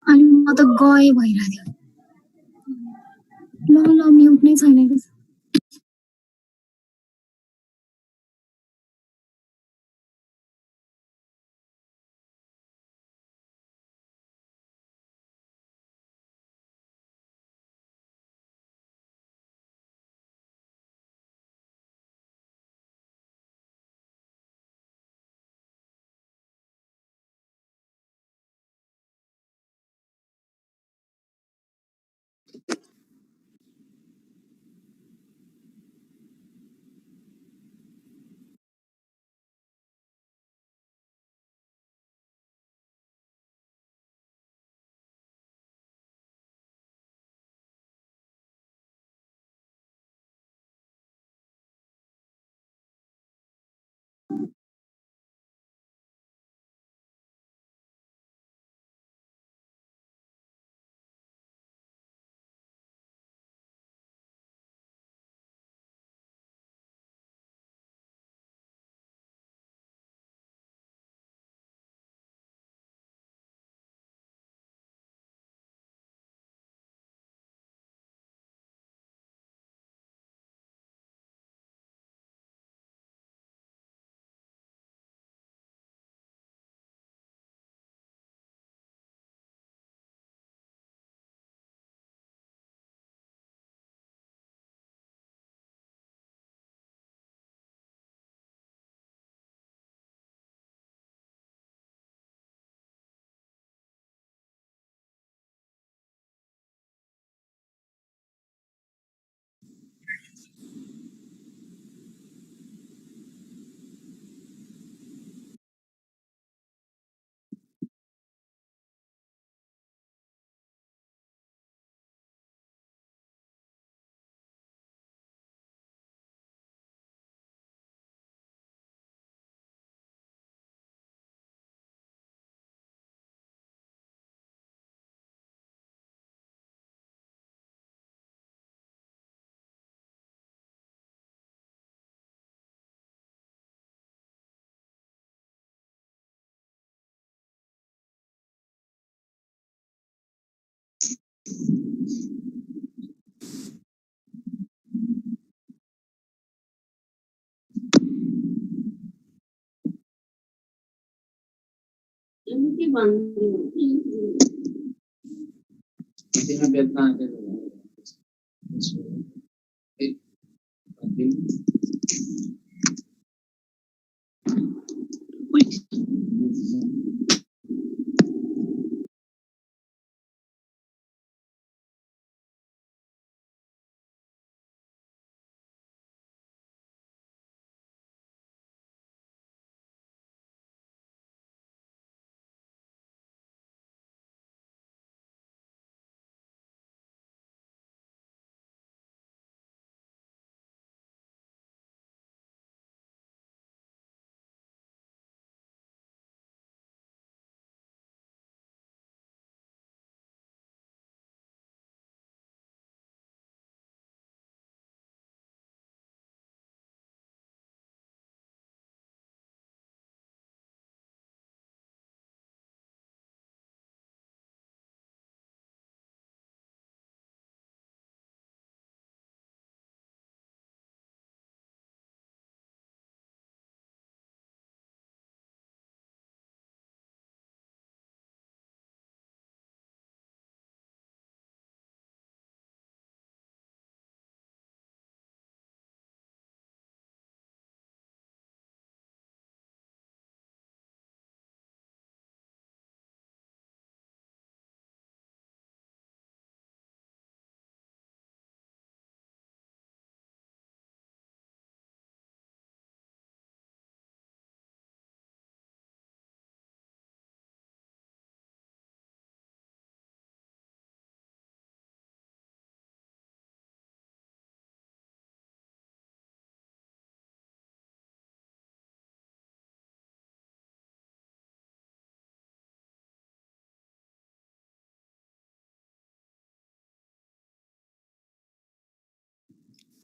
अनि म त गए भइरहेको थियो। ल म्युट नै छैन रहेछ।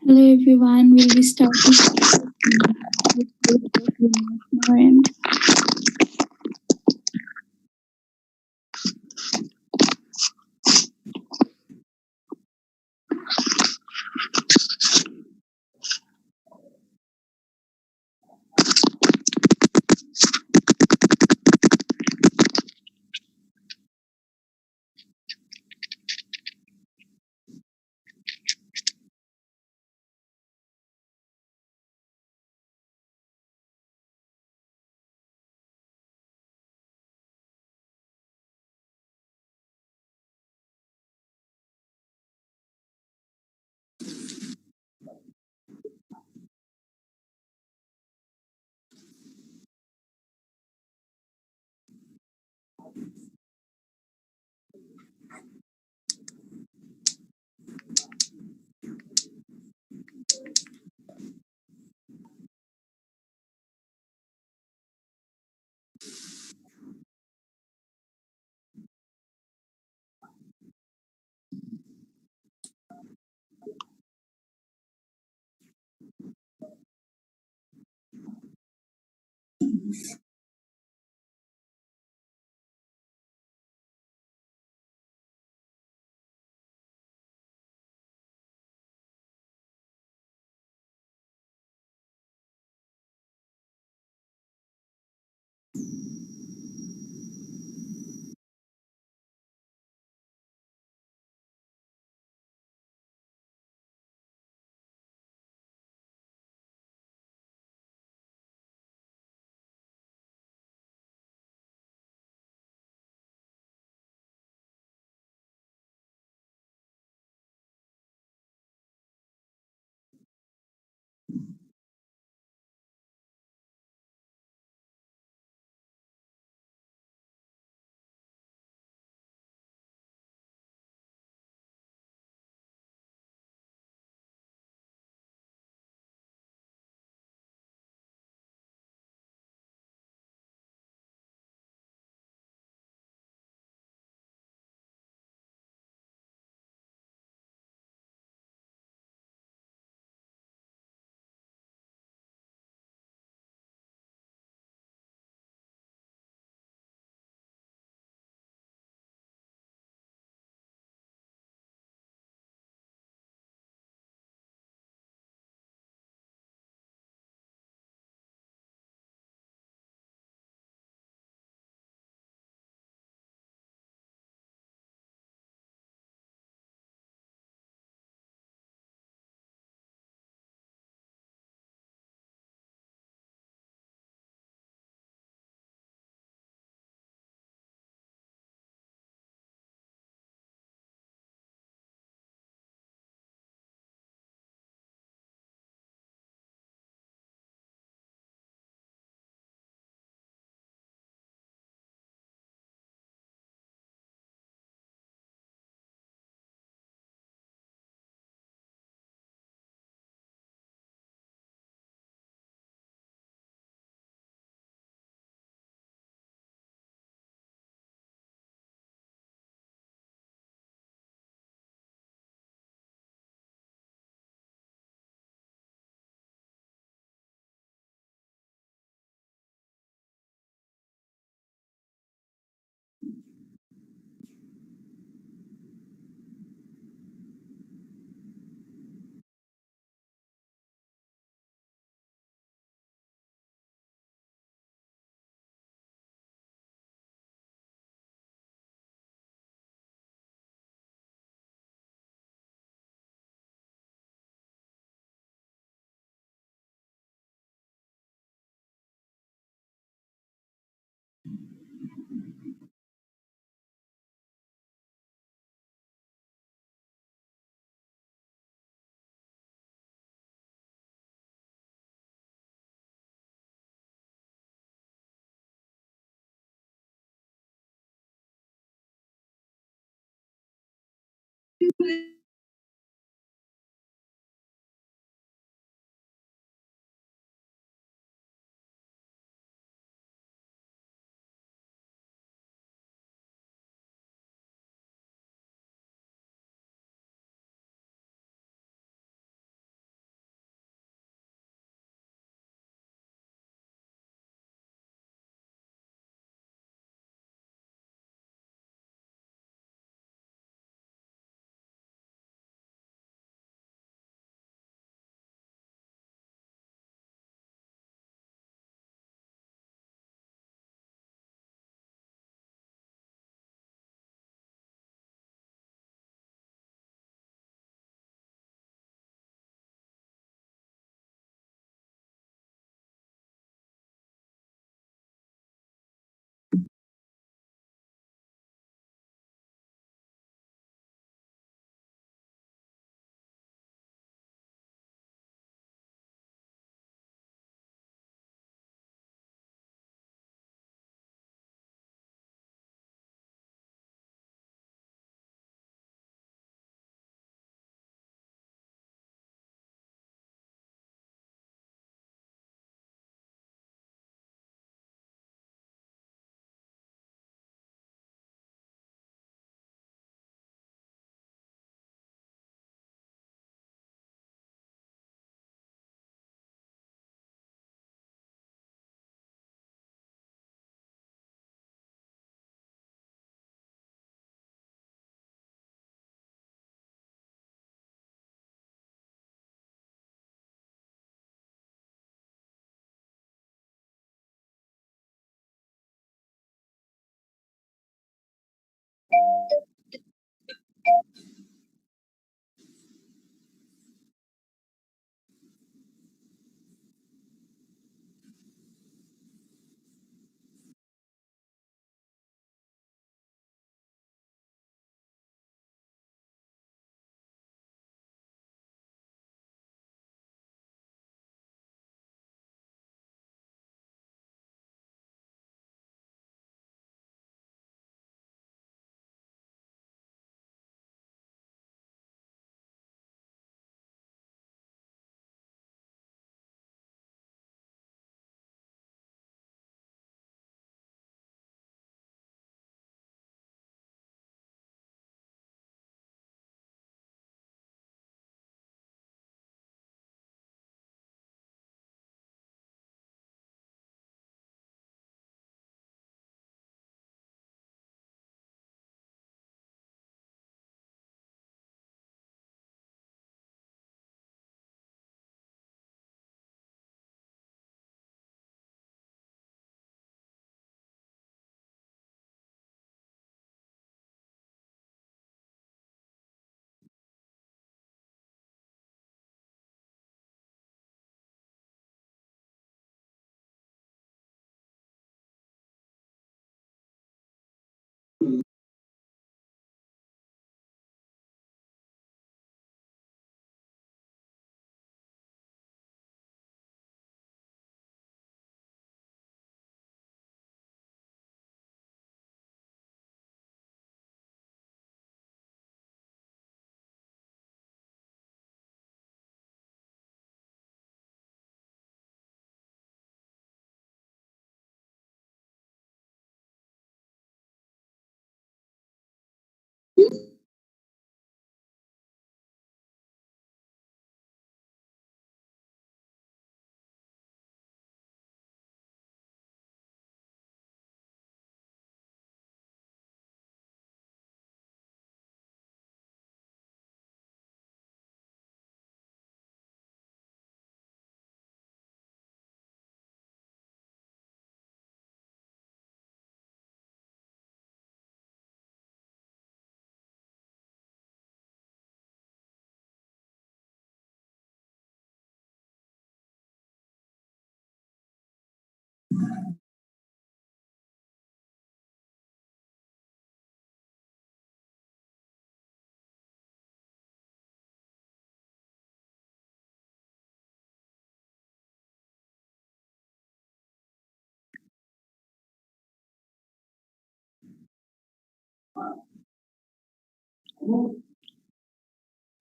Hello everyone, we'll be starting with more and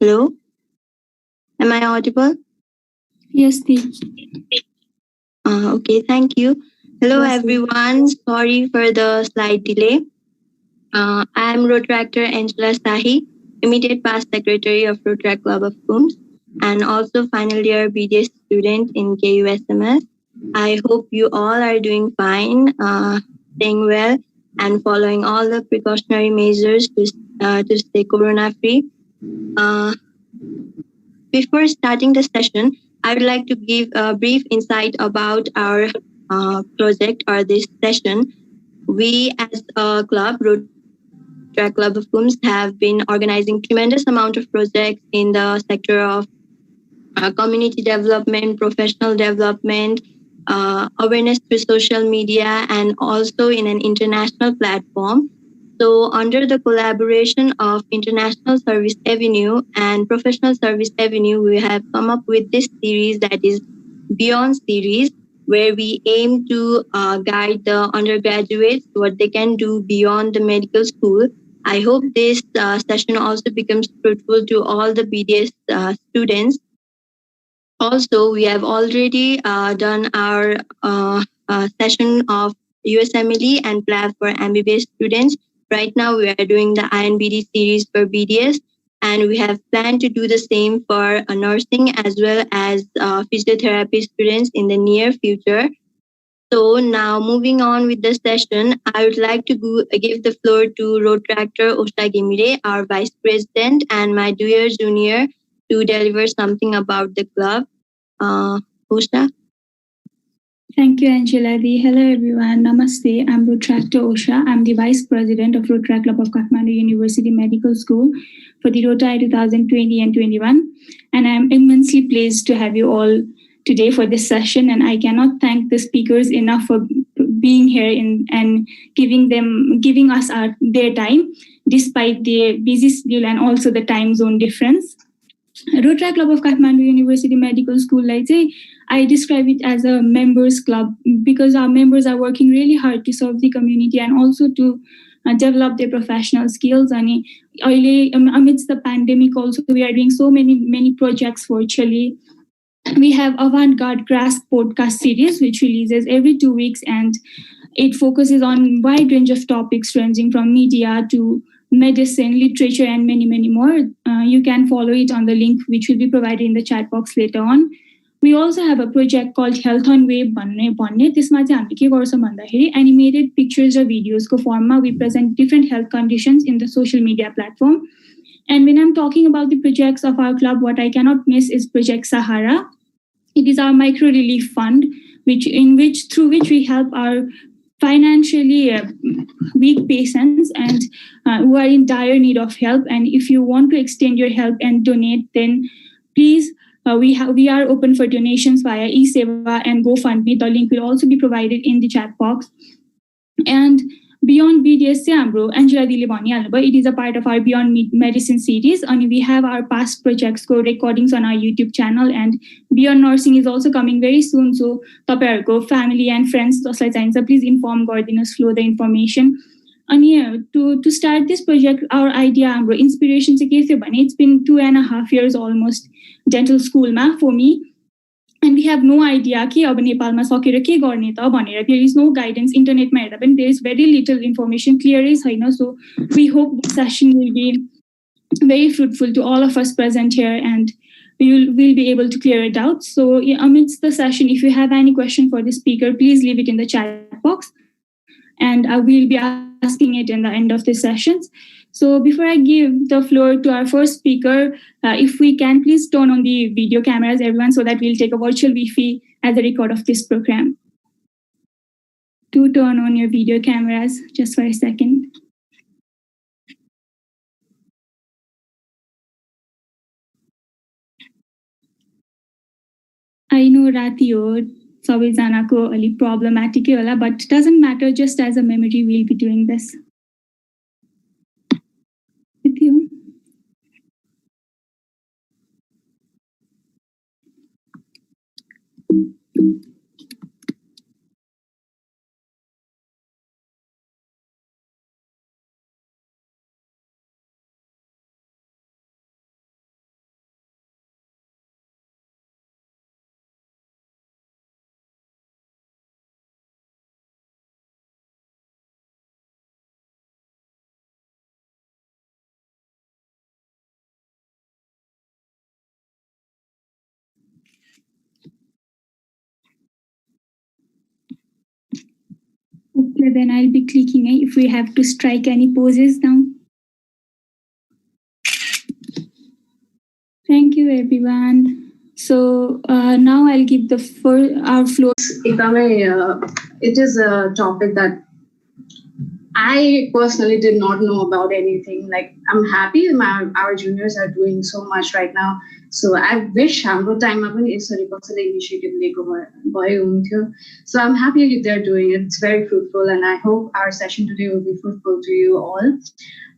Hello, am I audible? Yes, Deep. Okay, thank you. Hello, Yes, everyone. Sorry for the slight delay. I am Rotractor Angela Sahi, immediate past secretary of Rotract Club of Coombs, and also final year BDS student in KUSMS. I hope you all are doing fine, staying well, and following all the precautionary measures to stay corona free. Before starting the session, I would like to give a brief insight about our project or this session. We, as a club, Rotaract Club of Coombs, have been organizing tremendous amount of projects in the sector of community development, professional development, awareness through social media, and also in an international platform. So, under the collaboration of International Service Avenue and Professional Service Avenue, we have come up with this series that is Beyond Series, where we aim to guide the undergraduates what they can do beyond the medical school. I hope this session also becomes fruitful to all the BDS students. Also, we have already done our session of USMLE and PLAB for MBBS students. Right now, we are doing the INBD series for BDS, and we have planned to do the same for nursing as well as physiotherapy students in the near future. So now moving on with the session, I would like to give the floor to Rotractor Osha Gimire, our Vice President, and my dear junior to deliver something about the club. Osha? Thank you, Angela. Hello, everyone. Namaste. I'm Rotractor Osha. I'm the Vice President of Rotract Club of Kathmandu University Medical School for the Rota 2020 and 21. And I'm immensely pleased to have you all today for this session. And I cannot thank the speakers enough for being here and giving us their time, despite their busy schedule and also the time zone difference. Rotary Club of Kathmandu University Medical School, I describe it as a members club because our members are working really hard to serve the community and also to develop their professional skills. And amidst the pandemic, also we are doing so many projects virtually. We have AVANT-GARDE-GRASP podcast series, which releases every 2 weeks, and it focuses on wide range of topics ranging from media to medicine, literature, and many more. You can follow it on the link which will be provided in the chat box later on. We also have a project called Health on Web भन्ने त्यसमा चाहिँ हामीले के गर्छौं भन्दाखेरि animated pictures or videos को form we present different health conditions in the social media platform. And when I'm talking about the projects of our club, what I cannot miss is Project Sahara. It is our micro relief fund, through which we help our financially weak patients and who are in dire need of help. And if you want to extend your help and donate, then please, we are open for donations via eSeva and GoFundMe. The link will also be provided in the chat box. And Beyond BDS Angela Dile bhanihalnu it is a part of our Beyond Medicine series, and we have our past projects recordings on our YouTube channel, and Beyond Nursing is also coming very soon. So tapaihharuko family and friends jasलाई चाहिन्छ please inform गरिदिनुस्, flow the information. And to start this project, our idea, our inspiration चाहिँ के थियो भने it's been 2.5 years almost dental school for me. And we have no idea कि अब नेपालमा सकेर के गर्ने त भनेर. There is no guidance. इन्टरनेटमा हेर्दा पनि there is very little information, clear छैन. So we hope this session will be very fruitful to all of us present here, and we'll be able to clear it out. So amidst the session, if you have any question for the speaker, please leave it in the chat box, and we'll be asking it in the end of the sessions. So before I give the floor to our first speaker, if we can please turn on the video cameras, everyone, so that we'll take a virtual Wi-Fi as a record of this program. Do turn on your video cameras just for a second. I know Rati ho, सबैजनाको अलि problematic होला, but it doesn't matter. Just as a memory, we'll be doing this. With you. then I'll be clicking if we have to strike any poses now. Thank you, everyone. So now I'll give our floor. It is a topic that I personally did not know about anything. Like, I'm happy our juniors are doing so much right now. So I wish हाम्रो टाइममा पनि यसरी कसैले initiative लिएको भयो हुन्थ्यो. So I'm happy they're doing it. It's very fruitful, and I hope our session today will be fruitful to you all.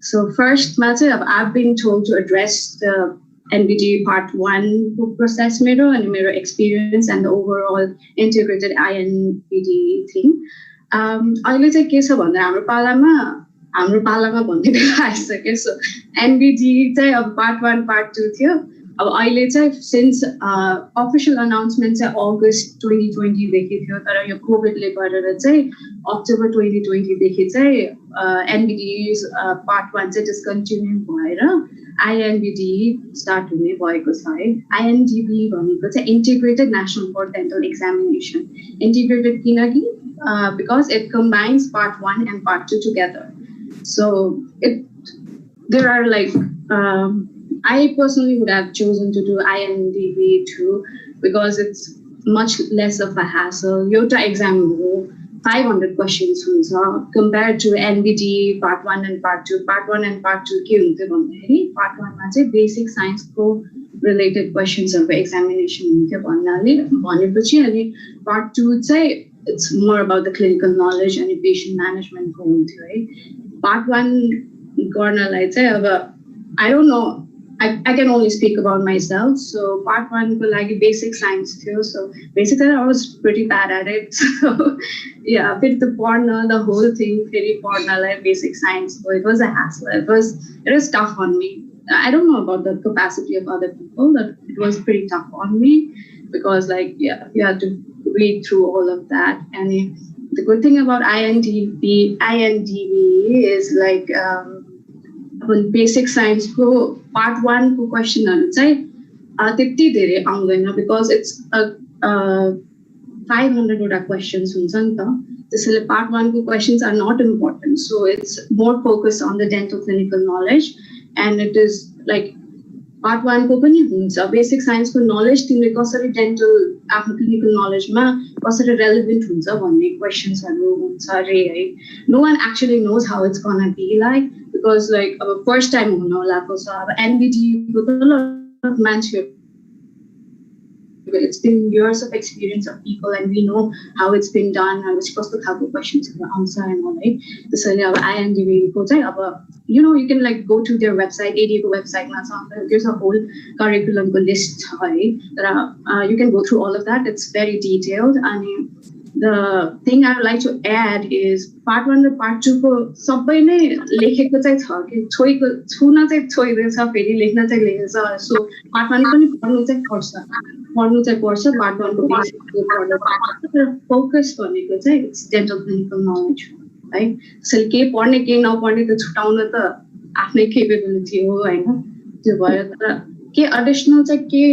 So first, I've been told to address the NBD part 1 process मेरो and मेरो experience and the overall integrated INBD thing. अहिले चाहिँ के छ भन्दा हाम्रो पालामा भन्ने बेला आइसक्यो. सो एनबिडी चाहिँ अब पार्ट 1 पार्ट 2 थियो. अब अहिले चाहिँ सिन्स अफिसियल अनाउन्समेन्ट चाहिँ अगस्त 2020 देखि थियो, तर यो कोभिडले गरेर चाहिँ अक्टोबर 2020 देखि चाहिँ एनबिडी पार्ट 1 चाहिँ डिस्कन्टिन्यू भएर आइएनबिडी स्टार्ट हुने भएको छ है. आइएनडिबी भनेको चाहिँ integrated national board dental examination. Integrated किनकि because it combines part 1 and part 2 together. So there are like, I personally would have chosen to do INDB too, because it's much less of a hassle. Yota exam 500 questions compared to NBD part 1 and part 2. Part 1 and part 2 के हुन्थ्यो भन्दाखेरि part 1 मा चाहिँ basic science को related questions of examination हुन्थ्यो भन्नाले भनेपछि अनि part 2 चाहिँ it's more about the clinical knowledge and patient management को हुन्थ्यो है. Part 1 गर्नलाई चाहिँ अब I don't know, I can only speak about myself. So part 1 को लागि basic science थियो. So basically I was pretty bad at it. So yeah, फेरि त पढ्न the whole thing फेरि पढ्नलाई basic science को it was a hassle. It was tough on me. I don't know about the capacity of other people, but it was pretty tough on me because like yeah, you had to read through all of that. And the good thing about INDB is like when basic science को part 1 को question हरु चाहिँ त्यति धेरै आउँदैन because it's 500 वटा questions हुन्छ नि त. त्यसैले part 1 को questions are not important, so it's more focused on the dental clinical knowledge, and it is like part 1 को पनि हुन्छ basic science को knowledge तिमीले कसरी dental आफ्नो clinical knowledge मा कसरी relevant हुन्छ भन्ने questions हरु हुन्छ रे है. No one actually knows how it's gonna be like because like अब first time हुन लागेको छ. अब NBD को त मान्छे, it's been years of experience of people and we know how it's been done and कस्तो खालको questions आउँछ and all right. त्यसैले अब INDB को चाहिँ अब you know you can like go to their website, AD को website मा छ, there's a whole curriculum को list छ है. तर you can go through all of that. It's very detailed. And the thing I would like to add is part 1 र part 2 को सबै नै लेखेको चाहिँ छ कि छोइको छुन चाहिँ छोइदिन्छ, फेरि लेख्न चाहिँ लेखेछ. सो part 1 पनि पढ्नु चाहिँ पर्छ part 1 को बेसिक पढ्नु पर्छ. तर फोकस भनेको चाहिँ इट्स डेन्टल क्लिनिकल नलेज है. त्यसैले के पढ्ने के नपढ्ने त छुटाउन त आफ्नै केपेबिलिटी हो हैन. त्यो भयो. तर के एडिसनल चाहिँ के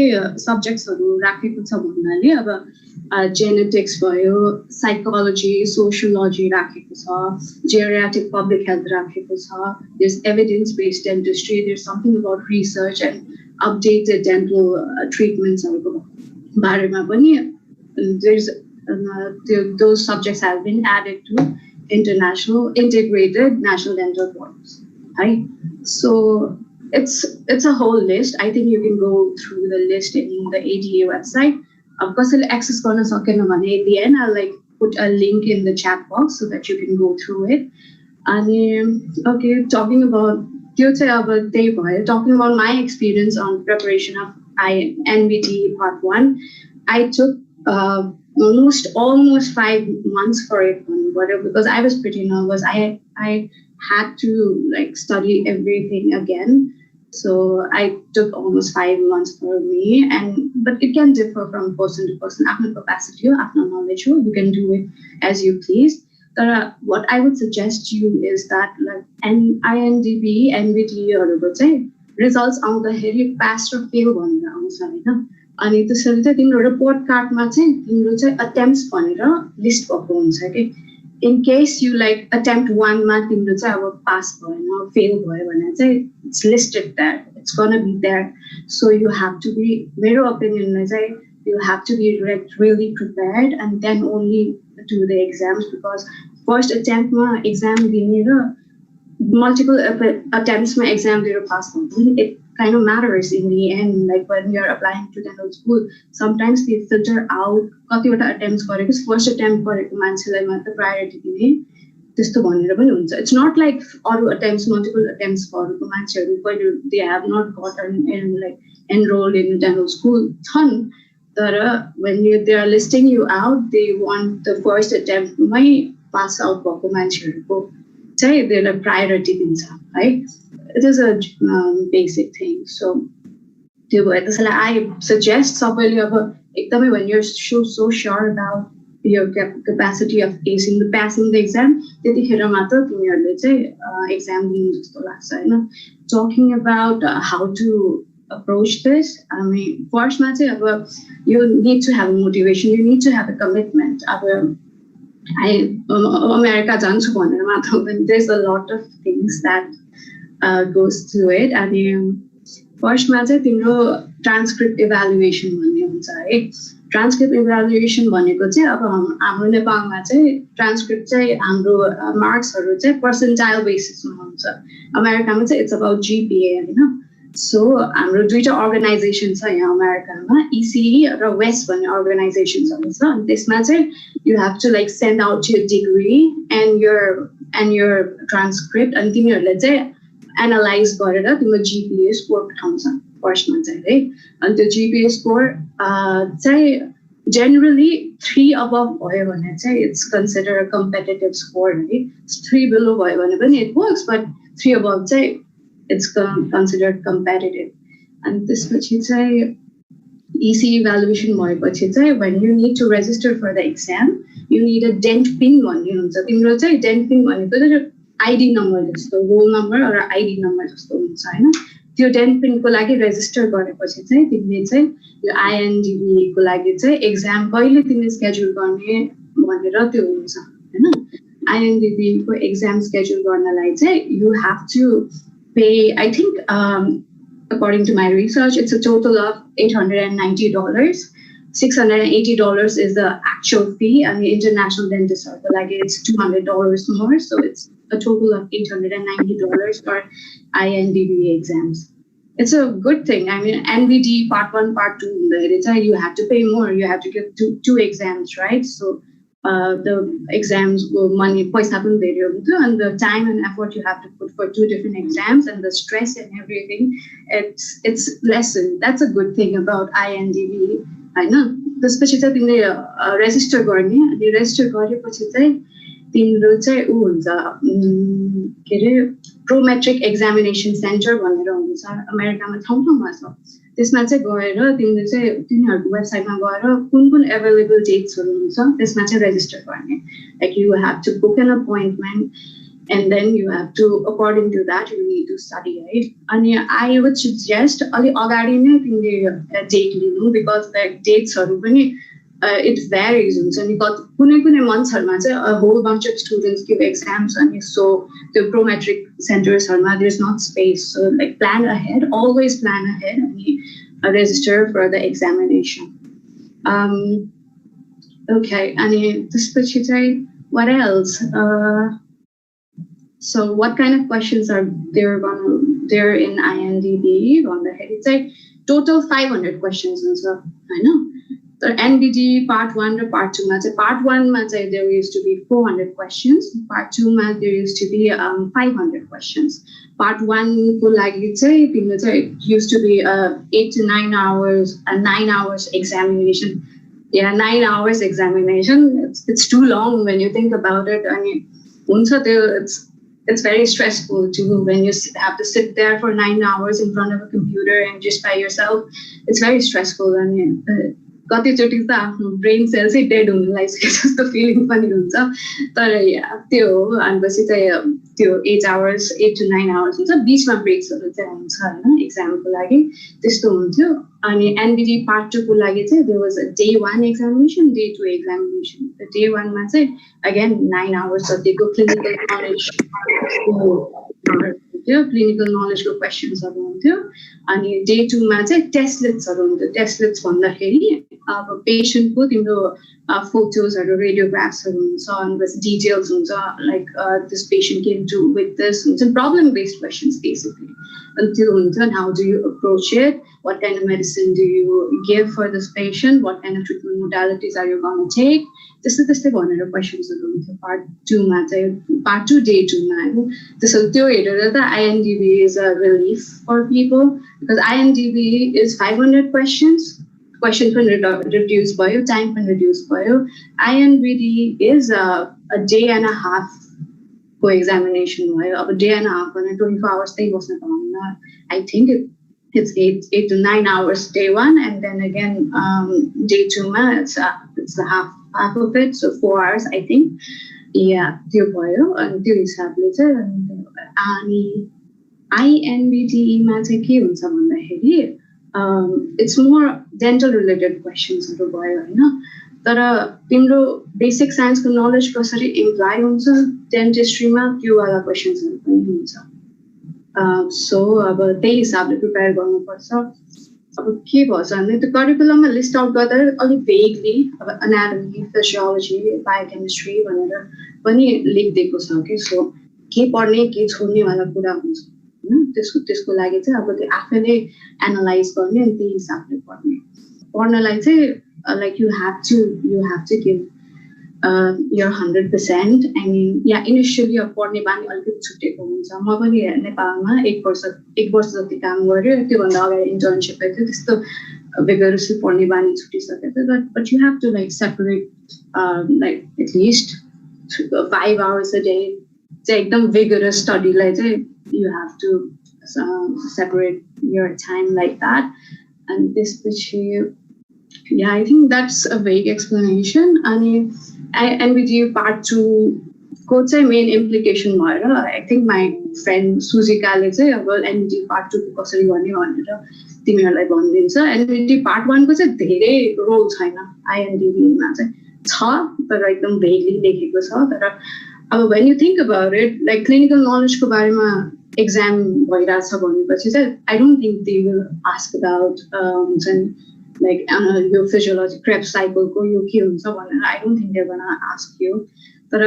सब्जेक्ट्सहरु राखेको छ भन्नाले अब genetics भयो, psychology, sociology राखेको छ, geriatric public health राखेको छ, there's evidence-based dentistry, there's something about research and updated dental treatments हरुको बारेमा पनि there's those subjects have been added to integrated national dental boards, right? So it's a whole list. I think you can go through the list in the ADA website. Of course, I'll access corner socket at the end. I'll like put a link in the chat box so that you can go through it. And okay, talking about my experience on preparation of NBT part 1, I took almost 5 months for it, whatever, because I was pretty nervous. I had to like study everything again. So I took almost 5 months for me, but it can differ from person to person. After capacity, after knowledge, you can do it as you please. What I would suggest you is that like INDB, NBT or results on the heavy pass or fail one round. अनि त्यसैले चाहिँ तिम्रो report कार्डमा चाहिँ तिम्रो चाहिँ attempts भनेर list भएको हुन्छ के in case you like attempt one ma timro chai aba pass bhayo fail bhayo bhane chai it's listed there, it's going to be there. So you have to be, mero opinion ma chai, you have to be really prepared and then only do the exams, because first attempt ma exam dine ra multiple attempts my exam did pass. It kind of matters in the end. Like when you're applying to dental school, sometimes they filter out कतिवटा attempts गरेको, first attempt गरेको मान्छेलाई मात्र priority दिने त्यस्तो भनेर पनि हुन्छ. It's not like अरु attempts, multiple attempts गरेको मान्छेहरु पहिले they have not gotten enrolled in dental school छन्, तर when they are listing you out, they want the first attempt मै pass out भएको मान्छेहरुको चाहिँ त्यसलाई priority दिन्छ है. It is a basic thing. So त्यो भएर त्यसलाई I suggest सबैले अब एकदमै when you're so sure about your capacity of passing the exam, त्यतिखेर मात्र तिमीहरुले चाहिँ exam दिनु जस्तो लाग्छ हैन. Talking about how to approach this, I mean first मा चाहिँ अब you need to have a motivation, you need to have a commitment. अब America जान्छु भनेर मात्र, there's a lot of things that goes to it. अनि फर्स्टमा चाहिँ तिम्रो ट्रान्सक्रिप्ट इभ्यालुएसन भन्ने हुन्छ है. ट्रान्सक्रिप्ट इभ्यालुएसन भनेको चाहिँ अब हाम्रो नेपालमा चाहिँ ट्रान्सक्रिप्ट चाहिँ हाम्रो मार्क्सहरू चाहिँ पर्सेन्टाइल बेसिसमा हुन्छ. अमेरिकामा चाहिँ इट्स अबाउट जिपिए हैन. सो हाम्रो दुईटा अर्गनाइजेसन छ यहाँ अमेरिकामा, इसिई र वेस्ट भन्ने अर्गनाइजेसन्सहरू छ. अनि त्यसमा चाहिँ you have to like send out your degree and your transcript, and तिमीहरुले चाहिँ एनालाइज गरेर तिम्रो जीपीए स्कोर पठाउँछ फर्स्टमा चाहिँ है. अनि त्यो जीपीए स्कोर चाहिँ generally 3 above भयो भने चाहिँ it's considered a competitive score है. 3 below भयो भने पनि it works, but 3 above चाहिँ it's considered competitive. And त्यसपछि चाहिँ EC evaluation भएपछि चाहिँ when you need to register for the exam, you need a dent pin भन्ने हुन्छ. तिम्रो चाहिँ dent pin भनेको चाहिँ आईडी नम्बर जस्तो, रोल नम्बर र आईडी नम्बर जस्तो हुन्छ हैन. त्यो dent pin को लागि रेजिस्टर गरेपछि चाहिँ तिमीले चाहिँ यो INDB को लागि चाहिँ एक्जाम कहिले तिमीले स्केड्युल गर्ने भनेर त्यो हुन्छ हैन. INDB को एक्जाम स्केड्युल गर्नलाई चाहिँ you have to pay, I think according to my research, it's a total of $890. $680 is the actual fee, and the international dentist are like it's $200 more, so it's a total of $890 for INDB exams. It's a good thing. I mean, NBD part 1, part 2, you have to pay more. You have to give two exams, right? So the exams will money happen there, and the time and effort you have to put for 2 different exams and the stress and everything, it's lessened. That's a good thing about INDB. I know. त्यसपछि चाहिँ तिमीले resistor गर्ने, अनि resistor गरेपछि चाहिँ तिम्रो चाहिँ उ हुन्छ के रे प्रोमेट्रिक एक्जामिनेसन सेन्टर भनेर हुन्छ अमेरिकामा ठाउँमा छ. त्यसमा चाहिँ गएर तिमीले चाहिँ तिनीहरुको वेबसाइटमा गएर कुन अवेलेबल डेट्सहरु हुन्छ त्यसमा चाहिँ रेजिस्टर गर्ने. Like you have to book an appointment and then you have to, according to that, you need to study, right? And I would suggest ali agadi नै तिमीले date लिनु, because like dates-हरु पनि it varies. अनि कुनै months-हरुमा चाहिँ a whole bunch of students give exams, and so the prometric centers-हरुमा there's not space. So like plan ahead, always plan ahead, and register for the examination. Okay, and त्यसपछि चाहिँ what else? So what kind of questions are there in INDB? On the head, it's like total 500 questions. I know. So NBD part 1 or part 2. Part 1 there used to be 400 questions. Part 2 there used to be 500 questions. Part 1 used to be 8 to 9 hours, a 9 hours examination. Yeah, 9 hours examination. It's too long when you think about it. I mean, it's very stressful too when you have to sit there for 9 hours in front of a computer and just by yourself. It's very stressful. And कतिचोटि त आफ्नो brain sale चाहिँ dead हुन लागिसकेको जस्तो feeling पनि हुन्छ तर त्यो हो भनेपछि चाहिँ त्यो 8 hours 8 to 9 hours हुन्छ बिचमा ब्रेक्सहरू चाहिँ हुन्छ होइन एक्जामको लागि त्यस्तो हुन्थ्यो अनि एनबिडी पार्ट 2 को लागि चाहिँ there was a day 1 examination day 2 examination day 1 मा चाहिँ अगेन 9 hours जतिको क्लिनिकल नलेज क्लिनिकल नलेजको क्वेसन्सहरू हुन्थ्यो अनि डे 2 मा चाहिँ टेस्टलेट्सहरू हुन्थ्यो टेस्टलेट्स भन्दाखेरि अब पेसेन्टको तिम्रो फोटोजहरू रेडियोग्राफ्सहरू हुन्छ अनि डिटेल्स हुन्छ like this patient came to with this हुन्छ प्रब्लम बेस्ड क्वेसन्स बेसिकली अनि त्यो हुन्छ and how do you approach it what kind of medicine do you give for this patient, what kind of treatment modalities are you going to take, त्यस्तै भनेर क्वेसन्सहरू हुन्थ्यो part 2 मा चाहिँ part 2 day 2 मा होइन त्यसो त्यो हेरेर त INDB is a relief for people because INDB is 500 questions पनि reduce भयो time पनि reduce भयो INBD is a day and a half को examination भयो अब day and a half भने 24 hours त्यही बस्न पाउँदैन I think it's 8 to 9 hours day 1 and then again day 2 ma it's the half of it so 4 hours I think yeah त्यो भयो अनि त्यो हिसाबले चाहिँ अनि INBD मा चाहिँ के हुन्छ भन्दाखेरि it's more dental related questions हरु भयो हैन तर तिम्रो बेसिक साइन्स को नलेज कसरी इम्प्लाइ हुन्छ डेन्टिस्ट्रीमा त्यो वाला क्वेशन्सहरु पनि हुन्छ सो अब त्यही हिसाबले प्रिपेयर गर्नुपर्छ अब के भन्छ भने त्यो करिकुलममा लिस्ट आउट गर्दा अलि भेगली अब एनाटोमी फिजियोलोजी बायोकेमिस्ट्री भनेर पनि लेखिदिएको छ कि सो के पढ्ने के छोड्ने वाला कुरा हुन्छ हैन त्यसको लागि चाहिँ अब त्यो आफैले एनालाइज गर्ने अनि त्यही हिसाबले पढ्नलाई चाहिँ like you have to give your 100% I mean yeah initially पढ्ने बानी अलिकति छुटेको हुन्छ म पनि नेपालमा एक वर्ष जति काम गरेँ त्यो भन्दा अगाडि इन्टर्नशिप थियो त्यस्तो vigorously पढ्ने बानी छुटिसकेको थियो but you have to like separate like at least 5 hours a day चाहिँ एकदम vigorous study लाई चाहिँ you have to separate your time like that and त्यसपछि yeah I think that's a vague explanation and with you part 2 को चाहिँ main implication भएर I think my friend सुजिकाले चाहिँ अब NBD part 2 को कसरी गर्ने भनेर तिमीहरूलाई भनिदिन्छ NBD part 1 को चाहिँ धेरै रोल छैन INDB मा चाहिँ छ तर एकदम भेगली लेखेको छ तर अब when you think about it like clinical knowledge को बारेमा exam भइराछ भनेपछि चाहिँ I don't think they will ask about like your physiology Krebs cycle ko yo ke huncha bhanera I don't think they're gonna ask you but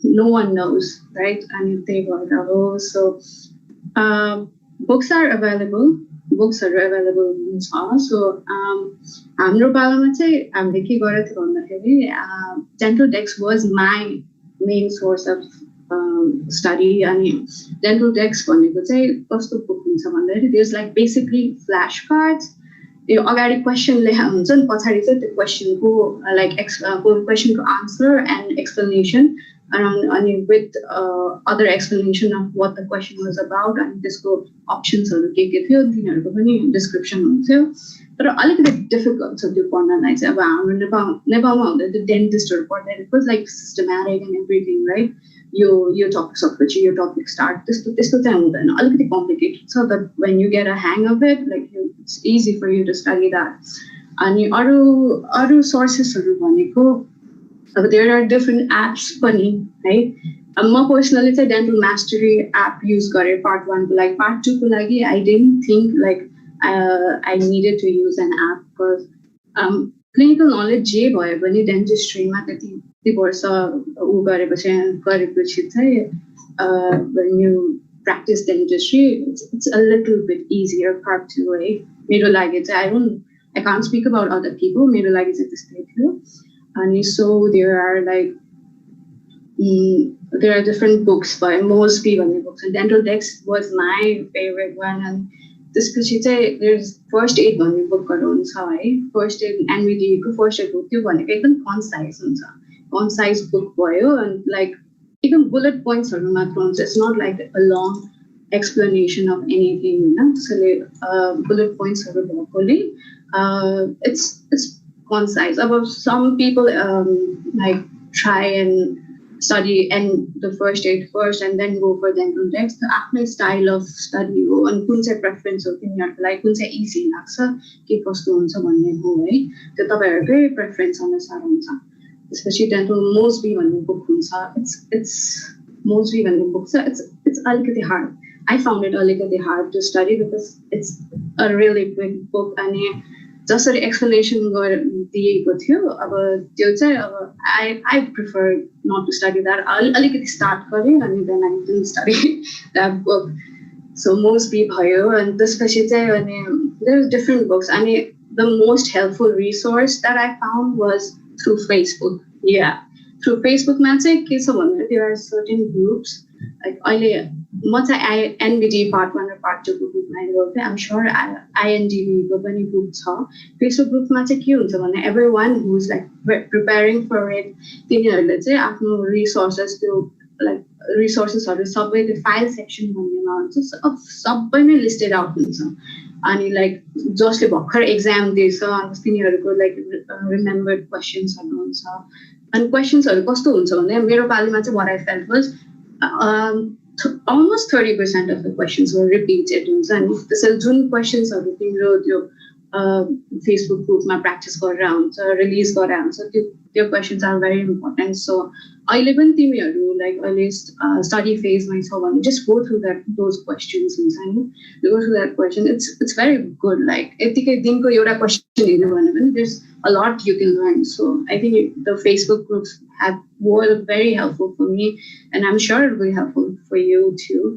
no one knows right and they go so books are available so hamro palama chai hamle ke gare thyo bhandakheri dental dex was my main source of study and dental dex bhaneko chai kasto book huncha bhandakheri there's like basically flashcards यो अगाडि question लेखा हुन्छ नि पछाडी चाहिँ त्यो क्वेशनको like क्वेशनको answer and explanation अनि with other explanation of what the question was about अनि त्यसको अप्सन्सहरु के थियो तिनीहरुको पनि डिस्क्रिप्सन हुन्थ्यो तर अलिकति डिफिकल्ट छ त्यो पढ्नलाई चाहिँ अब हाम्रो नेपालमा हुँदा त्यो डेन्टिस्टहरु पढ्दा it was like systematic and everything right यो टपिक सकेपछि यो टपिक स्टार्ट त्यस्तो चाहिँ हुँदैन अलिकति कम्प्लिकेटेड छ but when you get a hang of it like it's easy for you to study that अनि अरु सोर्सेसहरु भनेको अब there are different apps पनि है म पर्सनली चाहिँ डेन्टल मास्टरी एप युज गरे पार्ट 1 को लागि पार्ट 2 को लागि I didn't think like I needed to use an app because clinical knowledge जे भयो भने डेन्टिस्ट्रीमा त्यति वर्ष उ गरेपछि चाहिँ when you practice dentistry it's a little bit easier part 2 way मेरो लागि चाहिँ I can't speak about other people मेरो लागि चाहिँ त्यस्तै थियो अनि so there are different books by Mosby भन्ने books and dental dex was my favorite one and त्यसपछि चाहिँ there's first aid भन्ने bookहरु हुन्छ है first aid NBD को first aid book त्यो भनेको एकदम concise हुन्छ concise book भयो and like even bullet points are not it's not like a long explanation of anything so bullet points are it's one size. About some people like try and study and the first aid first and then go for dental text. The after style of study हो and कुन चाहिँ preference हो तिनीहरुको लागि कुन चाहिँ easy लाग्छ के कस्तो हुन्छ भन्ने हो है त्यो तपाईहरुकै preference अनुसार हुन्छ त्यसपछि dental Mosby भन्ने book हुन्छ it's Mosby भन्ने book छ it's अलिकति hard I found it अलिकति hard to study because it's a really big book अनि जसरी explanation दिएको थियो अब त्यो चाहिँ अब I prefer not to study that अलिकति start गरे अनि then I didn't study that book so Mosby भयो अनि त्यसपछि चाहिँ अनि there are different books अनि the most helpful resource that I found was through Facebook through Facebook मा चाहिँ के छ भन्दा there are certain groups like अहिले म चाहिँ Inbde part 1 र part 2 को ग्रुपमा इन्भल्भ थिएँ I'm sure INDB को पनि ग्रुप छ Facebook ग्रुपमा चाहिँ के हुन्छ भने everyone who is like preparing for it तिनीहरुले चाहिँ आफ्नो resources त्यो like resourcesहरु सबै त्यो file section भन्नेमा हुन्छ सबै नै listed out हुन्छ अनि like जसले भर्खर exam दिएछ अनि तिनीहरुको like remembered questions हरु हुन्छ अनि क्वेशन्सहरु कस्तो हुन्छ भने मेरो पालीमा चाहिँ what I felt was almost 30% of the questions were repeated हुन्छ अनि त्यसैले जुन क्वेशन्सहरु तिम्रो त्यो Facebook ग्रुपमा प्र्याक्टिस गरेर हुन्छ रिलिज गरेर हुन्छ त्यो questions are very important so अहिले पनि तिमीहरु लाइक अहिले स्टडी फेजमा छौ भने just go through that those questions हुन्छ नि go through that question it's very good like यतिकै दिनको एउटा क्वेशन हेर्नु भने पनि there is a lot you can learn so I think the Facebook groups were very helpful for me and I'm sure it will be helpful for you too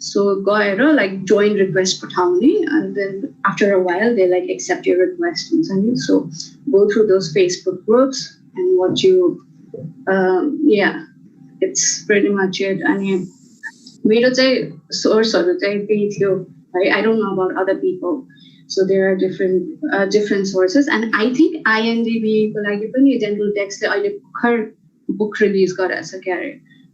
so go ahead like join request patauni and then after a while they like accept your request and so go through those Facebook groups and what you it's pretty much it and mero chai source haru chai त्यही थियो I don't know about other people so there are different sources and I think INDB को लागि पनि dental text ले अहिले भर्खर book release गरेछ छ क्यारे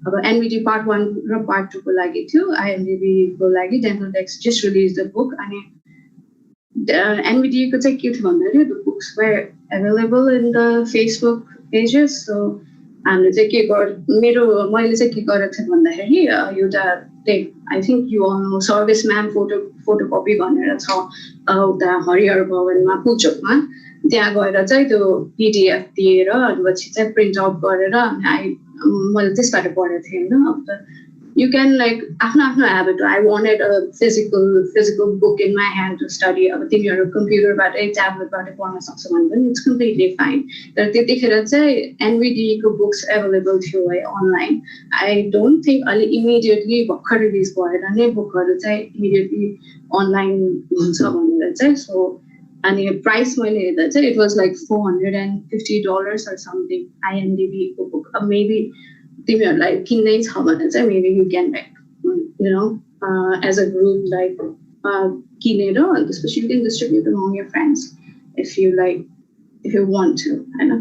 अब Inbde part 1 र part 2 को लागि थियो INDB को लागि dental text just released the book अनि Inbde को चाहिँ के थियो भन्दाखेरि the books were available in the Facebook pages so हामीले चाहिँ के मैले चाहिँ के गरेको थिएँ भन्दाखेरि एउटा I think you all know serviceman photocopy भनेर छ उता हरिहर भवनमा पुल्चोकमा त्यहाँ गएर चाहिँ त्यो PDF दिएर अनि पछि चाहिँ प्रिन्ट आउट गरेर अनि मैले त्यसबाट पढेको थिएँ हैन अब you can like आफ्नो habit I wanted a physical book in my hand to study अब तिमीहरु कम्प्युटरबाटै ट्याब्लेटबाटै पढ्न सक्छौ भने पनि it's completely fine तर त्यतिखेर चाहिँ Inbde को books available थियो है online I don't think अलि immediately भर्खर रिलिज भएर नै बुकहरु चाहिँ immediately online हुन्छ भनेर चाहिँ so अनि प्राइस मैले हेर्दा चाहिँ it was like $450 or something INDB को book maybe तिमीहरुलाई किन्नै छ भने चाहिँ maybe you can like you know as a group like किनेर अनि त्यसपछि you can distribute among your friends if you want to हैन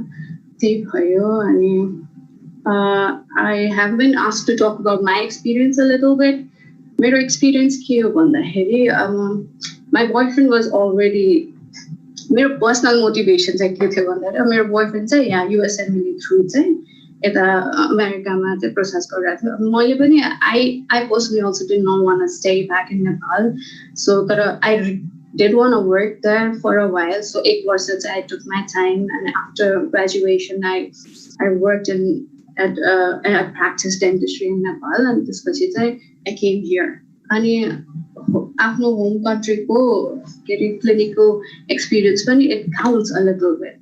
त्यही भयो अनि I have been asked to talk about my experience a little bit मेरो experience के हो भन्दाखेरि my boyfriend was already मेरो personal motivation चाहिँ के थियो भन्दाखेरि मेरो boyfriend चाहिँ यहाँ US Emily through चाहिँ यता अमेरिकामा चाहिँ प्रोसेस गरिरहेको थियो मैले पनि I personally also did not want to stay back in Nepal so तर I did want to work there for a while so एक वर्ष चाहिँ I took my time and after graduation I worked at practiced dentistry in Nepal and त्यसपछि चाहिँ I came here अनि आफ्नो home कन्ट्रीको के clinical experience पनि it counts a little bit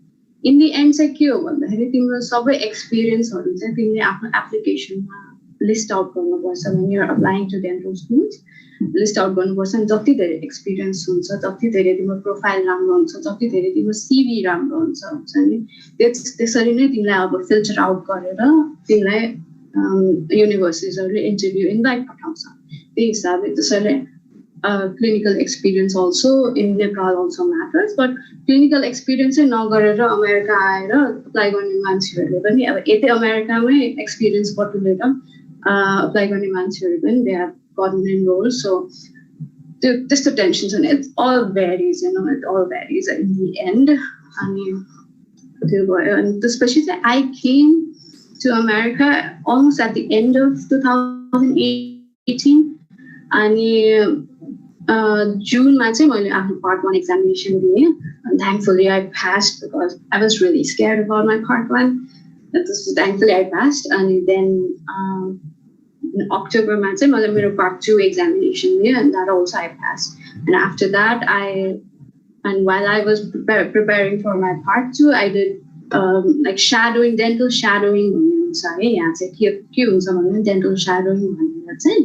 in the end चाहिँ के हो भन्दाखेरि तिम्रो सबै एक्सपिरियन्सहरु चाहिँ तिमीले आफ्नो एप्लिकेसनमा लिस्ट आउट गर्नुपर्छ when you are applying to dental schools list out गर्नुपर्छ अनि जति धेरै एक्सपिरियन्स हुन्छ जति धेरै तिम्रो प्रोफाइल राम्रो हुन्छ जति धेरै तिम्रो CV राम्रो हुन्छ नि त्यसरी नै तिमीलाई अब फिल्टर आउट गरेर तिमीलाई युनिभर्सिटिजहरुले इन्टरभ्यु इन्भाइट पठाउँछ त्यही हिसाबले त्यसैले clinical experience also in Nepal also matters but clinical experience चाहिँ नगरेर अमेरिका आएर अप्लाई गर्ने मान्छेहरुले पनि अब यतै अमेरिकामै एक्सपिरियन्स बटुलेर अप्लाई गर्ने मान्छेहरु पनि they have gotten enrolled so त्यस्तो टेन्सन छैन it all varies you know it all varies in the end अनि And especially I came to America almost at the end of 2018. And June I after part 1 examination and thankfully I passed because I was really scared about my part 1. Thankfully I passed. And then in October my part 2 examination and that also I passed. And after that while I was preparing for my part 2, I did like shadowing, dental shadowing. Sorry, yeah, dental shadowing. That's it.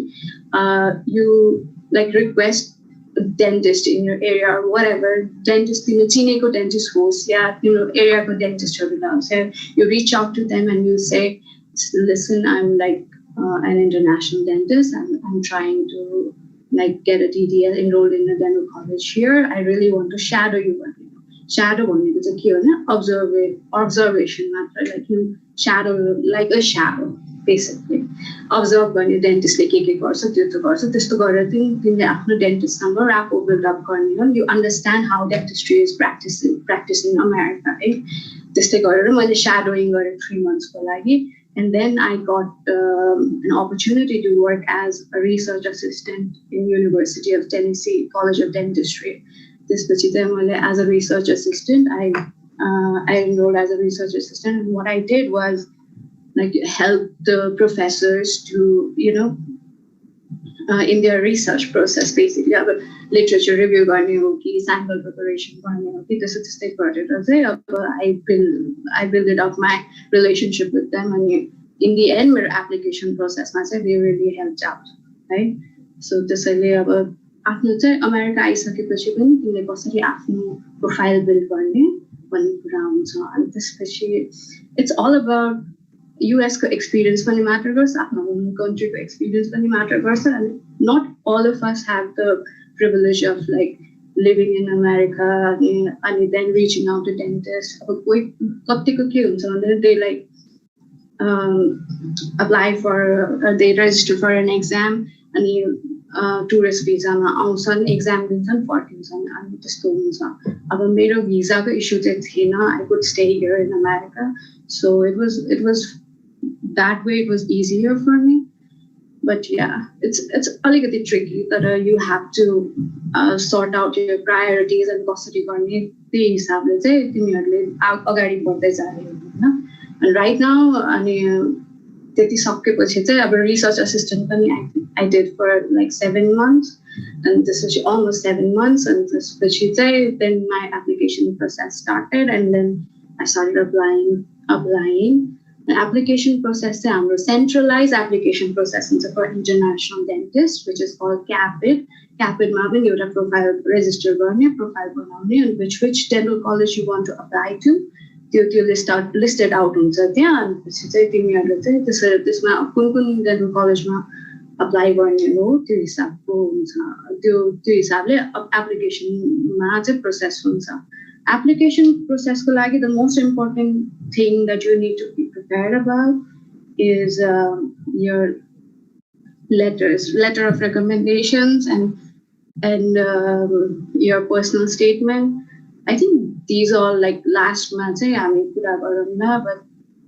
You like request a dentist in your area or whatever, dentist in a teenage dentist host, yeah, area for dentist. So you reach out to them and you say, listen, I'm like an international dentist. I'm trying to like get a DDL enrolled in a dental college here. I really want to shadow you. Shadow only is a observation matter. Like you shadow like a shadow, basically. Observe when your dentist like dentist number rapport build up. You understand how dentistry is practiced in America, right? This shadowing 3 months for like. And then I got an opportunity to work as a research assistant in University of Tennessee College of Dentistry. This as a research assistant, I enrolled as a research assistant, and what I did was like help the professors to in their research process, basically literature review, sample preparation. I built up my relationship with them, and in the end, my application process, they really helped out, right? So this America profile build and it's all about US experience when matter home country experience when matter and not all of us have the privilege of like living in America and then reaching out to dentists. They like apply for they register for an exam and tourist visa exam and visa issue I could stay here in America, so it was that way. It was easier for me, but yeah, it's a little tricky that you have to sort out your priorities and and right now research assistant I did for like 7 months, and this is almost 7 months, and this then my application process started, and then I started applying. The application process centralized application process for international dentists, which is called CAPID. CAPID you have profile register profile and which dental college you want to apply to. You listed out this dental college apply application process. Application process the most important thing that you need to be prepared about is your letter of recommendations and your personal statement. I think these are like last month, but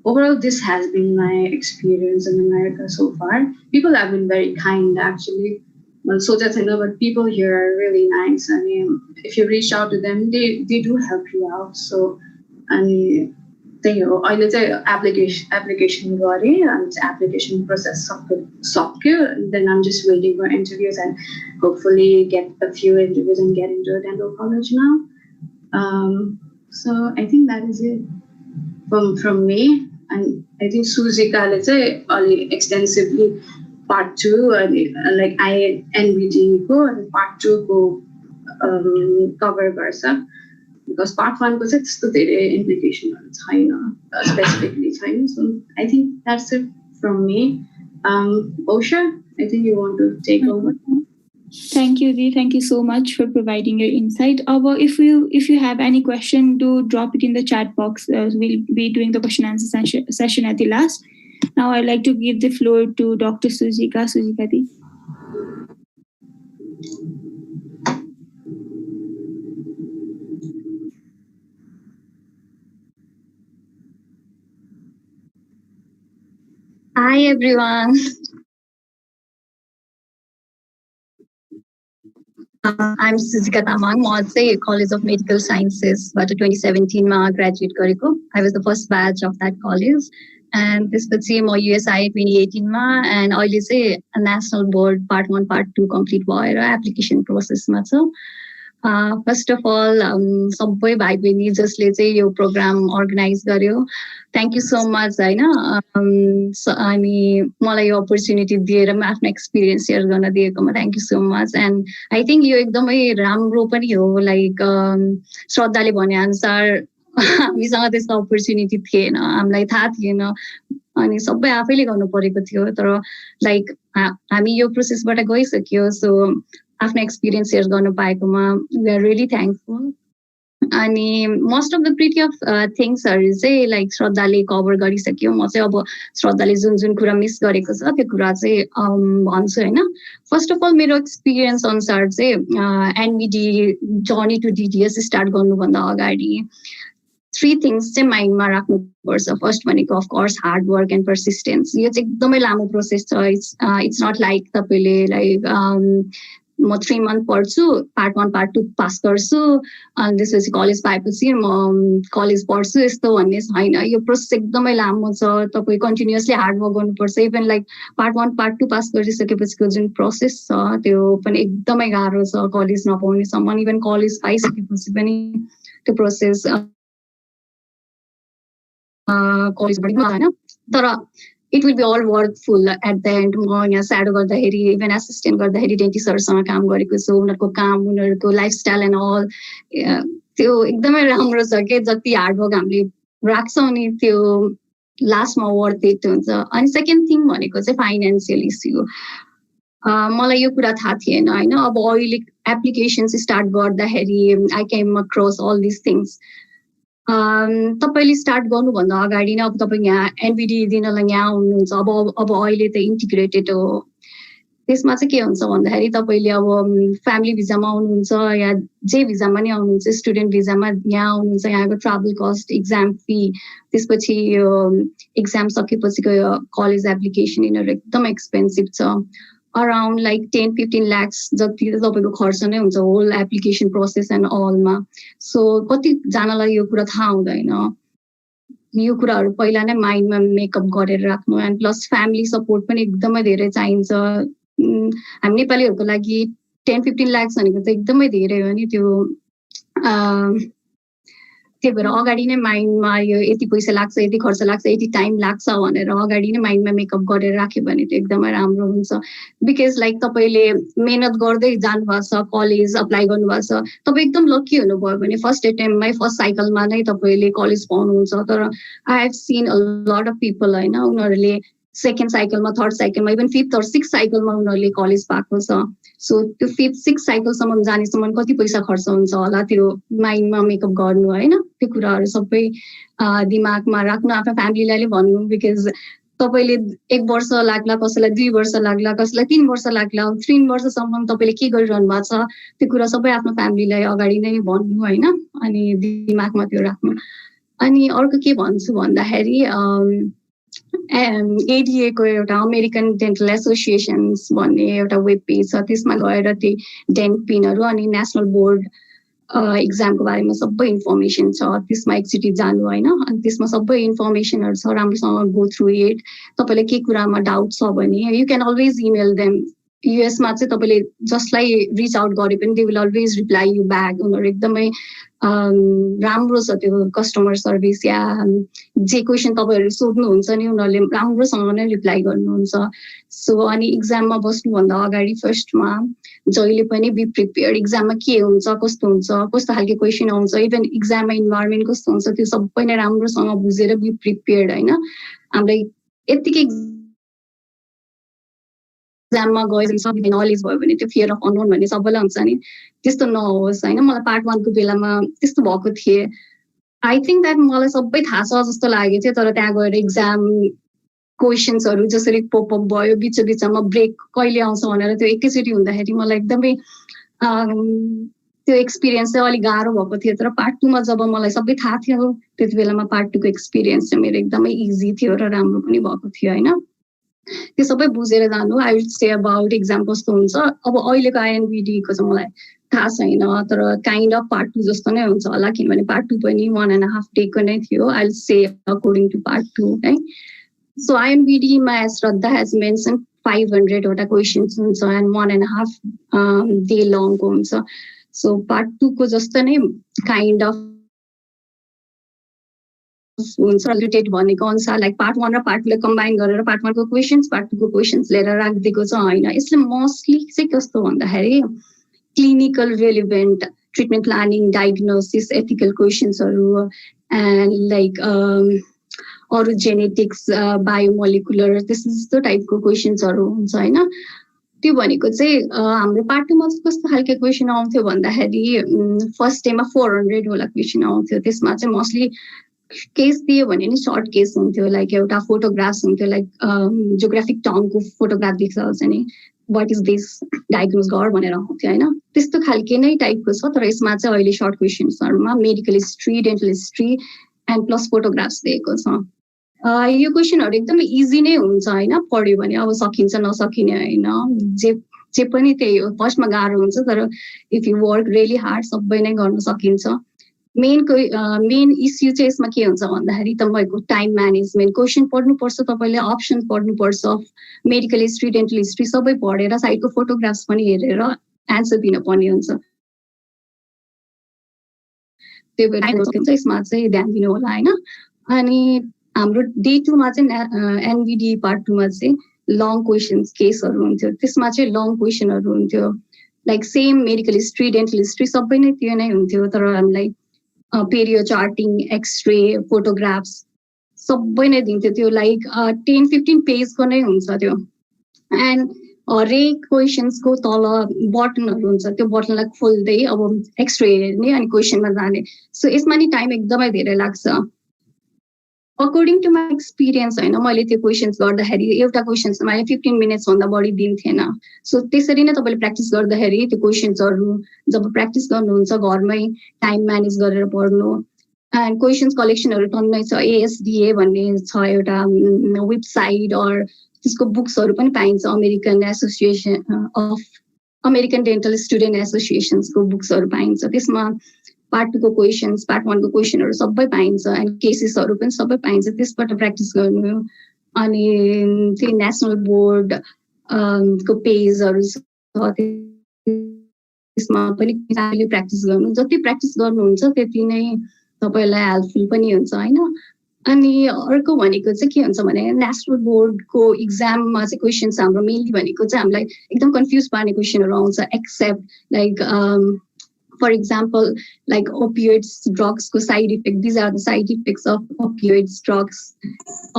overall this has been my experience in America so far. People have been very kind actually. Well, so that's but people here are really nice. I mean, if you reach out to them, they do help you out. So, and let's say application and application process software. Then I'm just waiting for interviews and hopefully get a few interviews and get into a dental college now. So I think that is it from me, and I think Suzika, let's say, extensively part 2, like I Inbde ko and part 2 ko cover garcha, because part 1 ko त्यस्तो धेरै implication छैन specifically छैन. So I think that's it from me. Osha, I think you want to take over. Thank you, Dee. Thank you so much for providing your insight. If you have any question, do drop it in the chat box. We'll be doing the question and answer session at the last. Now I'd like to give the floor to Dr. Suzika. Suzika Dee. Hi everyone. I'm Sujika Tamang. म चाहिँ College of Medical Sciences बाट 2017 मा graduate गरेको. I was the first batch of that college. And त्यसपछि म US आए 2018 मा and अहिले चाहिँ National Board Part 1 Part 2 complete भएर application process मा छ. First of all, सबै भाइ बहिनी जसले चाहिँ यो प्रोग्राम अर्गनाइज गर्यो, थ्याङ्क यू सो मच हैन. अनि मलाई यो अपर्च्युनिटी दिएर आफ्नो एक्सपिरियन्स सेयर गर्न दिएकोमा thank you so much. And I think यो एकदमै राम्रो पनि हो. लाइक श्रद्धाले भने अनुसार हामीसँग त्यस्तो अपर्च्युनिटी थिएन, हामीलाई थाहा थिएन अनि सबै आफैले गर्नु परेको थियो. तर लाइक हामी यो प्रोसेसबाट गइसक्यो. सो आफ्नो एक्सपिरियन्स सेयर गर्न पाएकोमा वी आर रियली थ्याङ्कफुल. अनि most of the pretty of थिङ्सहरू चाहिँ लाइक श्रद्धाले कभर गरिसक्यो. म चाहिँ अब श्रद्धाले जुन जुन कुरा मिस गरेको छ त्यो कुरा चाहिँ भन्छु हैन. फर्स्ट अफ अल मेरो एक्सपिरियन्स अनुसार चाहिँ एनबिडी जर्नी टु डिडिएस स्टार्ट गर्नुभन्दा अगाडि 3 थिङ्स चाहिँ माइन्डमा राख्नुपर्छ. फर्स्ट भनेको of course hard work and persistence. यो चाहिँ एकदमै लामो प्रोसेस छ. इट्स नट लाइक तपाईँले लाइक म 3 मन्थ पढ्छु, पार्ट 1 पार्ट 2 पास गर्छु अनि त्यसपछि कलेज पाएपछि म कलेज पढ्छु यस्तो भन्ने छैन. यो प्रोसेस एकदमै लामो छ. तपाईँ कन्टिन्युअसली हार्ड वर्क गर्नुपर्छ. Even like part 1 part 2 pass गरिसकेपछिको जुन प्रोसेस छ त्यो पनि एकदमै गाह्रो छ कलेज नपाउनेसम्म. इभन कलेज पाइसकेपछि पनि त्यो प्रोसेस कलेजबाट होइन. तर it will be all worthful at the end. म यहाँ स्याडो गर्दाखेरि इभन एसिस्टेन्ट गर्दाखेरि डेन्टिस्टहरूसँग काम गरेको छु. उनीहरूको काम, उनीहरूको लाइफस्टाइल एन्ड अल त्यो एकदमै राम्रो छ के. जति हार्डवर्क हामीले राख्छौँ नि त्यो लास्टमा वर्थ इट हुन्छ. अनि सेकेन्ड थिङ भनेको चाहिँ फाइनेन्सियल इस्यु. मलाई यो कुरा थाहा थिएन होइन. अब अहिले एप्लिकेसन्स स्टार्ट गर्दाखेरि I came across all this things. तपाईँले स्टार्ट गर्नुभन्दा अगाडि नै अब तपाईँ यहाँ एनबिडी दिनलाई यहाँ हुनुहुन्छ. अब अहिले त इन्टिग्रेटेड हो. त्यसमा चाहिँ के हुन्छ भन्दाखेरि तपाईँले अब फ्यामिली भिजामा आउनुहुन्छ या जे भिजामा नै आउनुहुन्छ, स्टुडेन्ट भिजामा यहाँ आउनुहुन्छ, यहाँको ट्राभल कस्ट, इक्जाम फी, त्यसपछि यो इक्जाम सकेपछिको कलेज एप्लिकेसन यिनीहरू एकदम एक्सपेन्सिभ छ. अराउन्ड लाइक 10-15 lakhs जति त तपाईँको खर्च नै हुन्छ होल एप्लिकेसन प्रोसेस एन्ड अलमा. सो कतिजनालाई यो कुरा थाहा हुँदैन. यो कुराहरू पहिला नै माइन्डमा मेकअप गरेर राख्नु. एन्ड प्लस फ्यामिली सपोर्ट पनि एकदमै धेरै चाहिन्छ. हामी नेपालीहरूको लागि 10-15 lakhs भनेको चाहिँ एकदमै धेरै हो नि. त्यही भएर अगाडि नै माइन्डमा यो यति पैसा लाग्छ, यति खर्च लाग्छ, यति टाइम लाग्छ भनेर अगाडि नै माइन्डमा मेकअप गरेर राख्यो भने त्यो एकदमै राम्रो हुन्छ. बिकज लाइक तपाईँले मेहनत गर्दै जानुभएको छ, कलेज अप्लाई गर्नुभएको छ, तपाईँ एकदम लक्की हुनुभयो भने फर्स्ट एटेम्पमै फर्स्ट साइकलमा नै तपाईँले कलेज पाउनुहुन्छ. तर I have seen a lot of people होइन, उनीहरूले सेकेन्ड साइकलमा, थर्ड साइकलमा, इभन 5th or 6th साइकलमा उनीहरूले कलेज पाएको छ. सो त्यो 5th 6th साइकलसम्म जानेसम्म कति पैसा खर्च हुन्छ होला त्यो माइन्डमा मेकअप गर्नु होइन. त्यो कुराहरू सबै दिमागमा राख्नु, आफ्नो फ्यामिलीलाई भन्नु. बिकज तपाईँले 1 वर्ष लाग्ला, कसैलाई 2 वर्ष लाग्ला, कसैलाई 3 वर्ष लाग्ला, 3 वर्षसम्म तपाईँले के गरिरहनु भएको छ त्यो कुरा सबै आफ्नो फ्यामिलीलाई अगाडि नै भन्नु होइन. अनि दिमागमा त्यो राख्नु. अनि अर्को के भन्छु भन्दाखेरि एडिएको एउटा अमेरिकन डेन्टल एसोसिएसन्स भन्ने एउटा वेब पेज छ. त्यसमा गएर त्यही डेन्ट पिनहरू अनि नेसनल बोर्ड इक्जामको बारेमा सबै इन्फर्मेसन छ. त्यसमा एकचोटि जानु होइन. अनि त्यसमा सबै इन्फर्मेसनहरू छ. राम्रोसँग गो थ्रु इट. तपाईँलाई के कुरामा डाउट छ भने you can always email them. युएसमा चाहिँ तपाईँले जसलाई रिच आउट गरे पनि they will always reply you back. उनीहरू एकदमै राम्रो छ त्यो कस्टमर सर्भिस. या जे क्वेसन तपाईँहरू सोध्नुहुन्छ नि उनीहरूले राम्रोसँग नै रिप्लाई गर्नुहुन्छ. सो अनि इक्जाममा बस्नुभन्दा अगाडि फर्स्टमा जहिले पनि बी प्रिपेयर्ड. इक्जाममा के हुन्छ, कस्तो हुन्छ, कस्तो खालको क्वेसन आउँछ, इभन इक्जाममा इन्भाइरोमेन्ट कस्तो हुन्छ त्यो सबै नै राम्रोसँग बुझेर बी प्रिपेयर्ड होइन. हामीलाई यत्तिकै इक्जाममा गएर सबैले नलेज भयो भने त्यो फियर अफ अननोन भन्ने सबैलाई हुन्छ नि, त्यस्तो नहोस् होइन. मलाई पार्ट 1 को बेलामा त्यस्तो भएको थिए. आई थिङ्क द्याट मलाई सबै थाहा छ जस्तो लागेको थियो. तर त्यहाँ गएर इक्जाम क्वेसन्सहरू जसरी पपअप भयो बिचमा ब्रेक कहिले आउँछ भनेर त्यो एकैचोटि हुँदाखेरि मलाई एकदमै त्यो एक्सपिरियन्स चाहिँ अलिक गाह्रो भएको थियो. तर पार्ट 2 मा जब मलाई सबै थाहा थियो त्यति बेलामा पार्ट 2 को एक्सपिरियन्स चाहिँ मेरो एकदमै इजी थियो र राम्रो पनि भएको थियो होइन. त्यो सबै बुझेर जानु I would say about exam कस्तो हुन्छ अब अहिलेको आइएनबिडीको चाहिँ मलाई थाहा छैन तर काइन्ड अफ पार्ट 2 जस्तो नै हुन्छ होला किनभने पार्ट 2 पनि 1.5 डेको नै थियो I will say according to part 2 है सो आइएनबिडी मा श्रद्धा हैज मेन्सन 500 वटा क्वेशन्स हुन्छ एन्ड 1.5 डे लङको हुन्छ सो पार्ट 2 को जस्तो नै काइन्ड अफ हुन्छ रिलेटेड भनेको अनुसार लाइक पार्ट 1 र पार्ट 2 लाई कम्बाइन गरेर पार्ट 1 को क्वेशन्स पार्ट 2 को क्वेशन्स लिएर राखिदिएको छ हैन यसले मोस्टली चाहिँ कस्तो भन्दाखेरि clinical relevant treatment planning diagnosis ethical क्वेशन्सहरु एन्ड लाइक अरु जेनेटिक्स बायोमोलिकुलर त्यस्तो टाइपको क्वेशन्सहरु हुन्छ हैन त्यो भनेको चाहिँ हाम्रो पार्ट 2 मा कस्तो खालको क्वेशन आउँथ्यो भन्दाखेरि फर्स्ट डेमा 400 होला क्वेशन आउँथ्यो त्यसमा चाहिँ मोस्टली केस दियो भने नि सर्ट केस हुन्थ्यो लाइक एउटा फोटोग्राफ्स हुन्थ्यो लाइक जियोग्राफिक टर्मको फोटोग्राफ देख्छ चाहिँ व्हाट इज दिस डायग्नोज गर भनेर आउँथ्यो हैन त्यस्तो खालके नै टाइपको छ तर यसमा चाहिँ अहिले सर्ट क्वेशन्सहरुमा medical history dental history and plus photographs दिएको छ यो क्वेशनहरु एकदमै इजी नै हुन्छ हैन पढ्यो भने अब सकिन्छ नसकिने हैन जे पनि त्यही हो फर्स्टमा गाह्रो हुन्छ तर if you work really hard सबै नै गर्न सकिन्छ मेन इस्यु चाहिँ यसमा के हुन्छ भन्दाखेरि तपाईको टाइम म्यानेजमेन्ट क्वेशन पढ्नुपर्छ तपाईले अप्सन पढ्नुपर्छ मेडिकल हिस्ट्री डेन्टल हिस्ट्री सबै पढेर साइडको फोटोग्राफ्स पनि हेरेर एन्सर दिन पर्ने हुन्छ त्यो भएर यसमा चाहिँ ध्यान दिनु होला हैन अनि हाम्रो डे 2 मा चाहिँ एनबिडी पार्ट 2 मा चाहिँ लङ क्वेशन्स केसहरु हुन्थ्यो त्यसमा चाहिँ लङ क्वेशनहरु हुन्थ्यो like same medical history dental history सबै नै त्यो नै हुन्थ्यो तर हामीलाई पेरियो चार्टिङ एक्सरे फोटोग्राफ्स सबै नै दिन्थ्यो त्यो लाइक 10-15 पेजको नै हुन्छ त्यो एन्ड हरेक क्वेशन्सको तल बटनहरु हुन्छ त्यो बटनलाई खोल्दै अब एक्सरे हेर्ने अनि क्वेशनमा जाने सो यसमा नि टाइम एकदमै धेरै लाग्छ अकॉर्डिङ टु माई एक्सपिरियन्स हैन मैले त्यो क्वेशन्स गर्दाखेरि एउटा क्वेशन्समा 15 मिनेट्स भन्दा बढी दिन्थेन सो त्यसरी नै तपाईले प्र्याक्टिस गर्दाखेरि त्यो क्वेशन्सहरु जब प्र्याक्टिस गर्नुहुन्छ घरमै टाइम म्यानेज गरेर पढ्नु एन्ड क्वेशन्स कलेक्सनहरु टन्नै छ एएसडीए भन्ने छ एउटा वेबसाइट अर त्यसको बुक्सहरु पनि पाइन्छ American association of American dental student एसोसिएसन्सको बुक्सहरु पाइन्छ त्यसमा पार्ट 2 को क्वेशन्स पार्ट 1 को क्वेशनहरु सबै पाइन्छ एन्ड केसेसहरु पनि सबै पाइन्छ त्यसबाट प्र्याक्टिस गर्नु अनि त्यो नेशनल बोर्ड को पेजहरु छ त्यसमा पनि हामीले प्र्याक्टिस गर्नु जति प्र्याक्टिस गर्नुहुन्छ त्यति नै तपाईलाई हेल्पफुल पनि हुन्छ हैन अनि अर्को भनेको चाहिँ के हुन्छ भने नेशनल बोर्डको एक्जाममा चाहिँ क्वेशन्स हाम्रो मेनली भनेको चाहिँ हामीलाई एकदम कन्फ्युज पार्ने क्वेशनहरु आउँछ except like for example like opioids drugs ko side effect these are the side effects of opioids drugs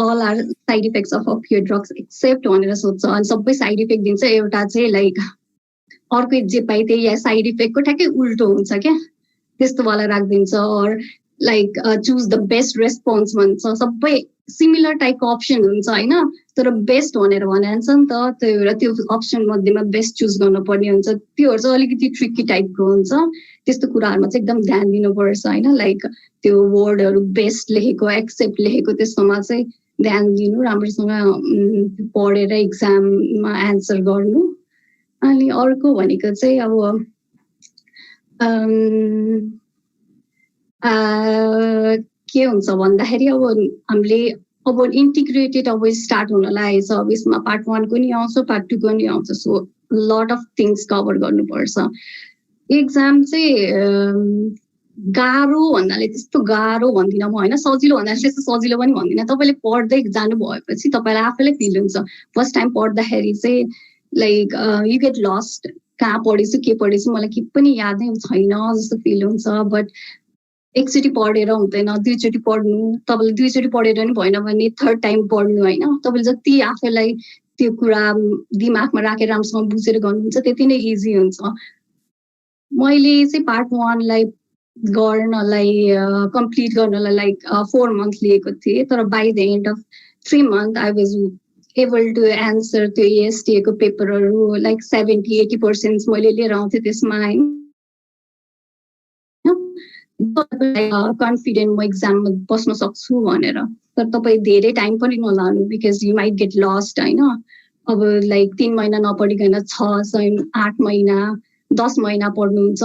all are side effects of opioid drugs except भनेर सोध्छ अनि सबै साइड इफेक्ट दिन्छ एउटा चाहिँ लाइक अर्को जे पाइ त्यही या साइड इफेक्टको ठ्याक्कै उल्टो हुन्छ क्या त्यस्तो वाला राखिदिन्छ और like choose the best response भन्छ सबै सिमिलर टाइपको अप्सन हुन्छ हैन तर बेस्ट भनेर भनिन्छ नि त त्यो अप्सन मध्येमा बेस्ट चुज गर्न पर्ने हुन्छ त्योहरु चाहिँ अलिकति ट्रिकी टाइपको हुन्छ त्यस्तो कुराहरुमा चाहिँ एकदम ध्यान दिनुपर्छ हैन लाइक त्यो वर्डहरु बेस्ट लेखेको एक्सेप्ट लेखेको त्यसमा चाहिँ ध्यान दिनु राम्रोसँग पढेर एक्जाममा एन्सर गर्नु अनि अर्को भनेको चाहिँ अब के हुन्छ भन्दाखेरि अब हामीले अब इन्टिग्रेटेड अब स्टार्ट हुन लागेछ अब यसमा पार्ट 1 को नि आउँछ पार्ट 2 को नि आउँछ so lot of things cover गर्नुपर्छ एक्जाम चाहिँ गाह्रो भन्नाले त्यस्तो गाह्रो भन्दिनँ म हैन सजिलो भन्नाले त्यस्तो सजिलो पनि भन्दिनँ तपाईले पढ्दै जानु भएपछि तपाईलाई आफैले फिल हुन्छ फर्स्ट टाइम पढ्दाखेरि चाहिँ लाइक यु गेट लस्ट कहाँ पढेछु के पढेछु मलाई के पनि यादै छैन जस्तो फिल हुन्छ बट एकचोटि पढेर हुँदैन दुईचोटि पढ्नु तपाईले दुईचोटि पढेर नि भएन भने थर्ड टाइम पढ्नु हैन तपाईले जति आफैलाई त्यो कुरा दिमागमा राखेर राम्रोसँग बुझेर गर्नुहुन्छ त्यति नै इजी हुन्छ मैले चाहिँ पार्ट 1 लाई गर्नलाई कम्प्लिट गर्नलाई लाइक 4 मन्थ लिएको थिएँ तर by the end of 3 month I was able to answer त्यो एएसटीए को पेपरहरु लाइक 70-80% मैले लिएर आउँथे त्यसमा हैन कन्फिडेन्ट म एक्जाममा बस्न सक्छु भनेर तर तपाईँ धेरै टाइम पनि नलानु because you might get lost होइन अब लाइक 3 महिना नपढिकन 8 महिना 10 महिना पढ्नुहुन्छ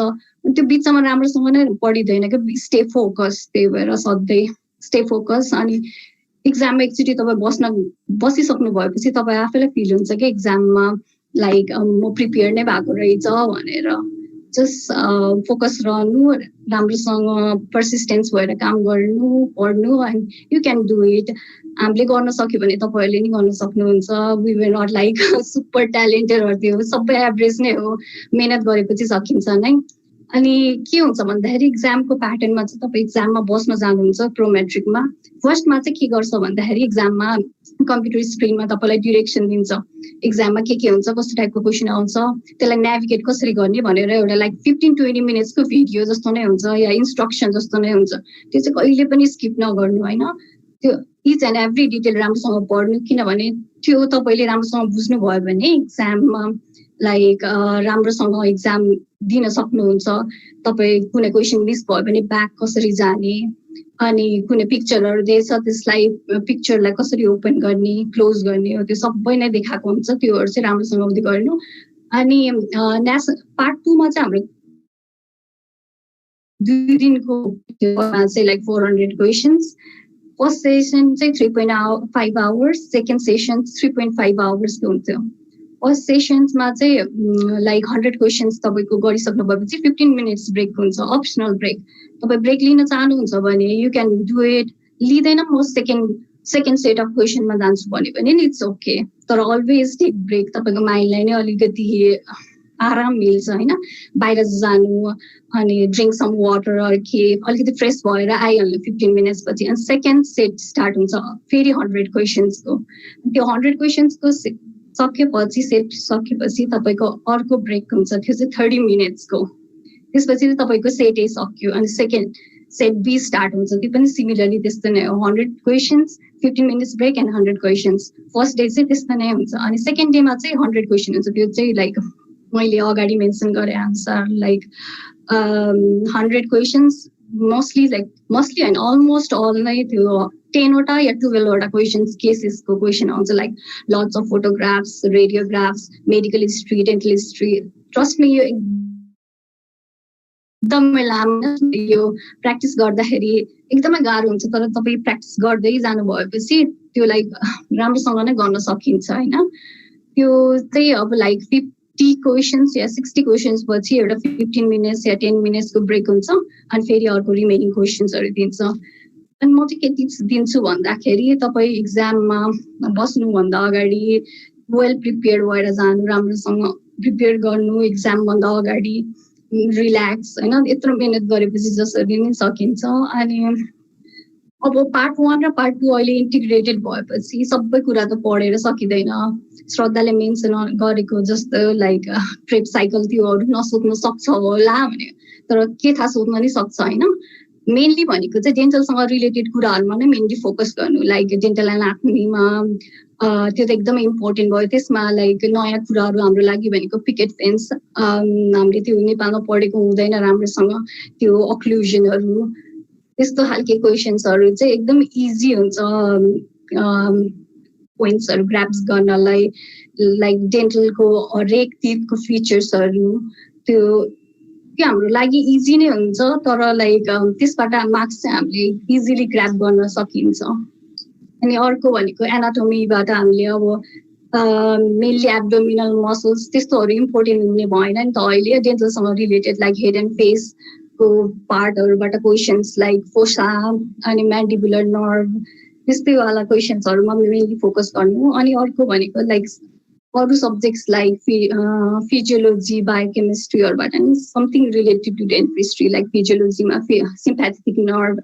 त्यो बिचमा राम्रोसँग नै पढिँदैन कि स्टे फोकस त्यही भएर सधैँ स्टे फोकस अनि एक्जाममा एकचोटि तपाईँ बसिसक्नु भएपछि तपाईँ आफैलाई फिल हुन्छ कि एक्जाममा लाइक म प्रिपेयर नै भएको रहेछ भनेर जस्ट फोकस रहनु राम्रोसँग पर्सिस्टेन्स भएर काम गर्नु पढ्नु and you can do it हामीले गर्न सक्यो भने तपाईँहरूले नि गर्न सक्नुहुन्छ we were not like super ट्यालेन्टेडहरू त्यो सबै एभरेज नै हो मेहनत गरेपछि सकिन्छ नै अनि के हुन्छ भन्दाखेरि एक्जामको प्याटर्नमा चाहिँ तपाईँ एक्जाममा बस्न जानुहुन्छ प्रोमेट्रिकमा फर्स्टमा चाहिँ के गर्छ भन्दाखेरि एक्जाममा कम्प्युटर स्क्रिनमा तपाईँलाई डिरेक्सन दिन्छ एक्जाममा के हुन्छ कस्तो टाइपको क्वेसन आउँछ त्यसलाई नेभिगेट कसरी गर्ने भनेर एउटा लाइक 15-20 मिनट्सको भिडियो जस्तो नै हुन्छ या इन्स्ट्रक्सन जस्तो नै हुन्छ त्यो चाहिँ कहिले पनि स्किप नगर्नु होइन त्यो इच एन्ड एभ्री डिटेल राम्रोसँग पढ्नु किनभने त्यो तपाईँले राम्रोसँग बुझ्नुभयो भने एक्जाममा लाइक राम्रोसँग एक्जाम दिन सक्नुहुन्छ तपाईँ कुनै क्वेसन मिस भयो भने ब्याक कसरी जाने अनि कुनै पिक्चरहरू दिएछ त्यसलाई पिक्चरलाई कसरी ओपन गर्ने क्लोज गर्ने हो त्यो सबै नै देखाएको हुन्छ त्योहरू चाहिँ राम्रोसँग उयो गर्नु अनि पार्ट 2 मा चाहिँ हाम्रो 2 दिनको चाहिँ लाइक 400 क्वेसन्स फर्स्ट सेसन चाहिँ 3.5 आवर्स सेकेन्ड सेसन 3.5 आवर्सको हुन्थ्यो फर्स्ट सेसन्समा चाहिँ लाइक 100 क्वेसन्स तपाईँको गरिसक्नु भएपछि 15 मिनट्स ब्रेक हुन्छ अप्सनल ब्रेक तपाईँ ब्रेक लिन चाहनुहुन्छ भने यु क्यान डु इट लिँदैन म सेकेन्ड सेट अफ क्वेसनमा जान्छु भने पनि इट्स ओके तर अलवेज टेक ब्रेक तपाईँको माइन्डलाई नै अलिकति आराम मिल्छ होइन बाहिर जानु अनि ड्रिङ्क सम वाटर के अलिकति फ्रेस भएर आइहाल्नु 15 मिनट्स पछि अनि सेकेन्ड सेट स्टार्ट हुन्छ फेरि 100 क्वेसन्सको त्यो 100 क्वेसन्सको सकेपछि सेट सकेपछि तपाईँको अर्को ब्रेक हुन्छ त्यो चाहिँ 30 मिनट्सको त्यसपछि चाहिँ तपाईँको सेट ए सक्यो अनि सेकेन्ड सेट बी स्टार्ट हुन्छ त्यो पनि सिमिलरली त्यस्तो नै हो 100 questions 15 minutes brake and 100 questions first day चाहिँ त्यस्तो नै हुन्छ अनि सेकेन्ड डेमा चाहिँ 100 क्वेसन हुन्छ त्यो चाहिँ लाइक मैले अगाडि मेन्सन गरे आन्सर लाइक 100 क्वेसन्स मोस्टली होइन अलमोस्ट अल नै त्यो 10 वटा या 12 वटा क्वेसन्स केसेसको क्वेसन आउँछ like lots of photographs radiographs medical history dental history trust me यो एकदमै लामो यो प्र्याक्टिस गर्दाखेरि एकदमै गाह्रो हुन्छ तर तपाईँ प्र्याक्टिस गर्दै जानु भएपछि त्यो लाइक राम्रोसँग नै गर्न सकिन्छ होइन त्यो चाहिँ अब लाइक 50 क्वेसन्स या 60 क्वेसन्स पछि एउटा 15 मिनट्स या 10 मिनट्सको ब्रेक हुन्छ अनि फेरि अर्को रिमेनिङ क्वेसन्सहरू दिन्छ अनि म चाहिँ के टिप्स दिन्छु भन्दाखेरि तपाईँ एक्जाममा बस्नुभन्दा अगाडि वेल प्रिपेयर भएर जानु राम्रोसँग प्रिपेयर गर्नु एक्जामभन्दा अगाडि रिल्याक्स होइन यत्रो मेहनत गरेपछि जसरी नै सकिन्छ अनि अब पार्ट 1 र पार्ट 2 अहिले इन्टिग्रेटेड भएपछि सबै कुरा त पढेर सकिँदैन श्रद्धाले मेन्सन गरेको जस्तो लाइक ट्रेप साइकल त्योहरू नसोध्न सक्छ होला भने तर के थाहा सोध्न नि सक्छ होइन मेनली भनेको चाहिँ डेन्टलसँग रिलेटेड कुराहरूमा नै मेनली फोकस गर्नु लाइक डेन्टल एनाटमीमा त्यो त एकदमै इम्पोर्टेन्ट भयो त्यसमा लाइक नयाँ कुराहरू हाम्रो लागि भनेको पिकेट फेन्स हामीले त्यो नेपालमा पढेको हुँदैन राम्रोसँग त्यो अक्लुजनहरू त्यस्तो खालके क्वेसन्सहरू चाहिँ एकदम इजी हुन्छ पोइन्ट्सहरू ग्राप्स गर्नलाई लाइक डेन्टलको हरेक टिथको फिचर्सहरू त्यो हाम्रो लागि इजी नै हुन्छ तर लाइक त्यसबाट मार्क्स चाहिँ हामीले इजिली ग्राप गर्न सकिन्छ अनि अर्को भनेको एनाटोमीबाट हामीले अब मेनली एब्डोमिनल मसल्स त्यस्तोहरू इम्पोर्टेन्ट हुने भएन नि त अहिले डेन्टलसँग रिलेटेड लाइक हेड एन्ड फेसको पार्टहरूबाट क्वेसन्स लाइक फोसा अनि म्यान्डिबुलर नर्भ त्यस्तैवाला क्वेसन्सहरूमा मेनली फोकस गर्नु अनि अर्को भनेको लाइक अरू सब्जेक्ट्स लाइक फिजियोलोजी बायोकेमिस्ट्रीहरूबाट नि something related to dentistry like फिजियोलोजीमा सिम्प्याथेटिक नर्भ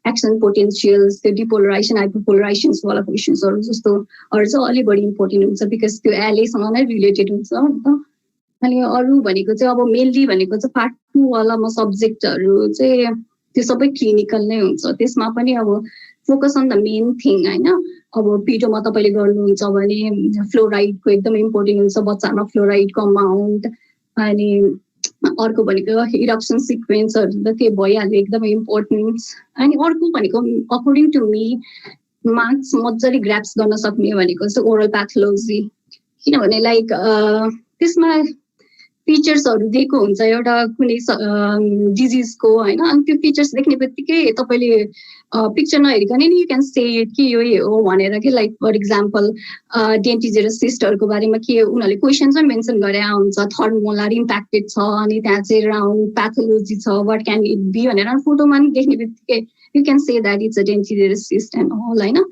एक्सन पोटेन्सियल्स त्यो डिपोलराइजेसन हाइपोपोलराइजेसन्सवाला क्वेसन्सहरू जस्तोहरू चाहिँ अलिक बढी इम्पोर्टेन्ट हुन्छ बिकज त्यो एलएसँग नै रिलेटेड हुन्छ नि त अनि अरू भनेको चाहिँ अब मेनली भनेको चाहिँ पार्ट 2 वालामा सब्जेक्टहरू चाहिँ त्यो सबै क्लिनिकल नै हुन्छ त्यसमा पनि अब focus on the main thing होइन अब पिटोमा तपाईँले गर्नुहुन्छ भने फ्लोराइडको एकदम इम्पोर्टेन्ट हुन्छ बच्चामा फ्लोराइडको अमाउन्ट अनि अर्को भनेको इरप्सन सिक्वेन्सहरू त त्यो भइहाल्यो एकदमै इम्पोर्टेन्ट अनि अर्को भनेको अकर्डिङ टु मी मार्क्स मजाले ग्राप्स गर्न सक्ने भनेको चाहिँ ओरल प्याथोलोजी किनभने लाइक त्यसमा फिचर्सहरू दिएको हुन्छ एउटा कुनै डिजिजको होइन अनि त्यो फिचर्स देख्ने बित्तिकै तपाईँले पिक्चर नहेरिकन नि यु क्यान से कि यो हो भनेर कि लाइक फर इक्जाम्पल डेन्टिजेर सिस्टहरूको बारेमा के उनीहरूले क्वेसन चाहिँ मेन्सन गरे हुन्छ थर्मोलार इम्प्याक्टेड छ अनि त्यहाँ चाहिँ राउन्ड प्याथोलोजी छ वाट क्यान इट बी भनेर फोटोमा नि देख्ने बित्तिकै you can say that it's a dentigerous cyst and all होइन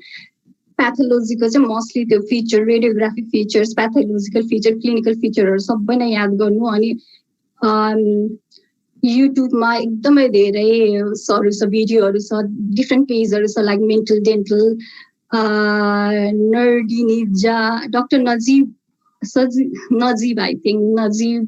प्याथोलोजीको चाहिँ मोस्टली त्यो feature radiographic features pathological feature clinical फिचरहरू सबै नै याद गर्नु अनि युट्युबमा एकदमै धेरै हरू छ भिडियोहरू छ डिफ्रेन्ट पेजहरू छ लाइक मेन्टल डेन्टल नर्डिनिजा doctor Najib I think Najib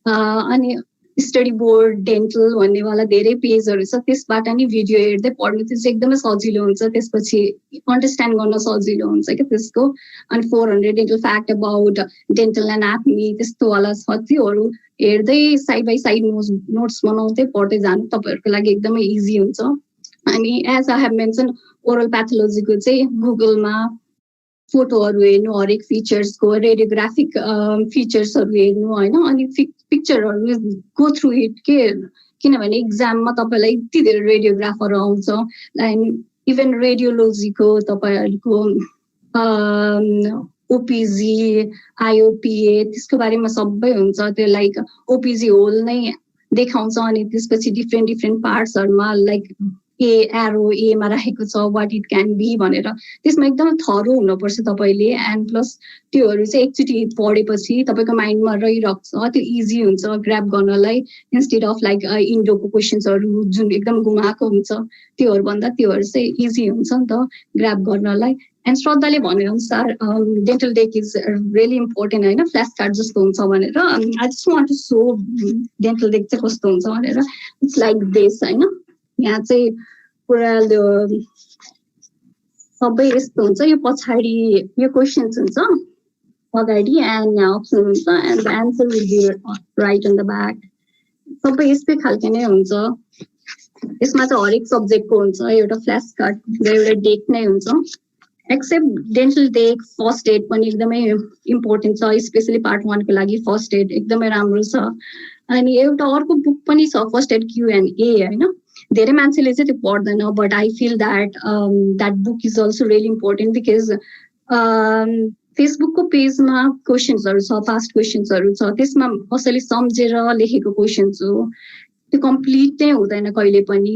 अनि स्टडी बोर्ड डेन्टल भन्नेवाला धेरै पेजहरू छ त्यसबाट नि भिडियो हेर्दै पढ्नु त्यो चाहिँ एकदमै सजिलो हुन्छ त्यसपछि अन्डरस्ट्यान्ड गर्न सजिलो हुन्छ क्या त्यसको अनि 400 dental fact about dental anatomy त्यस्तोवाला छ त्योहरू हेर्दै साइड बाई साइड नोट्स बनाउँदै पढ्दै जानु तपाईँहरूको लागि एकदमै इजी हुन्छ अनि as I have mention oral प्याथोलोजीको चाहिँ गुगलमा फोटोहरू हेर्नु हरेक फिचर्सको रेडियोग्राफिक फिचर्सहरू हेर्नु होइन अनि पिक्चरहरू गो थ्रु इट के किनभने इक्जाममा तपाईँलाई यति धेरै रेडियोग्राफर आउँछ इभन रेडियोलोजीको तपाईँहरूको ओपिजी आइओपिए त्यसको बारेमा सबै हुन्छ त्यो लाइक ओपिजी होल नै देखाउँछ अनि त्यसपछि डिफ्रेन्ट पार्ट्सहरूमा लाइक ए एरो एमा राखेको छ वाट इट क्यान बी भनेर त्यसमा एकदमै थरो हुनुपर्छ तपाईँले एन्ड प्लस त्योहरू चाहिँ एकचोटि पढेपछि तपाईँको माइन्डमा रहिरहेको छ त्यो इजी हुन्छ ग्राप गर्नलाई इन्स्टेड अफ लाइक इन्डोको क्वेसन्सहरू जुन एकदम घुमाएको हुन्छ त्योहरूभन्दा त्योहरू चाहिँ इजी हुन्छ नि त ग्राप गर्नलाई एन्ड श्रद्धाले भनेअनुसार dental deck is really important होइन फ्ल्यास कार्ड जस्तो हुन्छ भनेर I just want to show dental deck चाहिँ कस्तो हुन्छ भनेर इट्स लाइक दिस होइन यहाँ चाहिँ पुरा सबै यस्तो हुन्छ यो पछाडि यो क्वेसन्स हुन्छ अगाडि एन्ड यहाँ अप्सन हुन्छ and the answer will be right on the back सबै यस्तै खालको नै हुन्छ यसमा चाहिँ हरेक सब्जेक्टको हुन्छ एउटा फ्ल्यास कार्ड एउटा डेक नै हुन्छ except dental deck first aid पनि एकदमै इम्पोर्टेन्ट छ स्पेसली पार्ट 1 को लागि फर्स्ट एड एकदमै राम्रो छ अनि एउटा अर्को बुक पनि छ फर्स्ट एड Q&A होइन धेरै मान्छेले चाहिँ त्यो पढ्दैन but I feel that book is also really important because फेसबुकको पेजमा क्वेसन्सहरू छ पास्ट क्वेसन्सहरू छ त्यसमा कसैले सम्झेर लेखेको क्वेसन्स हो त्यो कम्प्लिट नै हुँदैन कहिले पनि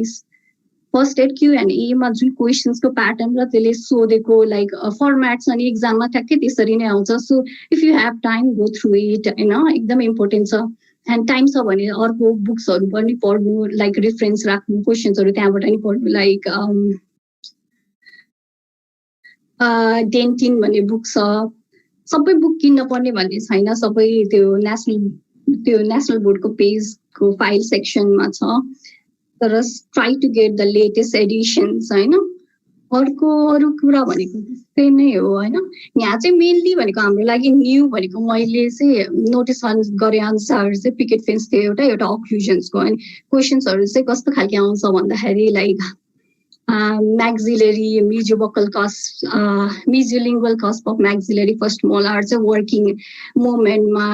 फर्स्ट एड Q&A मा जुन क्वेसन्सको प्याटर्न र त्यसले सोधेको लाइक फर्मेट्स अनि इक्जाममा ठ्याक्कै त्यसरी नै आउँछ so if you have time go through it होइन एकदम इम्पोर्टेन्ट छ एन्ड टाइम छ भने अर्को बुक्सहरू पनि पढ्नु लाइक रेफरेन्स राख्नु क्वेसन्सहरू त्यहाँबाट नि पढ्नु लाइक डेन्टिन भन्ने बुक छ सबै बुक किन्न पर्ने भन्ने छैन सबै त्यो नेसनल बोर्डको पेजको फाइल सेक्सनमा छ तर try to get the latest editions होइन अरू कुरा भनेको त्यस्तै नै हो होइन यहाँ चाहिँ मेनली भनेको हाम्रो लागि न्यू भनेको मैले चाहिँ नोटिस गरे अनुसार चाहिँ पिकेट फेन्स थियो एउटा अक्लुजन्सको अनि क्वेसन्सहरू चाहिँ कस्तो खालके आउँछ भन्दाखेरि like maxillary mesiobuccal cusp mesiolingual cusp of maxillary first molar चाहिँ वर्किङ मोमेन्टमा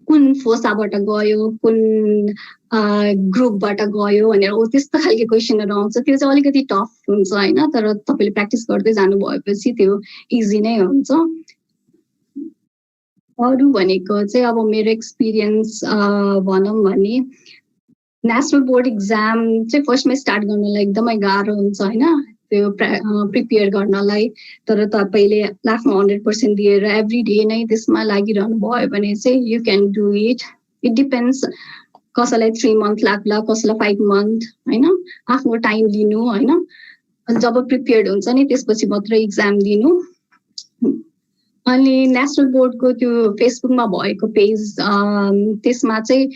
कुन फोसाबाट गयो कुन ग्रुपबाट गयो भनेर त्यस्तो खालको क्वेसनहरू आउँछ त्यो चाहिँ अलिकति टफ हुन्छ होइन तर तपाईँले प्र्याक्टिस गर्दै जानु भएपछि त्यो इजी नै हुन्छ अरू भनेको चाहिँ अब मेरो एक्सपिरियन्स भनौँ भने नेसनल बोर्ड इक्जाम चाहिँ फर्स्टमै स्टार्ट गर्नलाई एकदमै गाह्रो हुन्छ होइन त्यो प्रिपेयर गर्नलाई तर तपाईँले आफ्नो 100% दिएर एभ्री डे नै त्यसमा लागिरहनु भयो भने चाहिँ you can do it depends कसैलाई 3 month लाग्ला कसैलाई 5 month होइन आफ्नो टाइम लिनु होइन जब प्रिपेयर्ड हुन्छ नि त्यसपछि मात्रै इक्जाम दिनु अनि नेसनल बोर्डको त्यो फेसबुकमा भएको पेज त्यसमा चाहिँ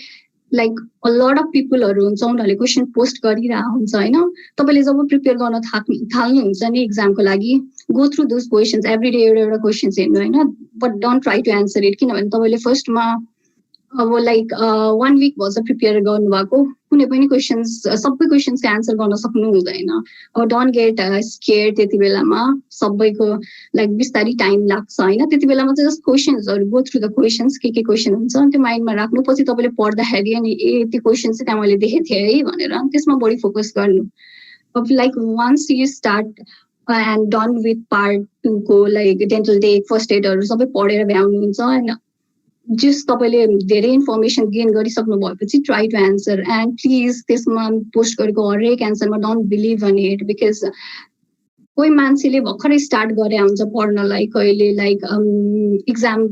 लाइक अ लट अफ पिपलहरू हुन्छ उनीहरूले क्वेसन पोस्ट गरिरहेको हुन्छ होइन तपाईँले जब प्रिपेयर गर्न थाल्नुहुन्छ नि इक्जामको लागि go through those questions every day एउटा क्वेसन्स हेर्नु होइन but don't try to answer it किनभने तपाईँले फर्स्टमा अब लाइक 1 week भन्छ प्रिपेयर गर्नुभएको कुनै पनि क्वेसन्स सबै क्वेसन्सको एन्सर गर्न सक्नु हुँदैन अब डोन्ट गेट स्केयर त्यति बेलामा सबैको लाइक बिस्तारै टाइम लाग्छ होइन त्यति बेलामा चाहिँ जस्ट क्वेसन्सहरू गो थ्रु द क्वेसन्स के क्वेसन हुन्छ अनि त्यो माइन्डमा राख्नु पछि तपाईँले पढ्दाखेरि अनि त्यो क्वेसन चाहिँ त्यहाँ मैले देखेको थिएँ है भनेर त्यसमा बढी फोकस गर्नु अब like once you start and done with part 2 को लाइक डेन्टल डे फर्स्ट एडहरू सबै पढेर भ्याउनुहुन्छ होइन जस्ट तपाईँले धेरै इन्फर्मेसन गेन गरिसक्नु भएपछि try to answer and please त्यसमा पोस्ट गरेको हरेक एन्सरमा don't believe on it because कोही मान्छेले भर्खरै स्टार्ट गरे हुन्छ पढ्नलाई कहिले लाइक इक्जाम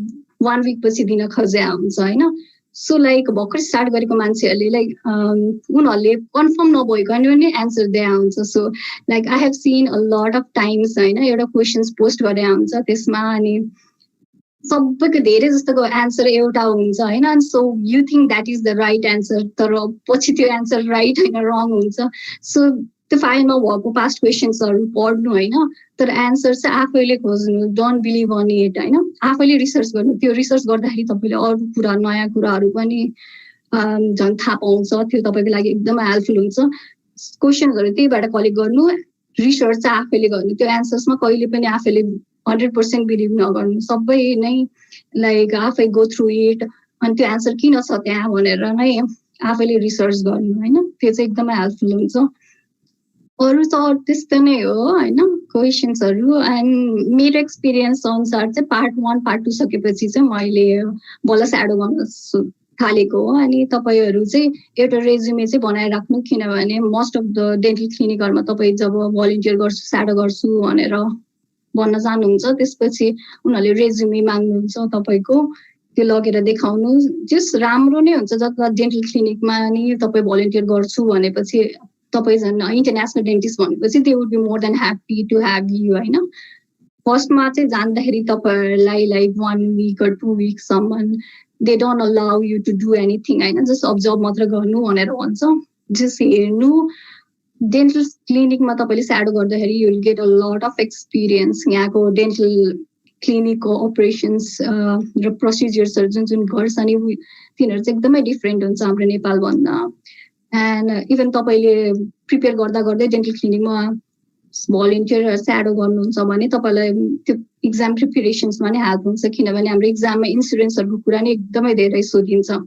1 week पछि दिन खोज्या हुन्छ होइन सो लाइक भर्खर स्टार्ट गरेको मान्छेहरूले लाइक उनीहरूले कन्फर्म नभइकन पनि एन्सर दिए हुन्छ so like I have seen a lot of times होइन एउटा क्वेसन्स पोस्ट गरे हुन्छ त्यसमा अनि सबैको धेरै जस्तोको एन्सर एउटा हुन्छ होइन and so you think that is the right answer तर पछि त्यो एन्सर राइट होइन रङ हुन्छ सो त्यो फाइलमा भएको पास्ट क्वेसन्सहरू पढ्नु होइन तर एन्सर चाहिँ आफैले खोज्नु डोन्ट बिलिभ अन इट होइन आफैले रिसर्च गर्नु त्यो रिसर्च गर्दाखेरि तपाईँले अरू कुरा नयाँ कुराहरू पनि झन् थाहा पाउँछ त्यो तपाईँको लागि एकदमै हेल्पफुल हुन्छ क्वेसन्सहरू त्यहीबाट कलेक्ट गर्नु रिसर्च चाहिँ आफैले गर्नु त्यो एन्सर्समा कहिले पनि आफैले 100% बिलिभ नगर्नु सबै नै लाइक आफै गो थ्रु इट अनि त्यो एन्सर किन छ त्यहाँ भनेर नै आफैले रिसर्च गर्नु होइन त्यो चाहिँ एकदमै हेल्पफुल हुन्छ अरू त त्यस्तो नै हो होइन क्वेसन्सहरू एन्ड मेरो एक्सपिरियन्स अनुसार चाहिँ पार्ट 1 पार्ट 2 सकेपछि चाहिँ मैले बल्ल स्याडो गर्न थालेको हो अनि तपाईँहरू चाहिँ एउटा रेज्युमे चाहिँ बनाइराख्नु किनभने मोस्ट अफ द डेन्टल क्लिनिकहरूमा तपाईँ जब भलिन्टियर गर्छु स्याडो गर्छु भनेर भन्न चाहनुहुन्छ त्यसपछि उनीहरूले रेज्युमे माग्नुहुन्छ तपाईँको त्यो लगेर देखाउनु जस्ट राम्रो नै हुन्छ जब डेन्टल क्लिनिकमा नि तपाईँ भलिन्टियर गर्छु भनेपछि तपाईँ झन् इन्टरनेसनल डेन्टिस्ट भनेपछि they would be more than happy to have you होइन फर्स्टमा चाहिँ जाँदाखेरि तपाईँहरूलाई लाइक 1 week or 2 weeksसम्म they don't allow you to do anything होइन जस्ट अब्जर्भ मात्र गर्नु भनेर भन्छ जस्ट हेर्नु डेन्टल क्लिनिकमा तपाईँले स्याडो गर्दाखेरि you will get a lot of experience यहाँको डेन्टल क्लिनिकको अपरेसन्स र प्रोसिजर्सहरू जुन जुन गर्छ नि तिनीहरू चाहिँ एकदमै डिफ्रेन्ट हुन्छ हाम्रो नेपालभन्दा एन्ड इभन तपाईँले प्रिपेयर गर्दा गर्दै डेन्टल क्लिनिकमा भलिन्टियर स्याडो गर्नुहुन्छ भने तपाईँलाई त्यो इक्जाम प्रिपेरेसन्समा नै हेल्प हुन्छ किनभने हाम्रो इक्जाममा इन्सुरेन्सहरूको कुरा नै एकदमै धेरै सोधिन्छ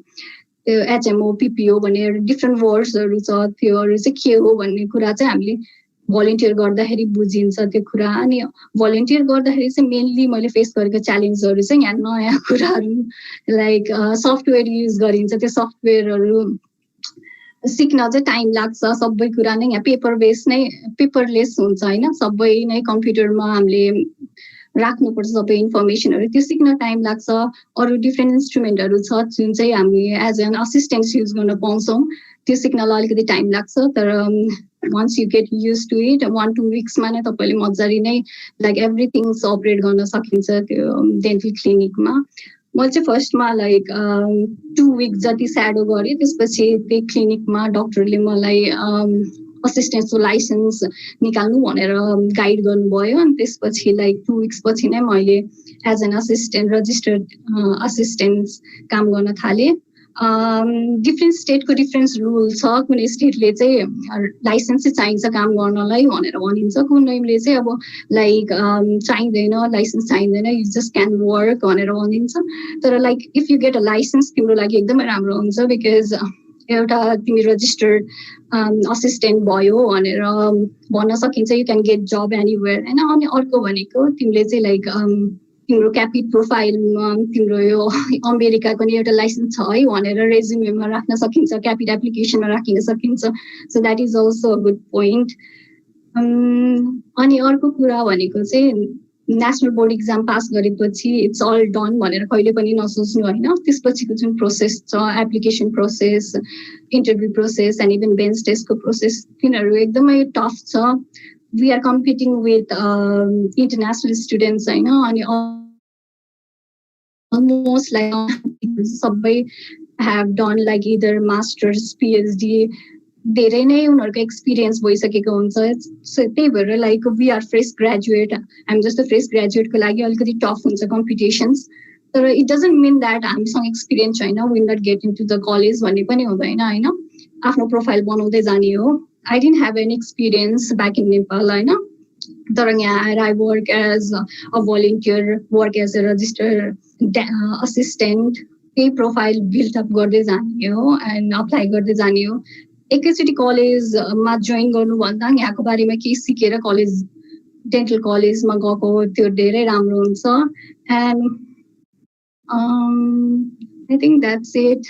त्यो एचएमओ पिपिओ भन्ने डिफ्रेन्ट वर्ड्सहरू छ त्योहरू चाहिँ के हो भन्ने कुरा चाहिँ हामीले भलिन्टियर गर्दाखेरि बुझिन्छ त्यो कुरा अनि भलिन्टियर गर्दाखेरि चाहिँ मेनली मैले फेस गरेको च्यालेन्जहरू चाहिँ यहाँ नयाँ कुराहरू लाइक सफ्टवेयर युज गरिन्छ त्यो सफ्टवेयरहरू सिक्न चाहिँ टाइम लाग्छ सबै कुरा नै यहाँ पेपरलेस हुन्छ होइन सबै नै कम्प्युटरमा हामीले राख्नुपर्छ सबै इन्फर्मेसनहरू त्यो सिक्न टाइम लाग्छ अरू डिफ्रेन्ट इन्स्ट्रुमेन्टहरू छ जुन चाहिँ हामी एज एन असिस्टेन्ट युज गर्न पाउँछौँ त्यो सिक्नलाई अलिकति टाइम लाग्छ तर once you get used to it 1-2 weeksमा नै तपाईँले मजाले नै लाइक एभ्रिथिङ अपरेट गर्न सकिन्छ त्यो डेन्टल क्लिनिकमा मैले चाहिँ फर्स्टमा लाइक 2 week जति स्याडो गरेँ त्यसपछि त्यही क्लिनिकमा डक्टरले मलाई असिस्टेन्टको लाइसेन्स निकाल्नु भनेर गाइड गर्नुभयो अनि त्यसपछि लाइक 2 weeks पछि नै मैले as an assistant registered assistant काम गर्न थालेँ डिफ्रेन्ट स्टेटको डिफ्रेन्ट रुल छ कुनै स्टेटले चाहिँ लाइसेन्स चाहिँ चाहिन्छ काम गर्नलाई भनेर भनिन्छ कुनैले चाहिँ अब लाइक चाहिँदैन लाइसेन्स चाहिँदैन यु जस्ट क्यान वर्क भनेर भनिन्छ तर like if you get a licence तिम्रो लागि एकदमै राम्रो हुन्छ बिकज एउटा तिमी रजिस्टर्ड असिस्टेन्ट भयो भनेर भन्न सकिन्छ you can get job anywhere होइन अनि अर्को भनेको तिमीले चाहिँ लाइक तिम्रो क्यापिट प्रोफाइलमा तिम्रो यो अमेरिकाको नि एउटा लाइसेन्स छ है भनेर रेज्युमेमा राख्न सकिन्छ क्यापिट एप्लिकेसनमा राख्न सकिन्छ so that is also a good point अनि अर्को कुरा भनेको चाहिँ नेसनल बोर्ड इक्जाम पास गरेपछि इट्स अल डन भनेर कहिले पनि नसोच्नु होइन त्यसपछिको जुन प्रोसेस छ application process interview process and even bench टेस्टको प्रोसेस तिनीहरू एकदमै टफ छ we are competing with international students होइन अनि almost like सबै have done like either masters PhD धेरै नै उनीहरूको एक्सपिरियन्स भइसकेको हुन्छ सो त्यही भएर like we are fresh graduate हामी जस्तो फ्रेस ग्रेजुएटको लागि अलिकति टफ हुन्छ कम्पिटिसन्स तर it doesn't mean that हामीसँग एक्सपिरियन्स छैन, we not get into the college भन्ने पनि हुँदैन हैन, आफ्नो प्रोफाइल बनाउँदै जाने हो. I didn't have any experience back in Nepal हैन, तर यहाँ आएर I work as a volunteer, work as a registered assistant, त्यही प्रोफाइल बिल्ड अप गर्दै जाने हो एन्ड अप्लाई गर्दै जाने हो. एकैचोटि कलेजमा जोइन गर्नुभन्दा यहाँको बारेमा केही सिकेर कलेज डेन्टल कलेजमा गएको त्यो धेरै राम्रो हुन्छ. And I think that's it.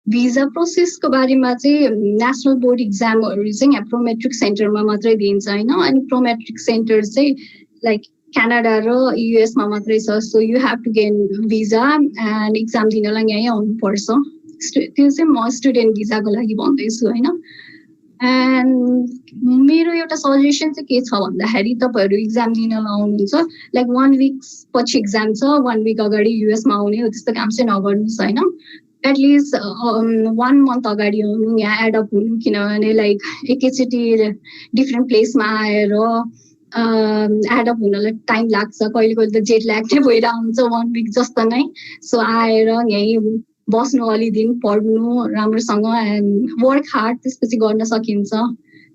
Visa प्रोसेसको बारेमा चाहिँ नेसनल बोर्ड इक्जामहरू चाहिँ यहाँ प्रोमेट्रिक सेन्टरमा मात्रै दिन्छ होइन, अनि प्रोमेट्रिक सेन्टर चाहिँ लाइक क्यानाडा र युएसमा मात्रै छ. So you have to gain visa and exam दिनलाई यहीँ आउनुपर्छ. त्यो चाहिँ म स्टुडेन्ट भिजाको लागि भन्दैछु होइन. एन्ड मेरो एउटा सजेसन चाहिँ के छ भन्दाखेरि तपाईँहरू इक्जाम दिनलाई आउनुहुन्छ लाइक 1 week पछि इक्जाम छ, 1 week अगाडि युएसमा आउने हो त्यस्तो काम चाहिँ नगर्नुहोस् होइन. एटलिस्ट 1 month अगाडि आउनु, यहाँ एडअप हुनु, किनभने लाइक एकैचोटि डिफ्रेन्ट प्लेसमा आएर एडअप हुनलाई टाइम लाग्छ. कहिले कहिले त जेट ल्याग नै भइरहेको हुन्छ 1 week जस्तो नै. सो आएर यहीँ बस्नु, अलि दिन पढ्नु राम्रोसँग एन्ड वर्क हार्ड, त्यसपछि गर्न सकिन्छ.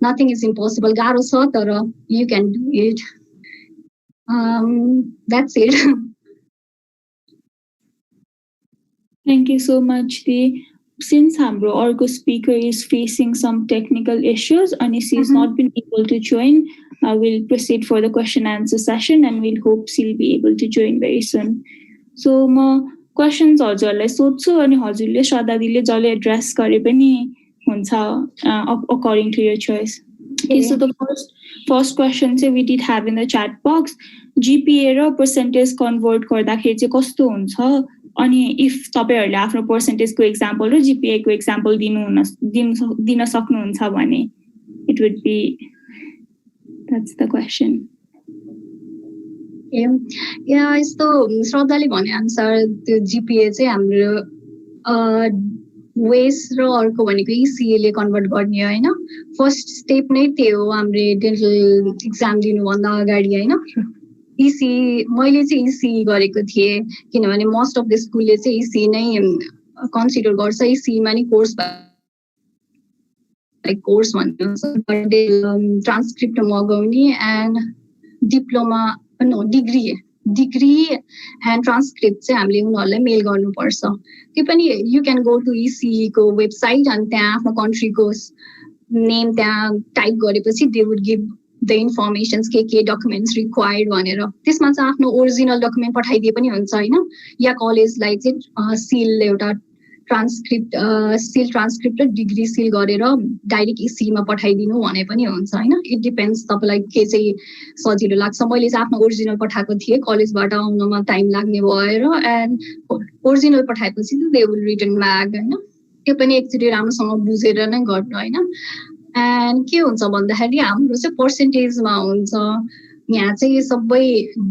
Nothing is impossible. गाह्रो छ तर you can do it. That's it. Thank you so much. Since हाम्रो अर्को speaker is facing some technical issues and she has not been able to join, we'll proceed for the question and answer session and we'll hope she'll be able to join very soon. So म questions हजुरलाई सोध्छु अनि हजुरले श्रद्धा दिदीले जसले address गरे पनि हुन्छ according to your choice. Okay, so the first question चाहिँ we did have in the chat box. GPA र percentage convert गर्दाखेरि चाहिँ कस्तो हुन्छ, अनि इफ तपाईहरुले आफ्नो पर्सेन्टेजको एक्जाम्पल र जीपीए को एक्जाम्पल दिन सक्नुहुन्छ भने it would be that's the question. या यस्तो श्रद्धाले भने अनुसार त्यो जीपीए चाहिँ हाम्रो वेस र अर्को भनेको इसीए ले कन्भर्ट गर्ने हैन. फर्स्ट स्टेप नै त्यो हो हाम्रो डेन्टल एक्जाम दिनुभन्दा अगाडि हैन. इसी मैले चाहिँ इसी गरेको थिएँ किनभने मोस्ट अफ द स्कुलले चाहिँ इसी नै कन्सिडर गर्छ. इसीमा नि कोर्स लाइक कोर्स भन्छ, ट्रान्सक्रिप्ट मगाउने and diploma degree and transcript चाहिँ हामीले उनीहरूलाई मेल गर्नुपर्छ. त्यो पनि यु क्यान गो टु इसी को वेबसाइट अनि त्यहाँ आफ्नो कन्ट्रीको नेम त्यहाँ टाइप गरेपछि they would give the informations के डकुमेन्ट्स रिक्वायर्ड भनेर. त्यसमा चाहिँ आफ्नो ओरिजिनल डकुमेन्ट पठाइदिए पनि हुन्छ होइन, या कलेजलाई चाहिँ सिल एउटा सिल ट्रान्सक्रिप्ट र डिग्री सिल गरेर डाइरेक्ट इसीमा पठाइदिनु भने पनि हुन्छ होइन. इट डिपेन्ड्स तपाईँलाई के चाहिँ सजिलो लाग्छ. मैले चाहिँ आफ्नो ओरिजिनल पठाएको थिएँ, कलेजबाट आउनमा टाइम लाग्ने भएर, एन्ड ओरिजिनल पठाएपछि चाहिँ दे विल रिटर्न ब्याक होइन. त्यो पनि एकचोटि राम्रोसँग बुझेर नै गर्नु होइन. एन्ड के हुन्छ भन्दाखेरि हाम्रो चाहिँ पर्सेन्टेजमा हुन्छ. यहाँ चाहिँ सबै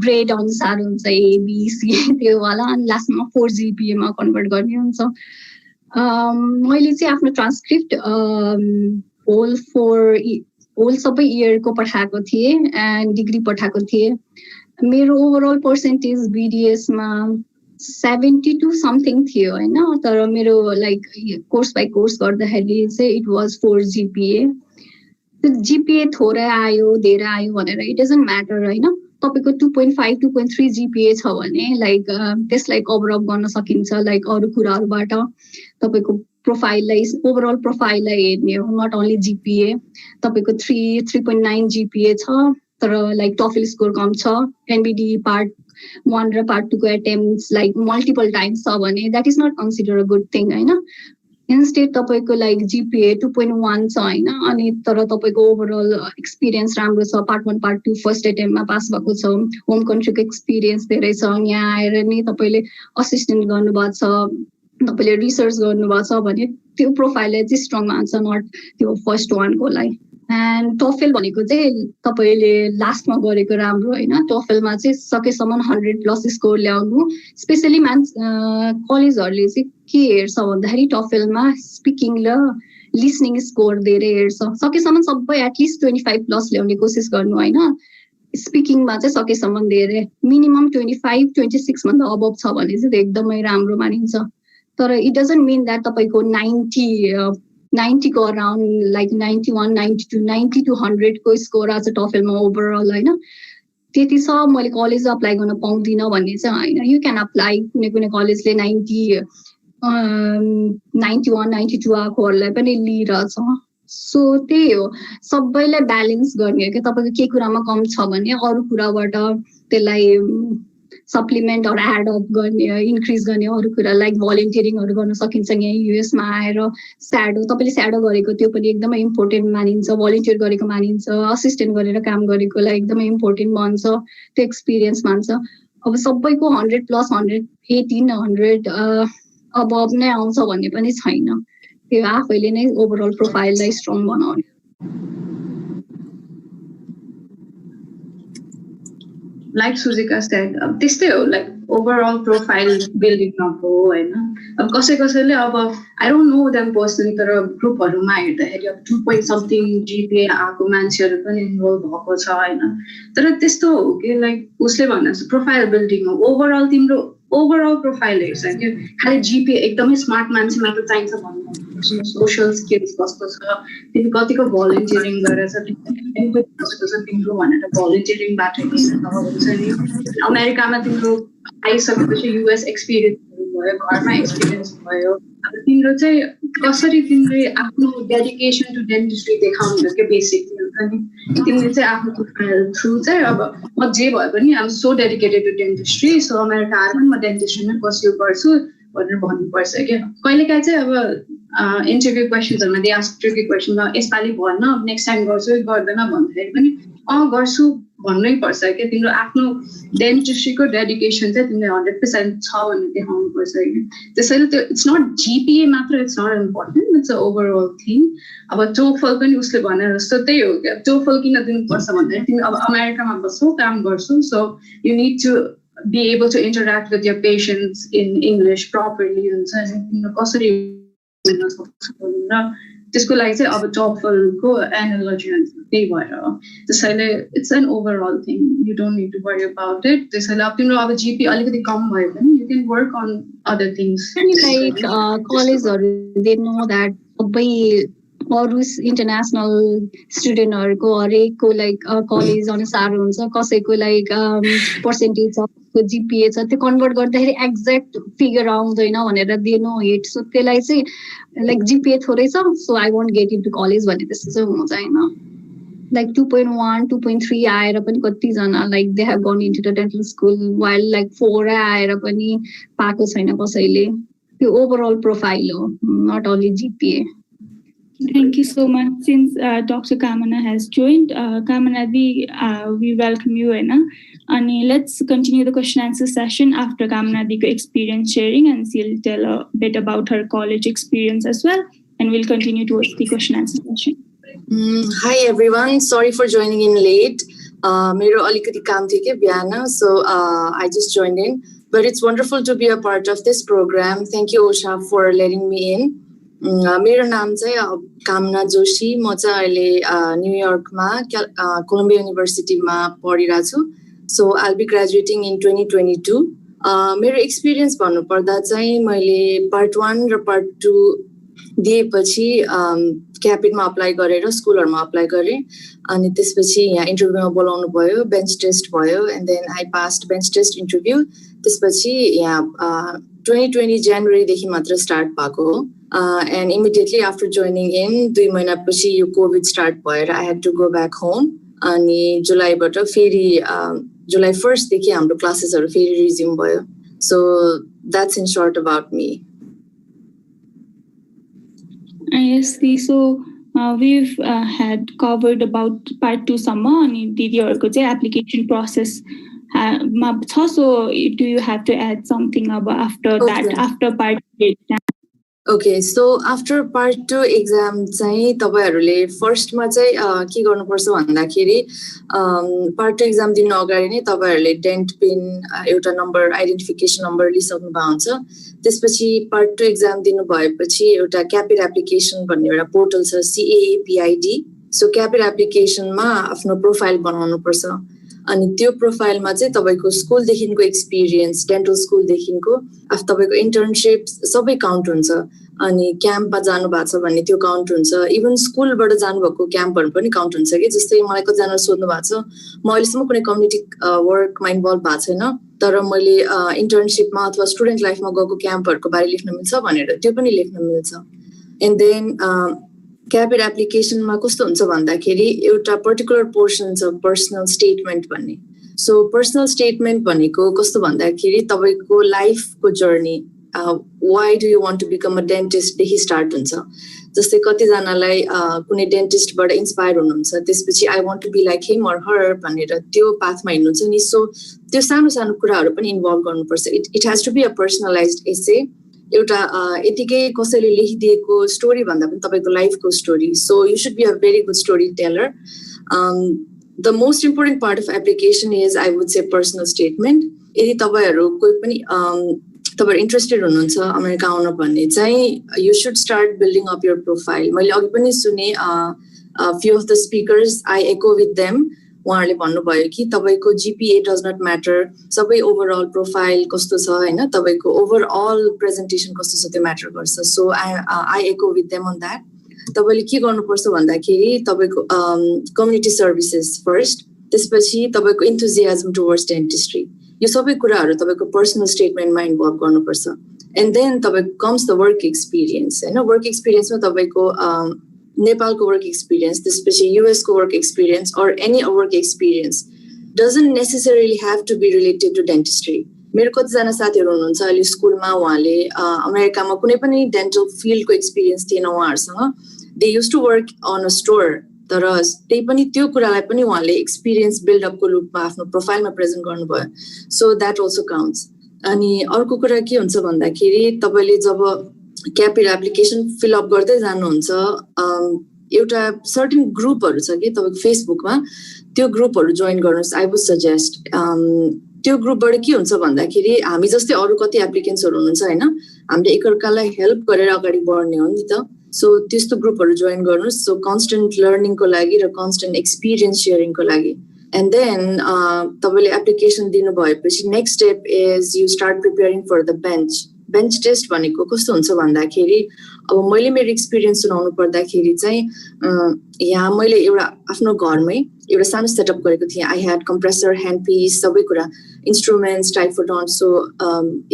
ग्रेड अनुसार हुन्छ, एबिसी त्यो वाला, अनि लास्टमा 4 GPA कन्भर्ट गर्ने हुन्छ. मैले चाहिँ आफ्नो ट्रान्सक्रिप्ट होल सबै इयरको पठाएको थिएँ एन्ड डिग्री पठाएको थिएँ. मेरो ओभरअल पर्सेन्टेज बिडिएसमा 72 समथिङ थियो होइन, तर मेरो लाइक कोर्स बाई कोर्स गर्दाखेरि चाहिँ इट वाज 4 GPA. त्यो जिपिए थोरै आयो धेरै आयो भनेर इट डजन्ट म्याटर होइन. तपाईँको 2.5 2.3 GPA छ भने लाइक त्यसलाई कभर अप गर्न सकिन्छ. लाइक अरू कुराहरूबाट तपाईँको प्रोफाइललाई ओभरअल प्रोफाइललाई हेर्ने हो, नट ओन्ली जिपिए. तपाईँको 3.9 GPA छ तर लाइक टफल स्कोर कम छ, एनबिडी पार्ट 1 र पार्ट 2 को एटेम्प्ट्स लाइक मल्टिपल टाइम्स छ भने that is not consider a good thing होइन. इन्स्टेड तपाईँको लाइक जिपिए 2.1 छ होइन, अनि तर तपाईँको ओभरअल एक्सपिरियन्स राम्रो छ, पार्ट 1 पार्ट 2 फर्स्ट एटेम्पमा पास भएको छ, होम कन्ट्रीको एक्सपिरियन्स धेरै छ, यहाँ आएर नि तपाईँले असिस्टेन्ट गर्नुभएको छ, तपाईँले रिसर्च गर्नुभएको छ भने त्यो प्रोफाइललाई चाहिँ स्ट्रङ मान्छ, नट त्यो फर्स्ट वानकोलाई. एन्ड टफेल भनेको चाहिँ तपाईँले लास्टमा गरेको राम्रो होइन. टफेलमा चाहिँ सकेसम्म 100+ स्कोर ल्याउनु. स्पेसली कलेजहरूले चाहिँ के हेर्छ भन्दाखेरि टफेलमा स्पिकिङ र लिसनिङ स्कोर धेरै हेर्छ. सकेसम्म सबै एटलिस्ट 25+ ल्याउने कोसिस गर्नु होइन. स्पिकिङमा चाहिँ सकेसम्म धेरै मिनिमम 25-26 भन्दा अबभ छ भने चाहिँ एकदमै राम्रो मानिन्छ तर इट डजन्ट मिन द्याट तपाईँको 90 को अराउन्ड लाइक 91, 92, 90 to 100 को स्कोर आज टफेलमा ओभरअल होइन त्यति छ मैले कलेज अप्लाई गर्न पाउँदिनँ भन्ने चाहिँ होइन यु क्यान अप्लाई कुनै कलेजले 91, 92 आएकोहरूलाई पनि लिइरहेछ सो त्यही हो सबैलाई ब्यालेन्स गर्ने हो कि तपाईँको के कुरामा कम छ भने अरू कुराबाट त्यसलाई सप्लिमेन्ट अर एड अप गर्ने इन्क्रिज गर्ने अरू कुरा लाइक भलिन्टियरिङहरू गर्न सकिन्छ यहाँ युएसमा आएर स्याडो तपाईँले स्याडो गरेको त्यो पनि एकदमै इम्पोर्टेन्ट मानिन्छ भलिन्टियर गरेको मानिन्छ असिस्टेन्ट गरेर काम गरेकोलाई एकदमै इम्पोर्टेन्ट मान्छ त्यो एक्सपिरियन्स मान्छ अब सबैको 100+, 118, 100 अबभ नै आउँछ भन्ने पनि छैन त्यो आफैले नै ओभरअल प्रोफाइललाई स्ट्रङ बनाउने like Sujika said, त्यस्तै हो like overall profile building नको हैन अब कसैले अब I don't know them personally तर ग्रुपहरुमा हेर्दाखेरि अब 2 point something GPA आको मान्छेहरु पनि इन्भल्भ भएको छ हैन तर त्यस्तो हो कि लाइक उसले भन्नु प्रोफाइल बिल्डिङ हो ओभरअल तिम्रो ओभरअल प्रोफाइल हेर्छ कि खाली GPA एकदमै स्मार्ट मान्छे मात्र चाहिन्छ भन्नु सोशल स्किल्स कस्तो छ तिमी कतिको भलिन्टियरिङ गरेछ तिमी कस्तो छ तिम्रो भनेर भलिन्टियरिङबाट हुन्छ नि अमेरिकामा तिम्रो आइसकेपछि युएस एक्सपिरियन्स भयो घरमा एक्सपिरियन्स भयो अब तिम्रो चाहिँ कसरी तिमीले आफ्नो डेडिकेसन टु डेन्टिस्ट्री देखाउनु के बेसिकली हुन्छ नि तिमीले चाहिँ आफ्नो प्रोफाइल थ्रु चाहिँ अब म जे भए पनि I'm so dedicated to dentistry so America आएर पनि म डेन्टिस्ट्रीमै पर्स्यु गर्छु भनेर भन्नुपर्छ क्या कहिलेकाहीँ चाहिँ अब इन्टरभ्यू क्वेसन्सहरूमा दे आस्क ट्रिकी क्वेसन यसपालि भन्न नेक्स्ट टाइम गर्छु गर्दैन भन्दाखेरि पनि गर्छु भन्नै पर्छ क्या तिम्रो आफ्नो डेन्टिस्ट्रीको डेडिकेसन चाहिँ तिमीले 100% छ भनेर देखाउनु पर्छ कि त्यसैले त्यो इट्स नट जिपिए मात्र it's not important it's a overall thing अब टोफल पनि उसले भने जस्तो त्यही हो क्या टोफल किन दिनुपर्छ भन्दाखेरि तिमी अब अमेरिकामा बस्छौ काम गर्छौ so you need to be able to interact with your patients in English properly हुन्छ नि तिम्रो कसरी त्यसको लागि चाहिँ अब टफलको एनालोजी त्यही भएर त्यसैले it's an overall thing you don't need to worry about it त्यसैले अब तिम्रो अब जिपी अलिकति कम भयो भने you can work on other things like कलेजहरू दे नो द्याट सबै अरू इन्टरनेसनल स्टुडेन्टहरूको हरेकको लाइक कलेज अनुसार हुन्छ कसैको लाइक पर्सेन्टेज छ जिपिए छ त्यो कन्भर्ट गर्दाखेरि एक्ज्याक्ट फिगर आउँदैन भनेर दे नो इट सो त्यसलाई चाहिँ लाइक जिपिए थोरै छ so I won't get into college भन्ने त्यस्तो चाहिँ हुनु छैन लाइक 2.1, 2.3 आएर पनि कतिजना like they have gone into the dental school while like 4 आएर पनि पाएको छैन कसैले त्यो ओभरअल प्रोफाइल हो not only GPA Thank you so much. Since Dr. Kamana has joined, Kamana, we welcome you. And let's continue the question answer session after Kamana experience sharing, and she'll tell a bit about her college experience as well. And we'll continue towards the question answer session. Hi everyone. Sorry for joining in late. Mero alikati kaam thiyo ke bihana, so I just joined in. But it's wonderful to be a part of this program. Thank you, Osha, for letting me in. मेरो नाम चाहिँ कामना जोशी म चाहिँ अहिले न्युयोर्कमा Colombia युनिभर्सिटीमा पढिरहेको छु so I will be graduating in 2022 मेरो एक्सपिरियन्स भन्नुपर्दा चाहिँ मैले पार्ट 1 र पार्ट 2 दिएपछि क्यापिटमा अप्लाई गरेर स्कुलहरुमा अप्लाई गरेँ अनि त्यसपछि यहाँ इन्टरभ्यूमा बोलाउनु भयो बेन्च टेस्ट भयो and then I passed bench test interview त्यसपछि यहाँ 2020 जनवरीदेखि मात्र स्टार्ट भएको हो and immediately after joining in 2 महिनापछि यो कोभिड स्टार्ट भएर I had to go back home अनि जुलाईबाट फेरि जुलाई 1st देखि हाम्रो क्लासेसहरु फेरि रिज्युम भयो so that's in short about me. Yes, so we've had covered about part 2 सम्म अनि दिदीहरुको चाहिँ application process so do you have to add something about after that after part 2 Okay, so after part 2 exam चाहिँ तपाईहरुले फर्स्टमा चाहिँ के गर्नुपर्छ भन्दाखेरि part 2 exam दिन अगाडि नै तपाईहरुले डेन्ट पिन एउटा नम्बर आइडेन्टिफिकेसन नम्बर लिइसक्नु भएको हुन्छ त्यसपछि part 2 exam दिनु भएपछि एउटा क्यापिट एप्लिकेसन भन्ने एउटा पोर्टल छ CAAPID सो क्यापिट एप्लिकेसनमा आफ्नो प्रोफाइल बनाउनु पर्छ अनि त्यो प्रोफाइलमा चाहिँ तपाईको स्कुलदेखिको एक्सपिरियन्स डेन्टल स्कुलदेखिको तपाईको इन्टर्नशिप सबै काउन्ट हुन्छ अनि क्याम्पमा जानु भएको छ भने त्यो काउन्ट हुन्छ इभन स्कुलबाट जानुभएको क्याम्पहरू पनि काउन्ट हुन्छ कि जस्तै मलाई कतिजना सोध्नु भएको छ म अहिलेसम्म कुनै कम्युनिटी वर्कमा इन्भल्भ भएको छैन तर मैले इन्टर्नशिपमा अथवा स्टुडेन्ट लाइफमा गएको क्याम्पहरूको बारे लेख्न मिल्छ भनेर त्यो पनि लेख्न मिल्छ एन्ड देन क्याबिर एप्लिकेसनमा कस्तो हुन्छ भन्दाखेरि एउटा पर्टिकुलर पोर्सन छ पर्सनल स्टेटमेन्ट भन्ने सो पर्सनल स्टेटमेन्ट भनेको कस्तो भन्दाखेरि तपाईँको लाइफको journey why do you want to become a डेन्टिस्टदेखि स्टार्ट हुन्छ जस्तै कतिजनालाई कुनै डेन्टिस्टबाट इन्सपायर हुनुहुन्छ त्यसपछि I want to be like him or her भनेर त्यो पाथमा हिँड्नुहुन्छ नि सो त्यो सानो सानो कुराहरू पनि इन्भल्भ गर्नुपर्छ it has to be a personalized essay एउटा यतिकै कसैले लेखिदिएको स्टोरी भन्दा पनि तपाईँको लाइफको story so you should be a very good story teller the most important part of application is I would say personal statement यदि तपाईँहरू कोही पनि तपाईहरु इन्ट्रेस्टेड हुनुहुन्छ अमेरिका आउन भन्ने चाहिँ you should start building up your profile मैले अघि पनि सुने few of the speakers I echo with them उहाँहरूले भन्नुभयो कि तपाईँको जीपीए डज नट म्याटर सबै ओभरअल प्रोफाइल कस्तो छ हैन तपाईँको ओभरअल प्रेजेन्टेसन कस्तो छ त्यो म्याटर गर्छ so I echo with them on that तपाईँले के गर्नुपर्छ भन्दाखेरि तपाईँको कम्युनिटी सर्भिसेस फर्स्ट त्यसपछि तपाईँको इन्थुजियाजम टुवर्ड्स डेन्टिस्ट्री यो सबै कुराहरू तपाईँको पर्सनल स्टेटमेन्टमा इन्भल्भ गर्नुपर्छ एन्ड देन तपाईँको कम्स द वर्क एक्सपिरियन्स हैन वर्क एक्सपिरियन्समा तपाईँको नेपालको वर्क एक्सपिरियन्स त्यसपछि युएसको work experience or any work experience doesn't necessarily have to be related to dentistry मेरो कतिजना साथीहरू हुनुहुन्छ अहिले स्कुलमा उहाँले अमेरिकामा कुनै पनि डेन्टल फिल्डको एक्सपिरियन्स थिएन उहाँहरूसँग they used to work on a store तर त्यही पनि त्यो कुरालाई पनि उहाँले एक्सपिरियन्स बिल्डअपको रूपमा आफ्नो प्रोफाइलमा प्रेजेन्ट गर्नुभयो सो द्याट अल्सो काउन्ट्स अनि अर्को कुरा के हुन्छ भन्दाखेरि तपाईँले जब क्यापिर एप्लिकेसन फिलअप गर्दै जानुहुन्छ एउटा सर्टेन ग्रुपहरू छ कि तपाईँको फेसबुकमा त्यो ग्रुपहरू जोइन गर्नुहोस् आई वुड सजेस्ट त्यो ग्रुपबाट के हुन्छ भन्दाखेरि हामी जस्तै अरू कति एप्लिकेन्ट्सहरू हुनुहुन्छ होइन हामीले एकअर्कालाई हेल्प गरेर अगाडि बढ्ने हो नि त सो त्यस्तो ग्रुपहरू जोइन गर्नुहोस् सो कन्स्टेन्ट लर्निङको लागि र कन्स्टेन्ट एक्सपिरियन्स सेयरिङको लागि एन्ड देन तपाईँले एप्लिकेसन दिनुभएपछि next step is you start preparing for the bench test भनेको कस्तो हुन्छ भन्दाखेरि अब मैले मेरो एक्सपिरियन्स सुनाउनु पर्दाखेरि चाहिँ यहाँ मैले एउटा आफ्नो घरमै एउटा सानो सेटअप गरेको थिएँ I had compressor hand piece सबै कुरा इन्स्ट्रुमेन्ट्स टाइफोडन्ट सो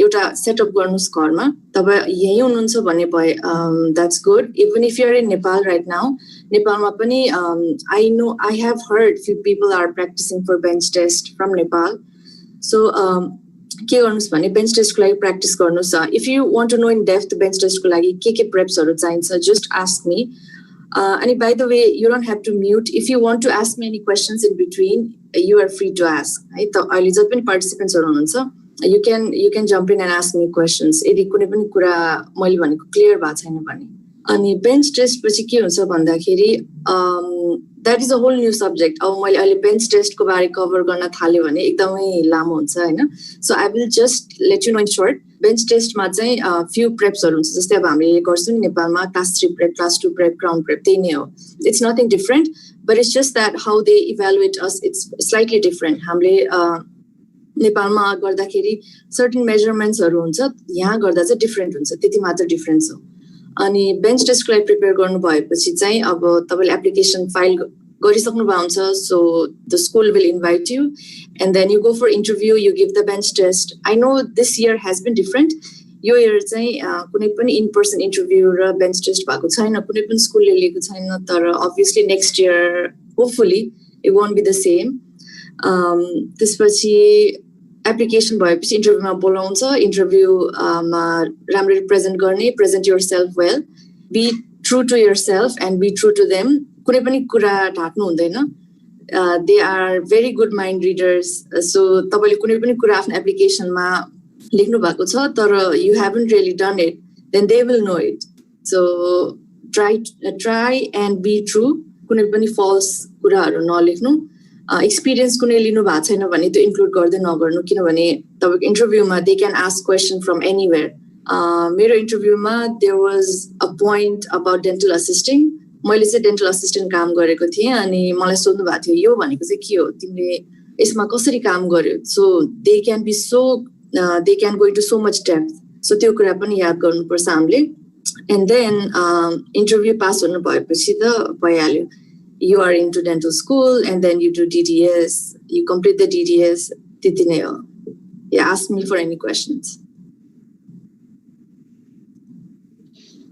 एउटा सेटअप गर्नुहोस् घरमा तपाईँ यहीँ हुनुहुन्छ भने भए that's good even if you're in Nepal right now नेपालमा पनि I know I have heard few people are practicing for bench test from Nepal so के गर्नुहोस् भने बेन्च टेस्टको लागि प्र्याक्टिस गर्नुहोस् if you want to know in depth bench टेस्टको लागि के प्रेप्सहरू चाहिन्छ जस्ट आस्क मी अनि by the way you don't have to mute if you want to ask me any questions in between you are free to ask है त अहिले जति पनि पार्टिसिपेन्ट्सहरू हुनुहुन्छ you can jump in and ask me questions यदि कुनै पनि कुरा मैले भनेको क्लियर भएको छैन भने अनि बेन्च टेस्ट पछि के हुन्छ भन्दाखेरि that is a whole new subject अब मैले अहिले बेन्च टेस्टको बारे कभर गर्न थाल्यो भने एकदमै लामो हुन्छ होइन so I will just let you know in short bench टेस्टमा चाहिँ फ्यु प्रेप्सहरू हुन्छ जस्तै अब हामीले गर्छौँ नि नेपालमा class 3 prep class 2 prep crown prep त्यही नै हो it's nothing different but it's just that how they evaluate us it's slightly different हामीले नेपालमा गर्दाखेरि सर्टेन मेजरमेन्ट्सहरू हुन्छ यहाँ गर्दा चाहिँ डिफरेन्ट हुन्छ त्यति मात्र डिफरेन्स हो अनि बेन्च टेस्टको लागि प्रिपेयर गर्नु भएपछि चाहिँ अब तपाईँले एप्लिकेसन फाइल गरिसक्नु भएको हुन्छ so the school will invite you and then you go for interview you give the bench test I know this year has been different यो इयर चाहिँ कुनै पनि इन पर्सन इन्टरभ्यू र बेन्च टेस्ट भएको छैन कुनै पनि स्कुलले लिएको छैन तर obviously next year hopefully it won't be the same त्यसपछि एप्लिकेसन भएपछि इन्टरभ्यूमा बोलाउँछ इन्टरभ्यूमा राम्ररी present yourself well be true to your self and be true to them कुनै पनि कुरा ढाक्नु हुँदैन they are very good mind readers so तपाईँले कुनै पनि कुरा आफ्नो एप्लिकेसनमा लेख्नु भएको छ तर you haven't really done it then they will know it so try and be true कुनै पनि फल्स कुराहरू नलेख्नु एक्सपिरियन्स कुनै लिनु भएको छैन भने त्यो इन्क्लुड गर्दै नगर्नु किनभने तपाईँको इन्टरभ्यूमा they can ask question from anywhere मेरो इन्टरभ्यूमा there was a point about dental assisting मैले चाहिँ डेन्टल असिस्टेन्ट काम गरेको थिएँ अनि मलाई सोध्नु भएको थियो यो भनेको चाहिँ के हो तिमीले यसमा कसरी काम गर्यो, so they can be so they can go into so much depth. So त्यो कुरा पनि याद गर्नुपर्छ हामीले. And then interview pass गर्नु भएपछि त भइहाल्यो. You are into dental school and then you do DDS, you complete the DDS, त्यति नै हो. Yeah, ask me for any questions.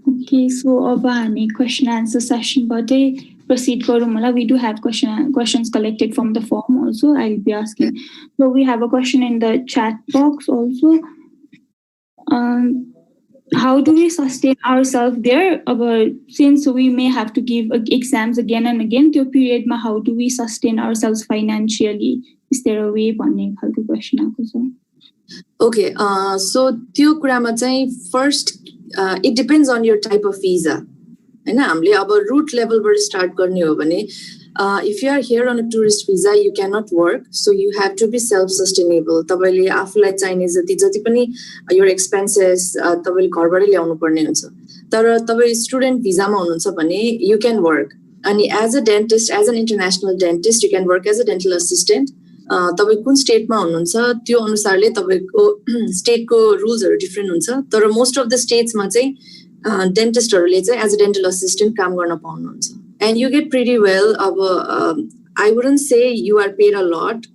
Okay, so अब हामी question answer session बाटै proceed गरौँ होला. We do have questions collected from the form also. I'll be asking. So we have a question in the chat box also. How do we sustain ourselves there? Since we may have to give exams again and again, त्यो period ma how do we sustain ourselves financially? Is there a way? भन्ने खालको question आएको छ. Okay, so त्यो कुरामा चाहिँ first it depends on your type of visa. हैन, हामीले अब root level बाट start गर्ने हो भने if you are here on a tourist visa, you cannot work, so you have to be self-sustainable. तपाईले आफूलाई चाहिने जति पनि your expenses तपाईले घरबाटै ल्याउनु पर्ने हुन्छ. तर तपाईँ student visa मा हुनुहुन्छ भने you can work. अनि as a dentist, as an international dentist, you can work as a dental assistant. तपाईँ कुन स्टेटमा हुनुहुन्छ त्यो अनुसारले तपाईको स्टेटको रुल्सहरु डिफरेन्ट हुन्छ. तर मोस्ट अफ द स्टेट्समा चाहिँ डेन्टिस्टहरुले चाहिँ एज अ डेन्टल असिस्टेन्ट काम गर्न पाउनुहुन्छ. And you get pretty well. I wouldn't say you are paid a lot.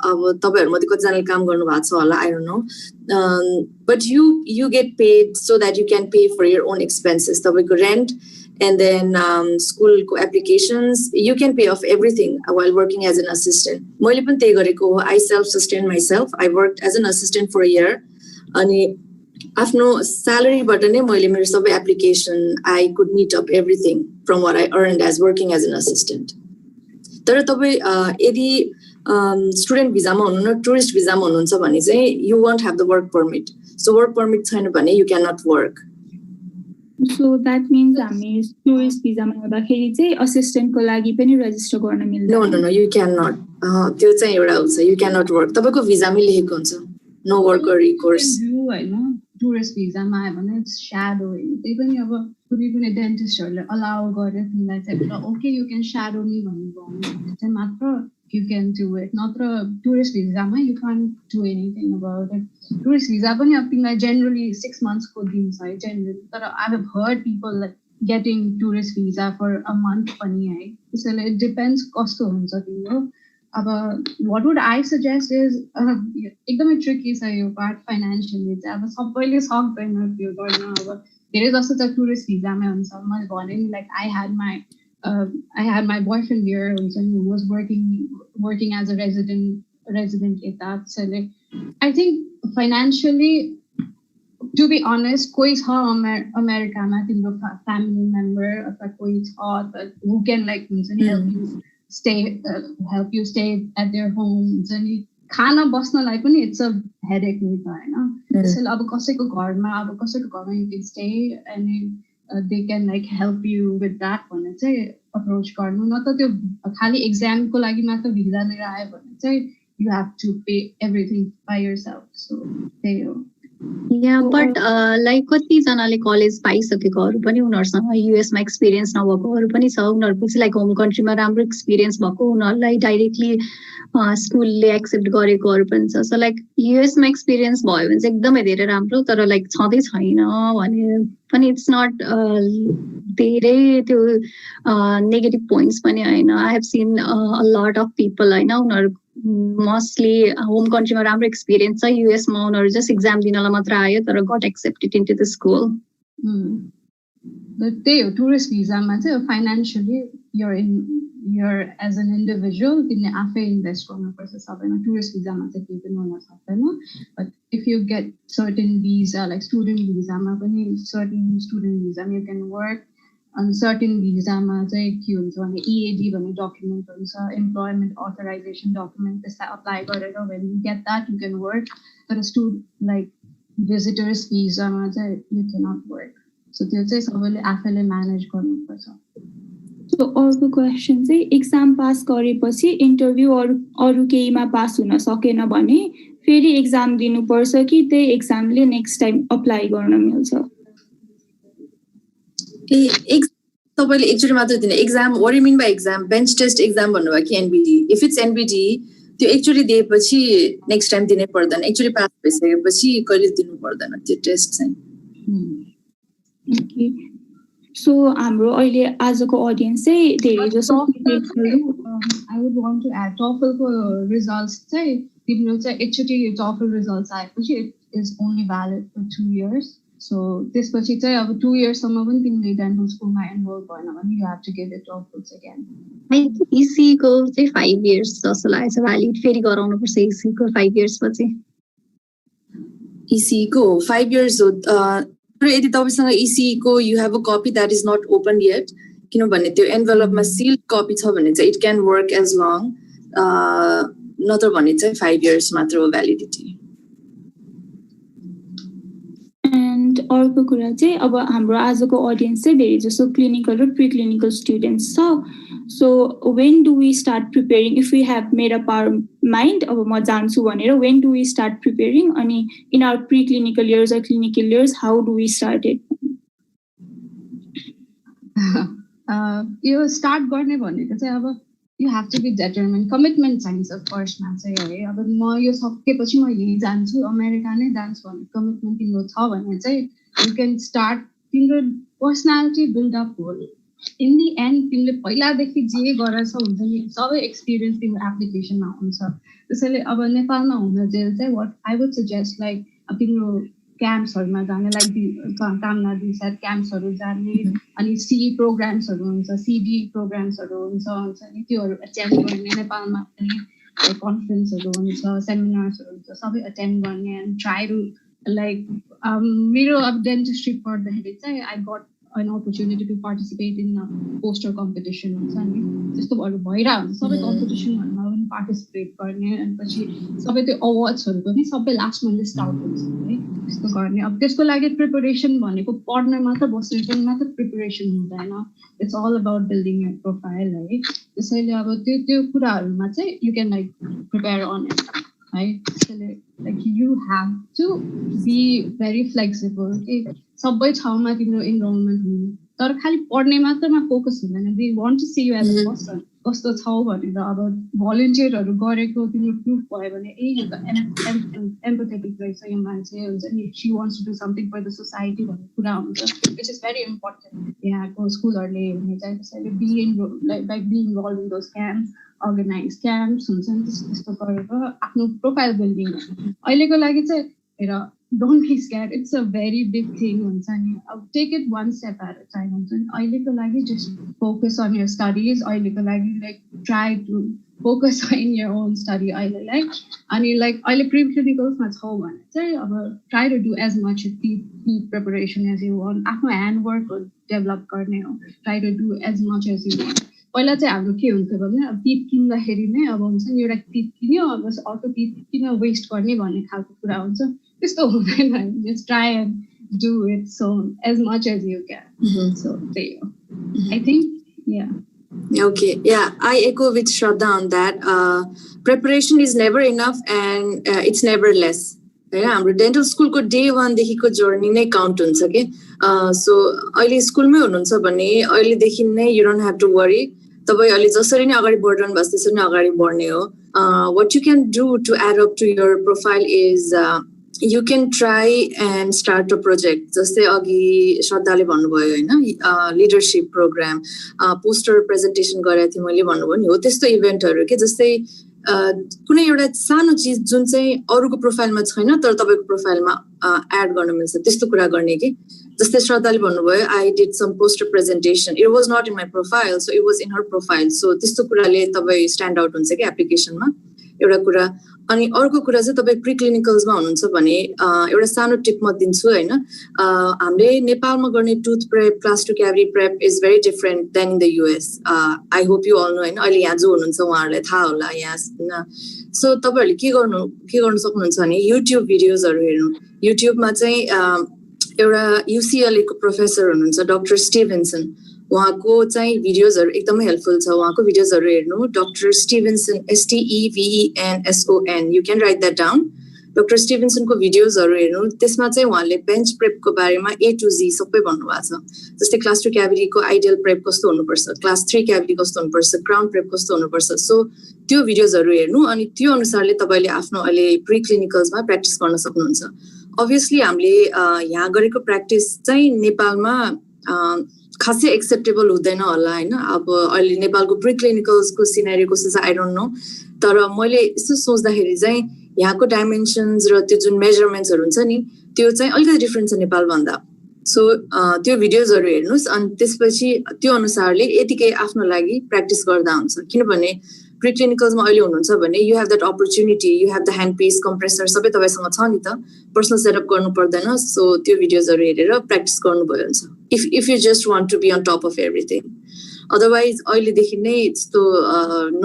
तपाईहरुमध्ये कतिजनाले काम गर्नु भएको छ होला, I don't know. But you get paid so that you can pay for your own expenses. तपाईको rent and then school applications, you can pay off everything while working as an assistant. मैले पनि त्यही गरेको हो. I self-sustained myself. I worked as an assistant for a year. अनि आफ्नो salary बाट नै मैले मेरो सबै application, I could meet up everything from what I earned as working as an assistant. तर तपाईँ यदि student visa मा हुनुहुन्छ, tourist visa मा हुनुहुन्छ भने चाहिँ you won't have the work permit. So work permit छैन भने you cannot work. So that means हामी tourist visa मा हुँदाखेरि चाहिँ assistant को लागि पनि register गर्न मिल्दैन. No, you cannot. त्यो चाहिँ एउटा हुन्छ, you cannot work. तपाईको visa मै लेखेको हुन्छ no work or recourse. हैन, tourist visa मा आयो भने shadow हैन. त्यही पनि अब कुनै डेन्टिस्टहरुले allow गरे तिमीलाई चाहिँ okay you can shadow me भन्नु चाहिँ मात्र you can do it. नत्र tourist visa मा you can't do anything about it. Tourist visa पनि अब तिमीलाई generally 6 months को दिन्छ है generally. तर I have heard people like getting tourist visa for a month पनि है. त्यसैले it depends कस्तो हुन्छ तिम्रो. अब what would I suggest is एकदमै tricky छ यो part financially चाहिँ. अब सबैले सक्दैन त्यो गर्न. अब धेरै जस्तो चाहिँ tourist visa मै हुन्छ. मैले भने नि like I had my boyfriend here who was working as a resident यता. So like, I think financially, to be honest, कोही छ अमेरिकामा तिम्रो family member अथवा कोही छ who can like help you stay at their home हुन्छ नि. खाना बस्नलाई पनि it's a headache नि त हैन. त्यसैले अब कसैको घरमा you can stay and they can like help you with that भने चाहिँ approach गर्नु. न त त्यो खाली exam को लागि मात्र भिजा लिएर आयो भने चाहिँ you have to pay everything by yourself. So त्यही हो. Yeah, but like कतिजनाले कलेज पाइसकेकोहरू पनि उनीहरुसँग US मा एक्सपिरियन्स नभएकोहरू पनि छ. उनीहरुको चाहिँ लाइक होम कन्ट्रीमा राम्रो एक्सपिरियन्स भएको उनीहरुलाई डाइरेक्टली स्कुलले एक्सेप्ट गरेकोहरू पनि छ. सो लाइक US मा एक्सपिरियन्स भयो भने चाहिँ एकदमै धेरै राम्रो. तर लाइक छँदै छैन भने पनि इट्स नट धेरै त्यो नेगेटिभ पोइन्ट्स पनि हैन. I have seen a lot of people हैन, उनीहरु मोस्टली होम कन्ट्रीमा राम्रो एक्सपिरियन्स छ. US मा उनीहरु जस्ट एक्जाम दिनलाई मात्र आयो तर got accepted into the school. त्यही हो टुरिस्ट भिजामा चाहिँ financially you're as an individual तिमीले आफै इन्भेस्ट गर्नुपर्छ सबैमा. टुरिस्ट भिजामा चाहिँ केही पनि हुन सक्दैन. But if you get certain visa like student भिजामा पनि सर्टेन स्टुडेन्ट भिजामा यु क्यान वर्क. अनि सर्टेन भिजामा चाहिँ के हुन्छ भने EAD भन्ने डकुमेन्ट हुन्छ, इम्प्लोइमेन्ट अथराइजेसन डकुमेन्ट. त्यसलाई अप्लाई गरेर when you get that you can work. तर लाइक भिजिटर्स भिजामा चाहिँ you cannot work. So त्यो चाहिँ सबैले आफैले म्यानेज गर्नुपर्छ. So अर्को क्वेसन चाहिँ एक्जाम पास गरेपछि इन्टरभ्यू अरू केहीमा पास हुन सकेन भने फेरि एक्जाम दिनुपर्छ कि त्यही एक्जामले नेक्स्ट टाइम अप्लाई गर्न मिल्छ? तपाईले एकचोटि मात्र दिने exam. What you mean by exam? Bench test exam भन्नुभयो कि NBD? इफ इट्स NBD त्यो एक्चुअली दिएपछि नेक्स्ट टाइम दिनै पर्दैन एक्चुअली पास भइसकेपछि कहिले दिनु पर्दैन त्यो टेस्ट चाहिँ ओके सो हाम्रो अहिले आजको ऑडियन्स चाहिँ धेरै जसो I would want to add TOEFL को results चाहिँ तिम्रो चाहिँ एकचोटी TOEFL results आएपछि it is only valid for 2 years. So त्यसपछि चाहिँ अब 2 years सम्म पनि तिमीले dental school मा enroll भएन भने you have to give it TOEFLs again. EC को चाहिँ 5 years जस्तो लाग्छ valid फेरि गराउनु पर्छ EC को 5 years पछि EC को 5 years हो यदि तपाईसँग EC को you have a copy that is not opened yet किनभने त्यो envelope मा sealed copy छ भने चाहिँ it can work as long नत्र भने चाहिँ 5 years मात्र हो validity and अर्को कुरा चाहिँ अब हाम्रो आजको ऑडियन्स चाहिँ धेरै जसो क्लिनिकल र प्री क्लिनिकल स्टुडेन्ट्स छ so when do we start preparing if we have made up our mind अब म जान्छु भनेर when do we start preparing अनि in our preclinical years or clinical years how do we start it यो start गर्ने भनेको चाहिँ अब you have to be determined commitment चाहिन्छ फर्स्ट मा चाहिँ है अब म यो सकेपछि म यही जान्छु अमेरिका नै जान्छु भन्ने कमिटमेन्ट तिम्रो छ भने चाहिँ you can start तिम्रो पर्सनालिटी बिल्ड अप हो इन दी एन्ड तिमीले पहिलादेखि जे गरेछ हुन्छ नि सबै एक्सपिरियन्स तिम्रो एप्लिकेसनमा हुन्छ त्यसैले अब नेपालमा हुन जेल चाहिँ what I would suggest like तिम्रो क्याम्प्सहरुमा जाने लाइक कामना दिशा क्याम्प्सहरु जाने अनि सीई प्रोग्राम्सहरु हुन्छ सीडी प्रोग्राम्सहरु हुन्छ नि त्योहरु अटेन्ड गर्ने नेपालमा पनि कन्फरेन्सहरु हुन्छ सेमिनार्सहरु हुन्छ सबै अटेन्ड गर्ने एन्ड ट्राई टु लाइक मेरो अब डेन्टिस्ट्री पढ्दाखेरि चाहिँ I got an opportunity to participate in poster competition हुन्छ नि त्यस्तोहरु भइरा हुन्छ सबै कम्पिटिसनहरुमा पनि पार्टिसिपेट गर्ने अनि पछि सबै त्यो अवार्ड्सहरु पनि सबै लास्टमा लिस्ट आउट हुन्छ है त्यस्तो गर्ने अब त्यसको लागि प्रिपरेसन भनेको पढ्न मात्र बस्ने पनि मात्र प्रिपरेसन हुँदैन it's all about building your profile है त्यसैले अब त्यो कुराहरुमा चाहिँ you can like prepare on it है त्यसैले like you have to be very flexible के सबै ठाउँमा तिम्रो इनरोलमेन्ट हुनु तर खाली पढ्ने मात्रमा फोकस हुँदैन they want to see you as a person कस्तो छौ भनेर अब भलन्टियरहरु गरेको तिम्रो प्रुफ भयो भने ए यो त एम्पथेटिक रहेछ यो मान्छे हुन्छ नि she wants to do something for the society भन्ने कुरा हुन्छ विच इज भेरी इम्पोर्टेन्ट यहाँको स्कुलहरुले हेर्ने चाहिँ त्यसैले be involve in those camps organise camps हुन्छ नि त्यस्तो गरेर आफ्नो प्रोफाइल बिल्डिङ अहिलेको लागि चाहिँ हेर don't be scared it's a very big thing हुन्छ नि अब take it one step at a time हुन्छ नि अहिलेको लागि just focus on your studies अहिलेको लागि like try to focus on your own study अहिलेलाई अनि like अहिले pre-clinicals मा छौ भने चाहिँ अब try to do as much preparation as you want आफ्नो handwork develop गर्ने हो try to do as much as you want पहिला चाहिँ हाम्रो के हुन्थ्यो भने अब टिप किन्दाखेरि नै अब हुन्छ नि एउटा टिप किन्यो अब अर्को टिप किन वेस्ट गर्ने भन्ने खालको कुरा हुन्छ त्यस्तो हुँदैन just try and do it so as much as you can so there you go I think okay I echo with Shraddha on that preparation is never enough and it's never less हाम्रो dental स्कुलको day 1 देखिको journey नै count हुन्छ के so अहिले स्कुलमै हुनुहुन्छ भने अहिलेदेखि नै you don't have to worry तपाई अहिले जसरी नै अगाडि बढ्न भएको त्यसरी नै अगाडि बढ्ने हो what you can do to add up to your profile is you can try and start a project जस्तै अघि श्रद्धाले भन्नुभयो हैन लिडरशिप प्रोग्राम पोस्टर प्रेजेन्टेसन गरेको थिएँ मैले भन्नुभयो नि हो त्यस्तो इभेन्टहरु के जस्तै कुनै एउटा सानो चीज जुन चाहिँ अरूको प्रोफाइलमा छैन तर तपाईको प्रोफाइलमा एड गर्न मिल्छ त्यस्तो कुरा गर्ने के जस्तै श्रद्धाले भन्नुभयो I did some poster presentation it was not in my profile so it was in her profile so त्यस्तो कुराले तपाई स्ट्यान्ड आउट हुन्छ के एप्लिकेसनमा एउटा कुरा अनि अर्को कुरा चाहिँ तपाई प्री क्लिनिकल्समा हुनुहुन्छ भने एउटा सानो टिप म दिन्छु हैन हामीले नेपालमा गर्ने tooth prep class 2 cavity prep is very different than in the US I hope you all know हैन अहिले यहाँ जो हुनुहुन्छ उहाँहरुलाई थाहा होला यहाँ सो तपाईहरुले के गर्न सक्नुहुन्छ भने युट्युब भिडियोजहरु हेर्नु युट्युबमा चाहिँ एउटा UCLA को प्रोफेसर हुनुहुन्छ डाक्टर स्टिभेन्सन उहाँको चाहिँ भिडियोजहरु एकदमै हेल्पफुल छ उहाँको भिडियोजहरु हेर्नु doctor Stevenson STEVENSON you can write that down Dr. Stevensonको भिडियोजहरु हेर्नु त्यसमा चाहिँ उहाँले बेन्च प्रेपको बारेमा A to Z सबै भन्नुभएको छ जस्तै क्लास 2 क्याभिटीको आइडियल प्रेप कस्तो हुनुपर्छ क्लास 3 क्याभिटी कस्तो हुनुपर्छ क्राउन प्रेप कस्तो हुनुपर्छ सो त्यो भिडियोजहरु हेर्नु अनि त्यो अनुसारले तपाईले आफ्नो अहिले प्री क्लिनिकल्समा प्र्याक्टिस गर्न सक्नुहुन्छ obviously हामीले यहाँ गरेको प्र्याक्टिस चाहिँ नेपालमा खासै एक्सेप्टेबल हुँदैन होला हैन अब अहिले नेपालको प्री क्लिनिकल्सको सिनेरियो कस्तो छ आई डोन्ट नो तर मैले यसो सोच्दाखेरि चाहिँ यहाँको डाइमेन्सन्स र त्यो जुन मेजरमेन्ट्सहरु हुन्छ नि त्यो चाहिँ अलिकति डिफरेन्ट छ नेपाल भन्दा सो त्यो भिडियोजहरु हेर्नुस् अनि त्यसपछि त्यो अनुसारले यतिकै आफ्नो लागि प्र्याक्टिस गर्दा हुन्छ किनभने प्री क्लिनिकल्समा अहिले हुनुहुन्छ भने you have that opportunity you have the handpiece compressor सबै तपाईसँग छ नि त पर्सनल सेटअप गर्नु पर्दैन सो त्यो भिडियोजहरु हेरेर प्र्याक्टिस गर्नुभयो हुन्छ if you just want to be on top of everything otherwise अहिले देखि नै यस्तो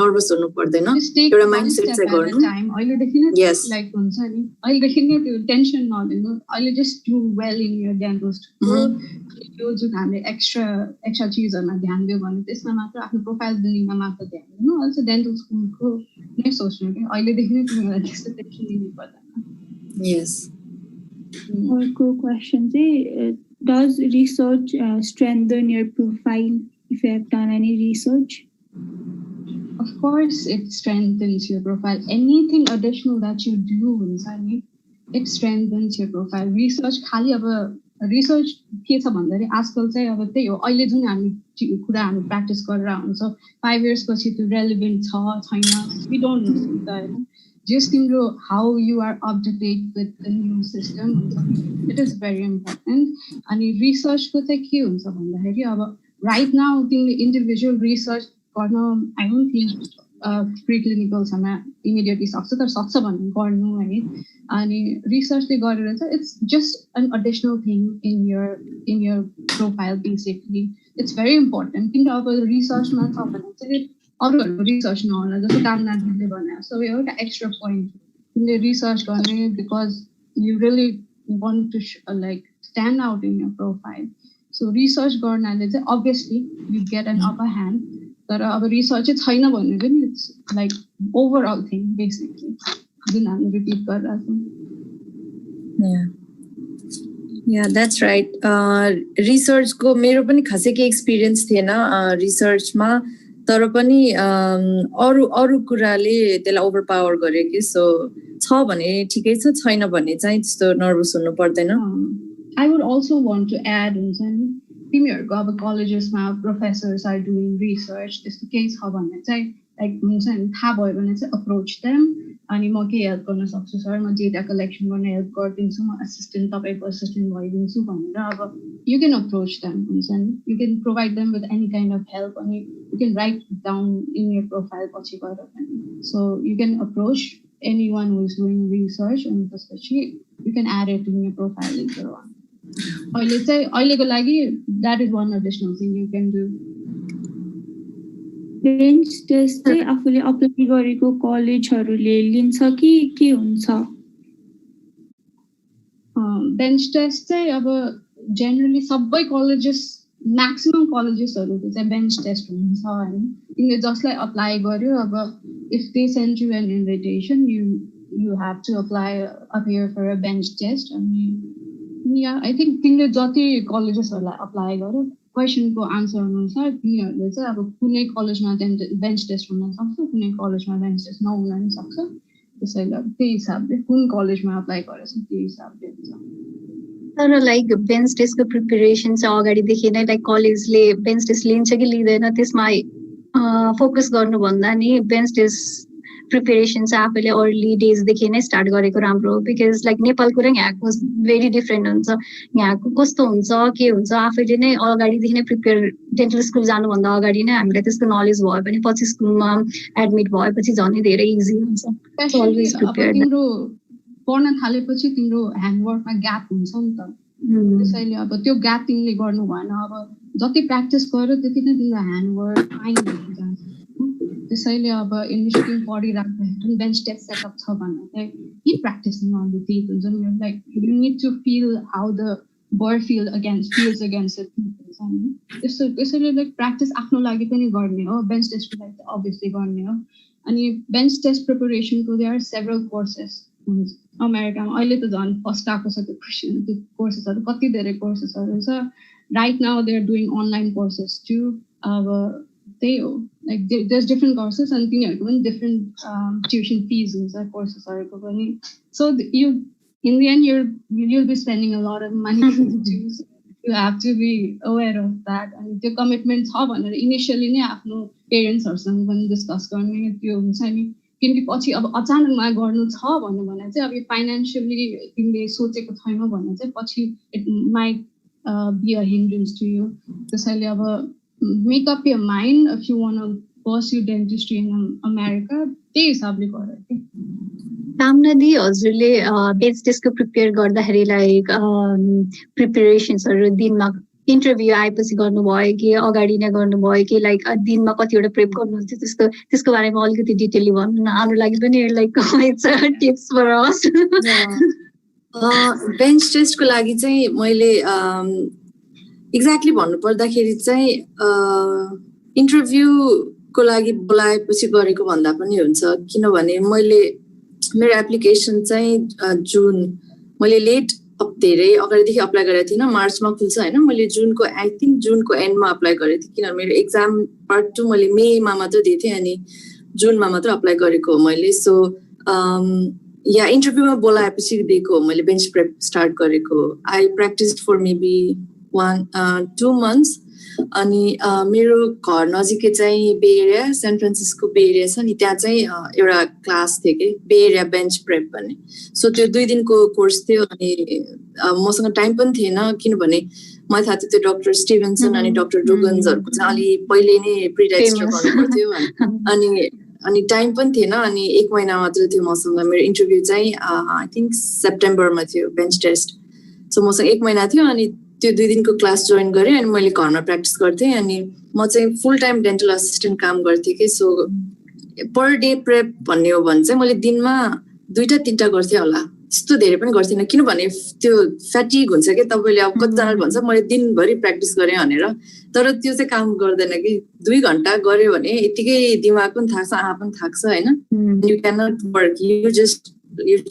नर्भस हुनु पर्दैन एउटा माइन्डसेट चाहिँ गर्नु अहिले देखि नै लाइक हुन्छ नि अहिले देखि नै त्यो टेन्सन नलिनु अहिले just do well in your dental school यो जुन हामीले एक्स्ट्रा चीजहरुमा ध्यान दियो भने त्यसमा मात्र आफ्नो प्रोफाइल बिल्डिङमा मात्र ध्यान दिनु अल्सो डेन्टल स्कुलको नै सोच्नु कि अहिले देखि नै तिमीलाई त्यस्तो टेन्सन लिनु पर्दैन यस अर्को क्वेशन चाहिँ does research strengthen your profile if you have done any research? Of course, it strengthens your profile. Anything additional that you do inside it strengthens your profile. Research खाली अब research के छ भन्दाखेरि आजकल चाहिँ अब त्यही हो अहिले जुन हामी कुरा हामी प्र्याक्टिस गरेर हुन्छ 5 years पछि त्यो रेलेभेन्ट छ छैन we don't know हैन just तिम्रो how you are up to date with the new system it is very important अनि research को चाहिँ के हुन्छ भन्दाखेरि अब right now तिमीले individual research गर्न I don't think preclinical sama immediately सक्छ तर सक्छ भन्ने गर्नु है अनि research ले गरेर चाहिँ it's just an additional thing in your profile basically it's very important तिम्रो अब research मा छ भने चाहिँ अरूहरुको रिसर्च नहोला जस्तो कामनाथले भने सो एउटा एक्स्ट्रा पोइन्ट तिमीले रिसर्च गर्ने because you really want to like stand out in your profile so research गर्नाले चाहिँ obviously you get an upper hand तर अब रिसर्च चाहिँ छैन भने पनि it's like overall thing basically जुन हामीले रिपिट गरिरहेको छौँ या द्याट्स राइट रिसर्चको मेरो पनि खासै केही एक्सपिरियन्स थिएन रिसर्चमा तर पनि अरु कुराले त्यसलाई ओभरपावर गरे कि सो छ भने ठिकै छ छैन भने चाहिँ त्यस्तो नर्भस हुनु पर्दैन I would also want to add हुन्छ नि तिमीहरूको अब कलेजेसमा प्रोफेसर्स आर डुइङ रिसर्च त्यस्तो केही छ भने चाहिँ लाइक हुन्छ नि थाहा भयो भने चाहिँ अप्रोच देम अनि म के हेल्प गर्न सक्छु सर म डेटा कलेक्सन गर्न हेल्प गरिदिन्छु म असिस्टेन्ट तपाईँको असिस्टेन्ट भइदिन्छु भनेर अब यु क्यान अप्रोच देम हुन्छ नि you can provide them with any kind of help अनि you can write down in your profile पछि गएर पनि so you can approach anyone who is doing research and त्यसपछि you can add it in your profile later on. अहिलेको लागि that is one additional thing you can do. Bench test चाहिँ आफूले apply गरेको कलेजहरूले लिन्छ कि के हुन्छ? बेन्च टेस्ट चाहिँ अब जेनरली सबै कलेजेस म्याक्सिमम कलेजेसहरुको चाहिँ बेन्च टेस्ट हुन्छ हैन तिमीले जसलाई अप्लाई गर्यो अब if they send you an invitation you have to appear for a bench test and yeah I think तिमीले जति कलेजेसहरुलाई अप्लाई गर्यो क्वेशनको आन्सर अनुसार तिमीहरुले चाहिँ अब कुनै कलेजमा बेन्च टेस्ट हुन सक्छ कुनै कलेजमा बेन्च टेस्ट नहुन पनि सक्छ त्यसैले त्यही हिसाबले कुन कलेजमा अप्लाई गरेछ त्यही हिसाबले हुन्छ तर लाइक बेन्च टेस्टको प्रिपरेसन चाहिँ अगाडिदेखि नै लाइक कलेजले बेन्च टेस्ट लिन्छ कि लिँदैन त्यसमा फोकस गर्नुभन्दा नि बेन्च टेस्ट प्रिपरेसन चाहिँ आफूले अर्ली डेजदेखि नै स्टार्ट गरेको राम्रो हो बिकज लाइक नेपालको र यहाँको भेरी डिफ्रेन्ट हुन्छ यहाँको कस्तो हुन्छ के हुन्छ आफैले नै अगाडिदेखि नै प्रिपेयर डेन्टल स्कुल जानुभन्दा अगाडि नै हामीलाई त्यसको नलेज भयो भने पछि स्कुलमा एडमिट भएपछि झनै धेरै इजी हुन्छ तिम्रो पढ्न थालेपछि तिम्रो ह्यान्डवर्कमा ग्याप हुन्छ नि त त्यसैले अब त्यो ग्याप तिमीले गर्नु भएन अब जति प्र्याक्टिस गर्यो त्यति नै तिम्रो ह्यान्डवर्क फाइन हुन जान्छ त्यसैले अब इनिसियली पढिराख्दाखेरि बेन्च टेस्ट सेटअप छ भने चाहिँ keep practising on the thing हुन्छ नि like you need to feel how the bur feels against त्यसैले लाइक प्र्याक्टिस आफ्नो लागि पनि गर्ने हो बेन्च टेस्टको लागि चाहिँ अभियसली गर्ने हो अनि बेन्च टेस्ट प्रिपरेसनको देयर आर सेभरल कोर्सेस अमेरिकामा अहिले त झन् फर्स्ट आएको छ त्यो कोर्सेसहरू कति धेरै कोर्सेसहरू छ right now they are doing online courses too अब त्यही हो लाइक देयर डिफ्रेन्ट कोर्सेस अनि तिनीहरूको पनि डिफ्रेन्ट ट्युसन फिज हुन्छ कोर्सेसहरूको पनि so you in the and you'll be spending a lot of money to choose. You have to be aware of that. अनि त्यो कमिटमेन्ट छ भनेर इनिसियली नै आफ्नो पेरेन्ट्सहरूसँग पनि डिस्कस गर्ने त्यो हुन्छ नि किनकि पछि अब अचानकमा गर्नु छ भन्नु भने चाहिँ अब फाइनेन्सियली तिमीले सोचेको छैन भने चाहिँ पछि it might be a hindrance to you त्यसैले अब make up your mind if you want pursue dentistry in America त्यही हिसाबले गर कि कामना दी हजुरले बेन्च टेस्टको प्रिपेयर गर्दाखेरि लाइक प्रिपेरेसन्सहरू दिनमा इन्टरभ्यू आएपछि गर्नुभयो कि अगाडि नै गर्नुभयो कि लाइक दिनमा कतिवटा प्रेप गर्नुहुन्छ त्यसको बारेमा अलिकति डिटेलली भन्नु न हाम्रो लागि पनि like tips for us bench टेस्टको लागि चाहिँ मैले एक्ज्याक्टली भन्नुपर्दाखेरि चाहिँ इन्टरभ्यूको लागि बोलाएपछि गरेको भन्दा पनि हुन्छ किनभने मेरो एप्लिकेसन चाहिँ जुन मैले लेट धेरै अगाडिदेखि अप्लाई गरेको थिइनँ मार्चमा खुल्छ होइन मैले आई थिङ्क जुनको एन्डमा अप्लाई गरेको थिएँ किनभने मेरो एक्जाम पार्ट 2 मैले मेमा मात्र दिएको थिएँ अनि जुनमा मात्र अप्लाई गरेको हो मैले सो या इन्टरभ्यूमा बोलाएपछि दिएको हो मैले बेन्च प्रेप स्टार्ट गरेको आई प्र्याक्टिस्ड फर मेबी 1-2 months अनि मेरो घर नजिकै चाहिँ बे एरिया सेन फ्रान्सिस्को बे एरिया छ नि त्यहाँ चाहिँ एउटा क्लास थियो कि बे एरिया बेन्च प्रेप भन्ने सो त्यो 2 दिनको कोर्स थियो अनि मसँग टाइम पनि थिएन किनभने मलाई थाहा थियो त्यो डाक्टर स्टिभेन्सन अनि डाक्टर डुगन्सहरूको चाहिँ अलि पहिले नै प्रिरेजिस्टर गर्नु पर्थ्यो अनि टाइम पनि थिएन अनि 1 महिना मात्र थियो मसँग मेरो इन्टरभ्यू चाहिँ आई थिङ्क सेप्टेम्बरमा थियो बेन्च टेस्ट सो मसँग 1 महिना थियो अनि त्यो 2 दिनको क्लास जोइन गरेँ अनि मैले घरमा प्र्याक्टिस गर्थेँ अनि म चाहिँ फुल टाइम डेन्टल असिस्टेन्ट काम गर्थेँ कि सो पर डे प्रेप भन्ने हो भने चाहिँ मैले दिनमा 2-3 गर्थेँ होला त्यस्तो धेरै पनि गर्थेन किनभने त्यो फ्याटिग हुन्छ कि तपाईँले अब कतिजनाले भन्छ मैले दिनभरि प्र्याक्टिस गरेँ भनेर तर त्यो चाहिँ काम गर्दैन कि 2 घन्टा गऱ्यो भने यतिकै दिमाग पनि थाक्छ आँखा पनि थाक्छ होइन you can not work you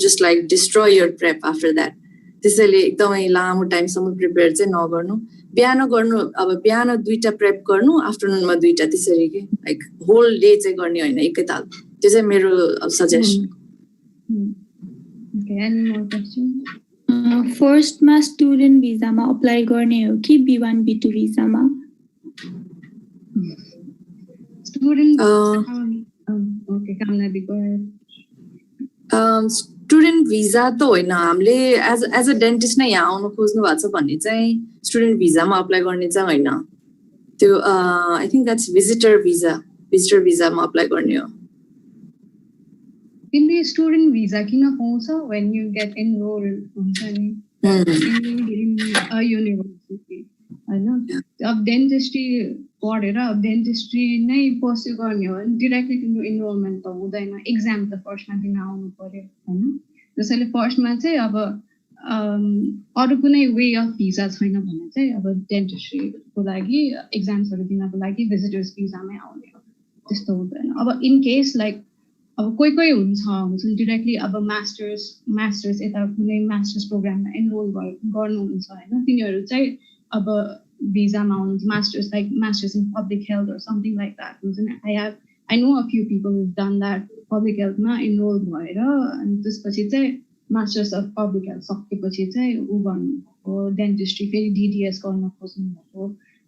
just like destroy your prep after that त्यसैले एकदमै लामो टाइमसम्म प्रिपेयर चाहिँ नगर्नु बिहान गर्नु अब बिहान 2टा प्रेप गर्नु आफ्टरनुनमा 2टा त्यसरी कि लाइक होल डे चाहिँ गर्ने होइन एकैताल त्यो चाहिँ मेरो सजेसन फर्स्टमा स्टुडेन्ट भिजामा अप्लाई गर्ने हो कि B1 B2 भिजामा स्टुडेन्ट ओके कामना दी गो अहेड स्टुडेन्ट भिजा त होइन हामीले एज अ डेन्टिस्ट नै यहाँ आउनु खोज्नु भएको छ भन्ने चाहिँ स्टुडेन्ट भिजामा अप्लाई गर्ने चाहिँ होइन त्यो आई थिङ्क द्याट्स भिजिटर भिजामा अप्लाई गर्ने हो तिमीले स्टुडेन्ट भिजा किन पाउँछ when you get enrolled हुन्छ नि युनिभर्सिटी होइन अब डेन्टिस्ट्री पढेर अब डेन्टिस्ट्री नै पर्स्यु गर्ने हो भने डिरेक्टली तिम्रो इनरोलमेन्ट त हुँदैन एक्जाम त फर्स्टमा दिन आउनु पर्यो होइन त्यसैले फर्स्टमा चाहिँ अब अरू कुनै वे अफ भिजा छैन भने चाहिँ अब डेन्टिस्ट्रीको लागि एक्जाम्सहरू दिनको लागि भिजिटर्स भिजामै आउने हो त्यस्तो हुँदैन अब इन केस लाइक अब कोही हुन्छ डिरेक्टली अब मास्टर्स यता कुनै मास्टर्स प्रोग्राममा एनरोल गर्नुहुन्छ होइन तिनीहरू चाहिँ अब भिजामा आउनुहुन्छ masters in public health or something like that हुन्छ नि I know a few people who've done that public हेल्थमा एनरोल भएर अनि त्यसपछि चाहिँ मास्टर्स अफ पब्लिक हेल्थ सकेपछि चाहिँ ऊ गर्नुभएको डेन्टिस्ट्री फेरि DDS गर्न खोज्नुभएको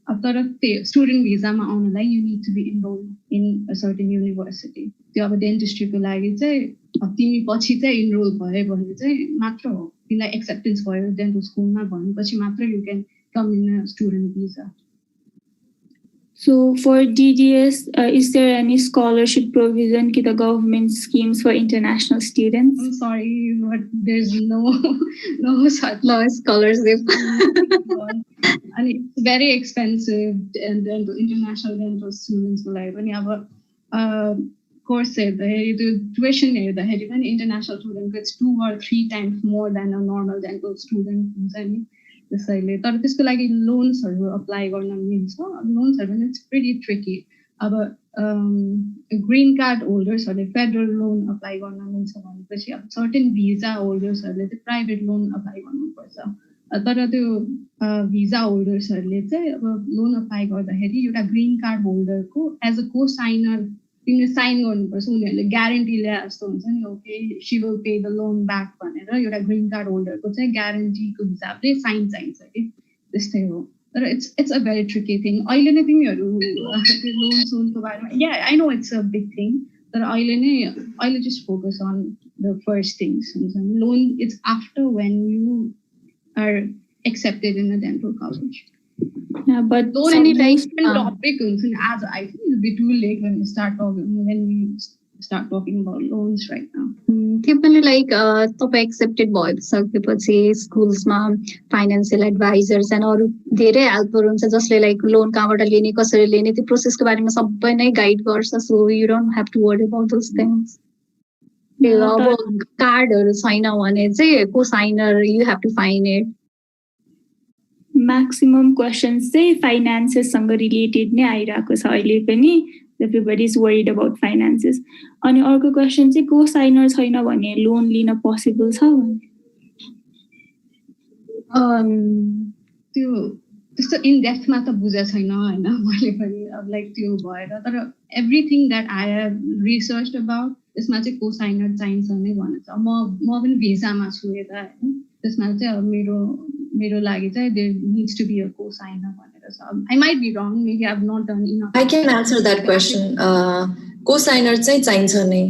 अब तर त्यो स्टुडेन्ट भिजामा आउनलाई you need to be enroll in a certain university त्यो अब डेन्टिस्ट्रीको लागि चाहिँ अब तिमी पछि चाहिँ इनरोल भयो भने चाहिँ मात्र हो तिमीलाई एक्सेप्टेन्स भयो डेन्टल स्कुलमा भनेपछि मात्र you can com in a student visa So for DDS, is there any scholarship provision to the government schemes for international students? I'm sorry, but there's no such scholarship. And it's very expensive and international dental students like when you have a course the tuition the international student gets 2 or 3 times more than a normal dental student. त्यसैले तर त्यसको लागि लोन्सहरू apply गर्न मिल्छ लोन्सहरू पनि it's pretty tricky अब green card होल्डर्सहरूले फेडरल लोन अप्लाई गर्न मिल्छ भनेपछि अब सर्टेन भिजा होल्डर्सहरूले चाहिँ प्राइभेट लोन अप्लाई गर्नुपर्छ तर त्यो भिजा होल्डर्सहरूले चाहिँ अब लोन अप्लाई गर्दाखेरि एउटा ग्रीन कार्ड होल्डरको एज अ को साइनर तिमीले साइन गर्नुपर्छ उनीहरूले ग्यारेन्टी ल्याए जस्तो हुन्छ नि okay she will pay the loan back भनेर एउटा ग्रीन कार्ड होल्डरको चाहिँ ग्यारेन्टीको हिसाबले साइन चाहिन्छ कि त्यस्तै हो तर it's a very tricky thing. अहिले नै तिमीहरू लोन सोनको बारेमा yeah I know it's a big thing तर अहिले just focus on the first things. Loan it's after when you are accepted in a dental college. Yeah, but loan any topic as I think it'll be too late when we start talking about loans right now. Like top accepted boys say schools ma financial advisors and or धेरै help हुन्छ जसले like loan कहाँबाट लिने कसरी लिने त्यो process को बारेमा सबै नै guide गर्छ so you don't have to worry about those things. अब कार्डहरु छैन भने चाहिँ co-signer you have to find it. Maximum questions चाहिँ finances सँग related नै आइराको छ अहिले पनि everybody is worried about finances. अनि अर्को question चाहिँ co-signer छैन भने loan लिन possible छ भने त्यो त्यस्तो in depth मा त बुझे छैन हैन मैले पनि अब लाइक त्यो भएर तर everything that I have researched about त्यसमा चाहिँ co-signer चाहिन्छ नै भनेछ म पनि भिसामा छु यता हैन त्यसमा चाहिँ अब मेरो लागि चाहिँ there needs to be a co-signer भनेर छ I might be wrong maybe I have not done enough. I can answer that question. Co-signer चाहिँ चाहिन्छ नै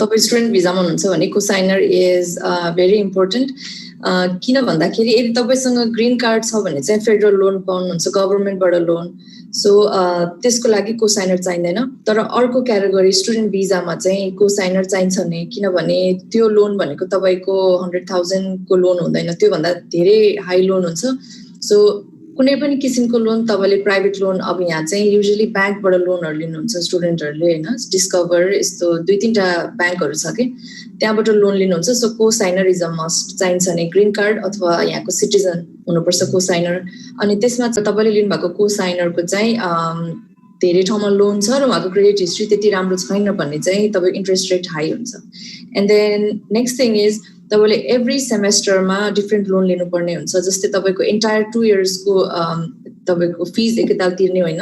तपाई स्टुडेन्ट भिजामा हुनुहुन्छ भने co-signer is very important. किन भन्दाखेरि यदि तपाईसँग ग्रीन कार्ड छ भने चाहिँ फेडरल लोन पाउनुहुन्छ गभर्नमेन्टबाट लोन सो त्यसको लागि को-साइनर चाहिँदैन तर अर्को क्याटेगोरी स्टुडेन्ट भिजामा चाहिँ को-साइनर चाहिन्छ नै किनभने त्यो लोन भनेको तपाईको 100,000 को लोन हुँदैन त्यो भन्दा धेरै हाई लोन हुन्छ सो कुनै पनि किसिमको लोन तपाईले प्राइभेट लोन अब यहाँ चाहिँ युजुअली बैंकबाट लोनहरु लिनुहुन्छ स्टुडेन्टहरुले हैन डिस्कभर यस्तो दुई तीनटा बैंकहरु छ के त्यहाँबाट लोन लिनुहुन्छ सो को-साइनर इज अ मस्ट चाहिन्छ नै ग्रीन कार्ड अथवा यहाँको सिटिजन हुनुपर्छ को-साइनर अनि त्यसमा तपाईले लिनु भएको को-साइनरको चाहिँ धेरै ठाउँमा लोन छ र उहाँको क्रेडिट हिस्ट्री त्यति राम्रो छैन भन्ने चाहिँ तपाईको इन्ट्रेस्ट रेट हाई हुन्छ and then next thing is तपाईले एभ्री सेमेस्टरमा डिफरेन्ट लोन लिनुपर्ने हुन्छ जस्तै तपाईको एन्टायर 2 इयर्स को तपाईको फीस एकैताल तिर्ने होइन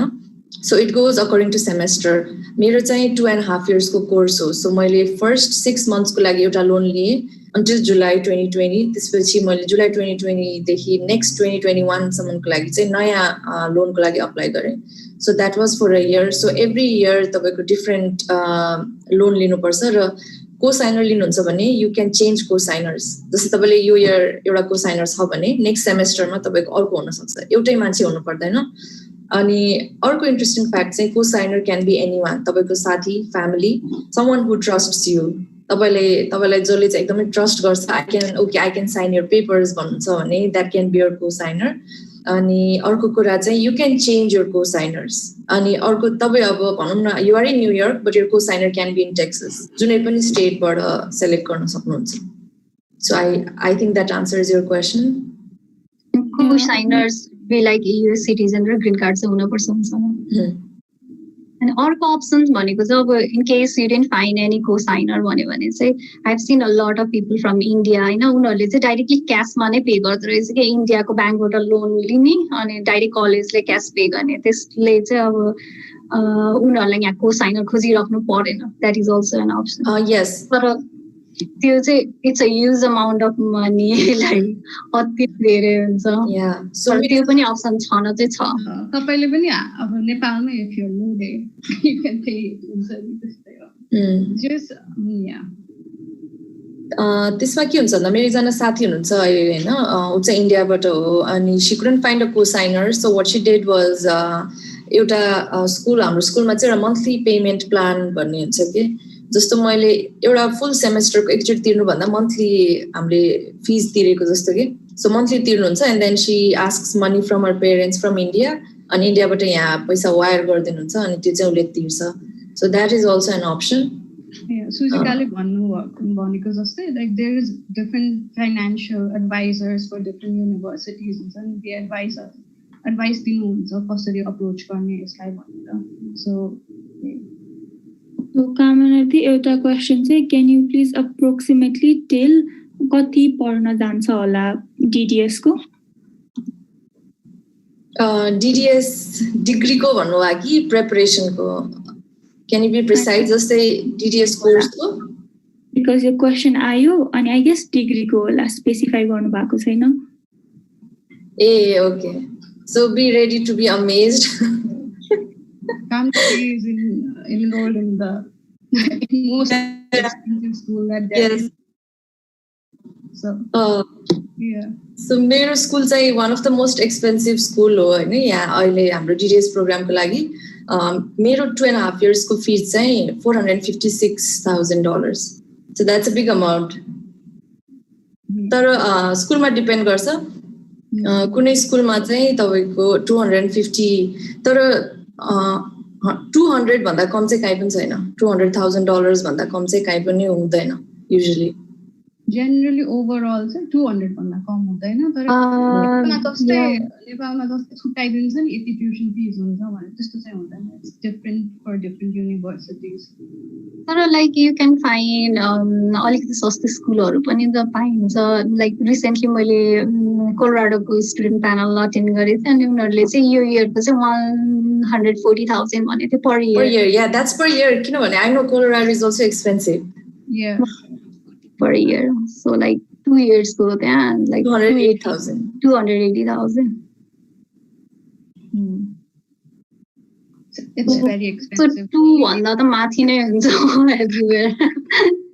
so it goes according to semester मेरो चाहिँ 2.5 इयर्स को कोर्स हो सो मैले फर्स्ट 6 मन्थ्स को लागि एउटा लोन लिए until जुलाई 2020 त्यसपछि मैले जुलाई 2020 देखि नेक्स्ट 2021 सम्मको लागि चाहिँ नयाँ लोनको लागि अप्लाई गरे so that was for a year so every year तपाईको डिफरेन्ट लोन लिनुपर्छ र को-साइनर लिनुहुन्छ भने यु क्यान चेन्ज को-साइनर्स जस्तै तपाईले यो इयर एउटा को-साइनर छ भने नेक्स्ट सेमेस्टरमा तपाईको अर्को हुन सक्छ एउटै मान्छे हुनु पर्दैन अनि अर्को इन्ट्रेस्टिङ फ्याक्ट चाहिँ को-साइनर क्यान बी एनीवन तपाईको साथी family someone who trusts you तपाईलाई जसले चाहिँ एकदमै ट्रस्ट गर्छ I can sign your papers भन्नुहुन्छ भने that can be your cosigner अनि अर्को कुरा चाहिँ you can change your cosigners अनि अर्को तपाई अब भनौं न you are in New York but your cosigner can be in Texas जुनै पनि स्टेटबाट सेलेक्ट गर्न सक्नुहुन्छ so I think that answers your question cosigners be like EU citizen र green card चाहिँ हुनुपर्छ हुन्छ And अर्को options भनेको चाहिँ अब in case you didn't find any co-signer भन्यो भने चाहिँ I've seen a lot of people from India हैन उनीहरुले चाहिँ डाइरेक्टली क्याशमा नै पे गर्दै रहेछ के इन्डियाको बैंकबाट लोन लिने अनि डाइरेक्ट कलेजले क्याश पे गर्ने त्यसले चाहिँ अब उनीहरुलाई यहाँ co-signer खोजिराख्नु पर्दैन that is also an option yes तर त्यो चाहिँ it's a huge amount of money like अति धेरै हुन्छ so त्यो पनि अप्सन छन चाहिँ छ तपाईले पनि अब नेपालमै if you know there you can pay just त्यसमा के हुन्छ भन्दा मेरो एकजना साथी हुनुहुन्छ अहिले हैन उ चाहिँ इन्डियाबाट हो अनि she couldn't find a co-signer so what she did was एउटा स्कुल हाम्रो स्कुलमा चाहिँ एउटा मन्थली पेमेन्ट प्लान भन्ने हुन्छ के जस्तो मैले एउटा फुल सेमेस्टरको एकचोटी तिर्नु भन्दा मन्थली हामीले फीस तिरेको जस्तो के सो मन्थली तिर्नुहुन्छ and then she asks money from her parents from India अनि इन्डियाबाट यहाँ पैसा वायर गरिदिनुहुन्छ अनि त्यो चाहिँ उले तिर्छ so that is also an option सुजिकाले भनेको जस्तै like there is different financial advisers for different universities हुन्छ नि त्यो एडभाइस दिनुहुन्छ कसरी अप्रोच गर्ने यसलाई भनेर सो So कामनार्थी एउटा क्वेसन चाहिँ can you please approximately tell कति पढ्न जान्छ होला DDS को? DDS degree को भन्नुभयो कि preparation को? Can you be precise? जस्तै DDS course को? Because your question आयो अनि I guess degree को होला specify गर्नु भएको छैन. Okay. So be ready to be amazed. Kamchi is enrolled in the most expensive school that there is. So yeah. So मेरो school चाहिँ one of the most expensive school हो हैन यहाँ अहिले हाम्रो DDS program को लागि मेरो 2.5 years को fees चाहिँ $456,000. So that's a big amount. तर school मा depend गर्छ. कुनै स्कुल मा चाहिँ तपाईको 250 तर 200 भन्दा कम चाहिँ काई पनि छैन. $200,000 भन्दा कम चाहिँ काई पनि हुँदैन usually. Generally overall चाहिँ 200 भन्दा कम हुँदैन तर नेपालमा जस्तै छुट्याइदिन्छ नि यति ट्युसन फिज हुन्छ भने त्यस्तो चाहिँ हुँदैन. It's different for different universities. तर like you can find अलिकति सस्तो स्कुलहरु पनि त पाइन्छ. Like recently मैले कोलोराडो को स्टुडेन्ट प्यानल अटेन्ड गरेँ अनि उनीहरुले चाहिँ यो इयर को चाहिँ 140,000 भने थियो per year. Per year, yeah, that's per year. किनभने I know Colorado is also expensive. Yeah. Per year. So like 2 years go there like 280,000. 280,000. It's very expensive. So 2 भन्दा त माथि नै हुन्छ everywhere.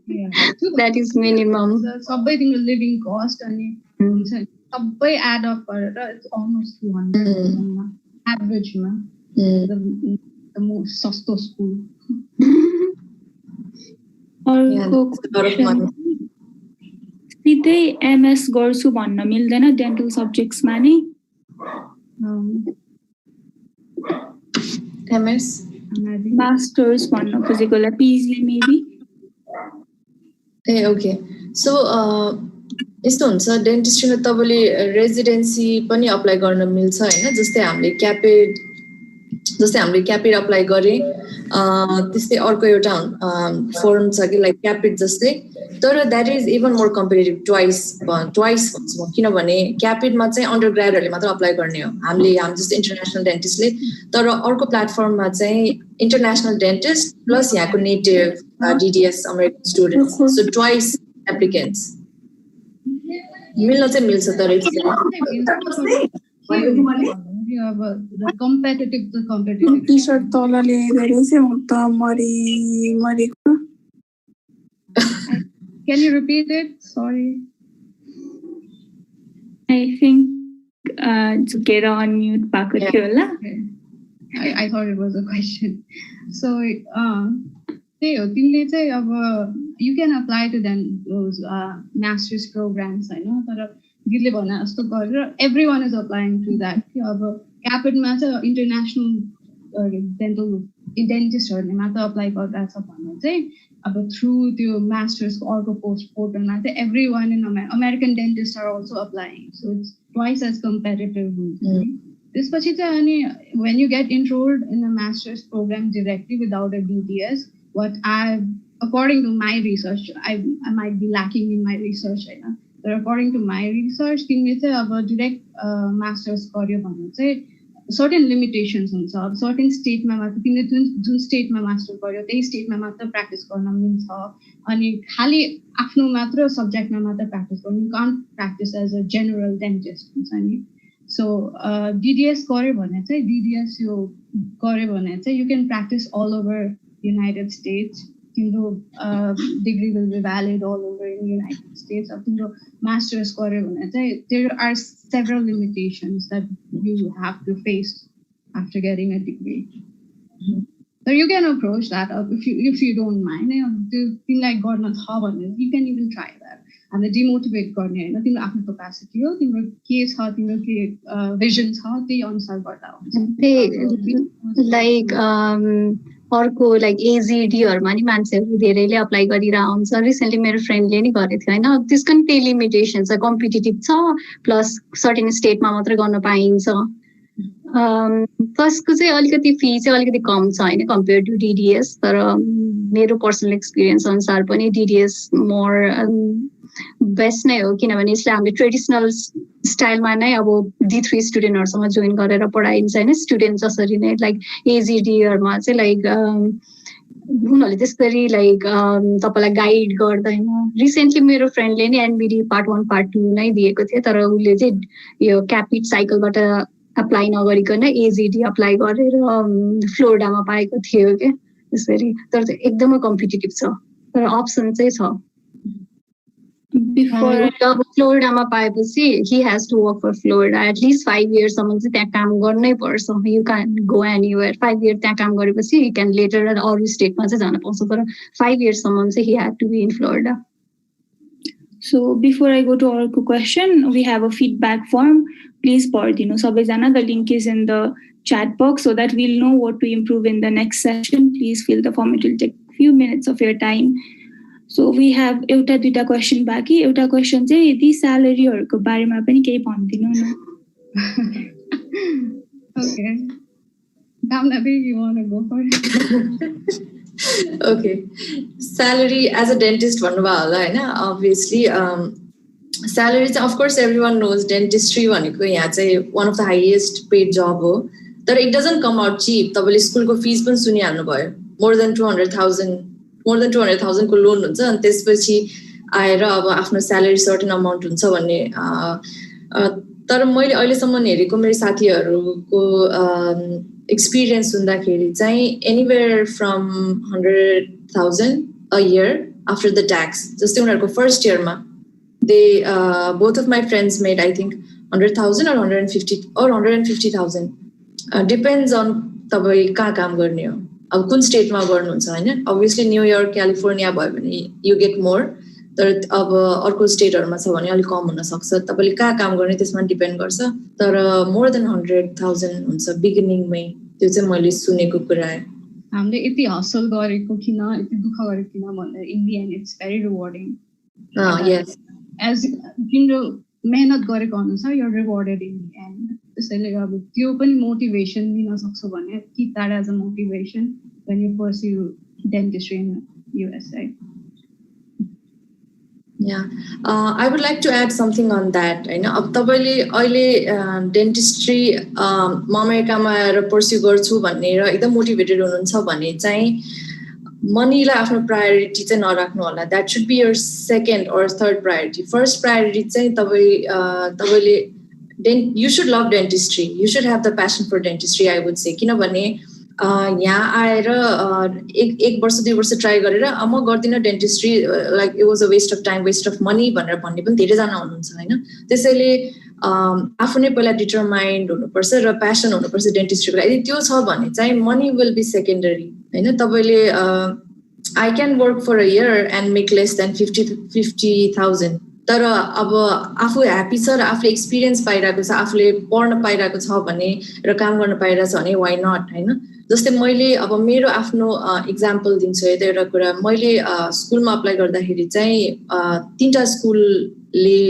Yeah. That is minimum. सबै तिम्रो living cost अनि हुन्छ सबै add up गरेर it's almost 200 average ma. The most सस्तो school. सिधै MS गर्छु भन्न मिल्दैन डेन्टल सब्जेक्ट्समा नि. MS मास्टर्स भन्न खोजेको होला PhD maybe. Okay. So यस्तो हुन्छ डेन्टिस्ट्रीमा तपाईले रेजिडेन्सी पनि अप्लाई गर्न मिल्छ हैन. जस्तै हामीले क्यापेड अप्लाई गरे त्यस्तै अर्को एउटा फर्म छ कि लाइक क्यापेड जस्तै तर that is even more competitive twice भन्छु म. किनभने क्यापेडमा चाहिँ अन्डर ग्रेडहरुले मात्र अप्लाई गर्ने हो. हाम्रो जस्तो इन्टरनेशनल डेन्टिस्टले. तर अर्को प्लेटफर्ममा चाहिँ इन्टरनेशनल डेन्टिस्ट प्लस यहाँको native DDS American students. So twice applicants मिल्न चाहिँ मिल्छ तर competitive टी-शर्ट तल ल्याइदिएर चाहिँ म त मरेको. Can you repeat it? Sorry. I think to get on mute भएको थियो होला. I thought it was a question. So त्यही हो तिमीले चाहिँ अब you can apply to them those master's programs हैन. तर दिदीले भने जस्तो गरेर everyone is applying to that. अब क्यापेडमा चाहिँ इन्टरनेशनल डेन्टल डेन्टिस्टहरुले मात्र अप्लाई गर्दा छ भने चाहिँ अब थ्रु त्यो मास्टर्सको अर्को पोर्टलमा चाहिँ everyone in American dentists are also applying. So it's twice as competitive. त्यसपछि चाहिँ अनि when you get enrolled in a master's program directly without a DDS, according to my research, I might be lacking in my research हैन. But according to my research, तिमीले चाहिँ अब direct masters गर्यो भने चाहिँ certain limitations हुन्छ. अब certain stateमा मात्र तिमीले जुन stateमा master गर्यो त्यही stateमा मात्र practice गर्न मिल्छ. अनि खाली आफ्नो मात्र subjectमा मात्र practice गर्नु. You can't practice as a general dentist हुन्छ नि. So DDS गर्यो भने चाहिँ DDS यो गर्यो भने चाहिँ you can practice all over United States. तिम्रो degree will be valid all over in United States. अब तिम्रो masters गर्यो भने चाहिँ there are several limitations that you have to face after getting a degree. So you can approach that if you don't mind. तिमीलाई गर्न छ भने you can even try that. हामीले demotivate गर्ने हैन. तिम्रो आफ्नो capacity हो. तिम्रो के छ तिम्रो के vision छ त्यही अनुसार गर्दा हुन्छ. Like अर्को लाइक AZDहरुमा नि मान्छेहरु धेरैले अप्लाई गरिरा हुन्छ. रिसेन्टली मेरो फ्रेन्डले नि गरेको थियो हैन. त्यसको नि त्यही लिमिटेसन छ. कम्पिटिटिभ छ प्लस सर्टेन स्टेटमा मात्र गर्न पाइन्छ. फर्स्टको चाहिँ अलिकति फी चाहिँ अलिकति कम छ होइन कम्पेयर टु डिडिएस तर मेरो पर्सनल एक्सपिरियन्स अनुसार पनि डिडिएस मोर बेस्ट नै हो किनभने यसले हामीले ट्रेडिसनल स्टाइलमा नै अब D3 स्टुडेन्टहरूसँग जोइन गरेर पढाइन्छ होइन स्टुडेन्ट जसरी नै लाइक एजिडीहरूमा चाहिँ लाइक उनीहरूले त्यसरी लाइक तपाईँलाई गाइड गर्दैन रिसेन्टली मेरो फ्रेन्डले नि एनबिडी पार्ट 1 पार्ट 2 नै दिएको थियो तर उसले चाहिँ यो क्यापिट साइकलबाट अप्लाई नगरिकन एजिडी अप्लाई गरेर फ्लोरिडामा पाएको थियो क्या त्यसरी तर एकदमै कम्पिटिटिभ छ तर अप्सन चाहिँ छ फ्लोरिडामा पाएपछि he has to work for Florida at least 5 yearsसम्म चाहिँ त्यहाँ काम गर्नै पर्छ you can't go anywhere 5 years त्यहाँ काम गरेपछि you can later अरू स्टेटमा चाहिँ जान पाउँछ तर 5 yearsसम्म चाहिँ he had to be in Florida. So before I go to our question, we have a feedback form. Please pardino sabaijana. The link is in the chat box so that we'll know what to improve in the next session. Please fill the form. It will take few minutes of your time. So we have एउटा दुईटा question बाँकी एउटा question चाहिँ यदि स्यालेरीहरुको बारेमा पनि केही भन्दिनु न. Okay. Damnabi, you want to go for it? Okay. Salary as a dentist भन्नुभयो होला हैन obviously salary चाहिँ of course everyone knows dentistry भनेको यहाँ चाहिँ one of the highest paid job हो तर it doesn't come out cheap तपाईले स्कुलको फिस पनि सुनिहाल्नु भयो more than 200,000 को लोन हुन्छ अनि त्यसपछि आएर अब आफ्नो salary certain amount हुन्छ भन्ने तर मैले अहिलेसम्म हेरेको मेरो साथीहरुको experience हुँदाखेरि चाहिँ anywhere from 100,000 a year after the tax जस्तै उनीहरुको first year मा they both of my friends made I think 100,000 or 150,000 depends on तपाई कहाँ काम गर्ने हो अब कुन स्टेटमा गर्नुहुन्छ हैन obviously न्यू यर्क क्यालिफोर्निया भयो भने you get more तर अब अर्को स्टेटहरुमा छ भने अलि कम हुन सक्छ तपाईले कहाँ काम गर्ने त्यसमा डिपेन्ड गर्छ तर more than 100,000 हुन्छ बिगिनिङमै त्यो चाहिँ मैले सुनेको कुरा हो हामीले यति हसल गरेको किन यति दुःख गरेको किन भन्दा in the end it's very rewarding yes as तिम्रो मेहनत गरेको अनुसार you are rewarded in the end त्यसैले अब त्यो पनि मोटिभेसन दिन सक्छौ भने keep that as a motivation when you pursue dentistry in USA. Yeah, I would like to add something on that. I know अब तपाईले अहिले डेन्टिस्ट्री अमेरिकामा आएर पर्स्यु गर्छु भनेर एकदम मोटिभेटेड हुनुहुन्छ भने चाहिँ मनीलाई आफ्नो प्रायोरिटी चाहिँ नराख्नु होला that should be your second or third priority. First priority चाहिँ तपाईले you should love dentistry. You should have the passion for dentistry I would say किनभने यहाँ आएर एक वर्ष दुई वर्ष ट्राई गरेर म गर्दिन dentistry like it was a waste of time waste of money भनेर भन्ने पनि धेरै जना हुनुहुन्छ हैन त्यसैले आफू नै पहिला डिटरमाइन्ड हुनुपर्छ र प्यासन हुनुपर्छ डेन्टिस्ट्रीको लागि त्यो छ भने चाहिँ मनी विल बी सेकेन्डरी हैन तपाईले I can work for a year and make less than 50,000 तर अब आफू ह्यापी छ र आफूले एक्सपिरियन्स पाइरहेको छ आफूले पढ्न पाइरहेको छ भने र काम गर्न पाइरहेको छ भने वाइ नट हैन जस्तै मैले अब मेरो आफ्नो एक्जाम्पल दिन्छु है एउटा कुरा मैले स्कुलमा अप्लाई गर्दाखेरि चाहिँ तीनटा स्कुलले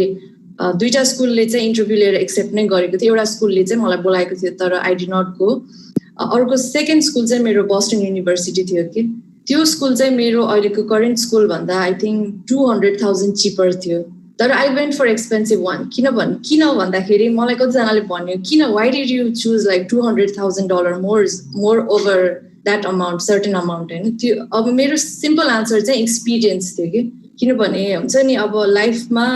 दुईटा स्कुलले चाहिँ इन्टरभ्यु लिएर एक्सेप्ट नै गरेको थियो एउटा स्कुलले चाहिँ मलाई बोलाएको थियो तर आई डिड नट गो अर्को सेकेन्ड स्कुल चाहिँ मेरो बस्टन युनिभर्सिटी थियो कि त्यो स्कुल चाहिँ मेरो अहिलेको करेन्ट स्कुल भन्दा आई थिंक 200,000 चिपर थियो तर I went for expensive one किन भन्दाखेरि मलाई कतिजनाले भन्यो किन why did you choose like $200,000 more over that amount certain amount हैन त्यो अब मेरो सिम्पल आन्सर चाहिँ एक्सपिरियन्स थियो कि किनभने हुन्छ नि अब लाइफमा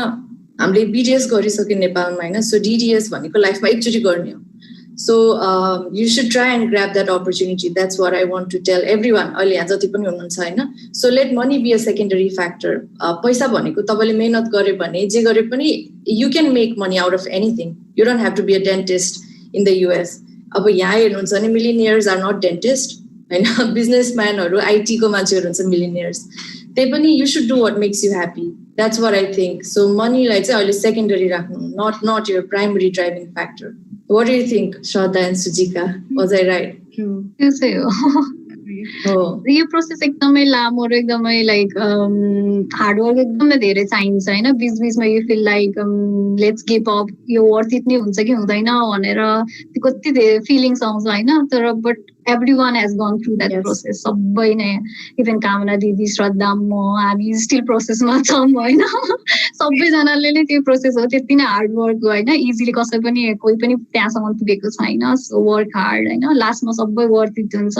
हामीले बीडीएस गरिसक्यो नेपालमा हैन सो डीडीएस भनेको लाइफमा एकचोटि गर्ने हो so you should try and grab that opportunity that's what I want to tell everyone अहिले यहाँ जति पनि हुनुहुन्छ हैन so let money be a secondary factor पैसा भनेको तपाईले मेहनत गरे भने जे गरे पनि you can make money out of anything you don't have to be a dentist in the US अब यहाँ हेर्नुहुन्छ भने millionaires are not dentists हैन बिजनेसम्यानहरु आईटी को मान्छेहरु हुन्छ millionaires त्यही पनि you should do what makes you happy that's what I think so money लाई चाहिँ अहिले secondary राख्नु not your primary driving factor. What do you think, Shraddha and Sujika? Was I right? True. Yes, यो process एकदमै लामो र एकदमै like hard work एकदमै धेरै चाहिन्छ होइन बिचबिचमा you feel like let's give up यो वर्थ इट नै हुन्छ कि हुँदैन भनेर त्यो कति धेरै फिलिङ्स आउँछ होइन तर but everyone has gone through that process सबै नै इभन कामना दिदी श्रद्धा म हामी स्टिल प्रोसेसमा छौँ होइन सबैजनाले नै त्यो प्रोसेस हो त्यति नै हार्डवर्क हो होइन इजिली कसै पनि कोही पनि त्यहाँसम्म पुगेको छैन सो वर्क हार्ड होइन लास्टमा सबै वर्थ इट हुन्छ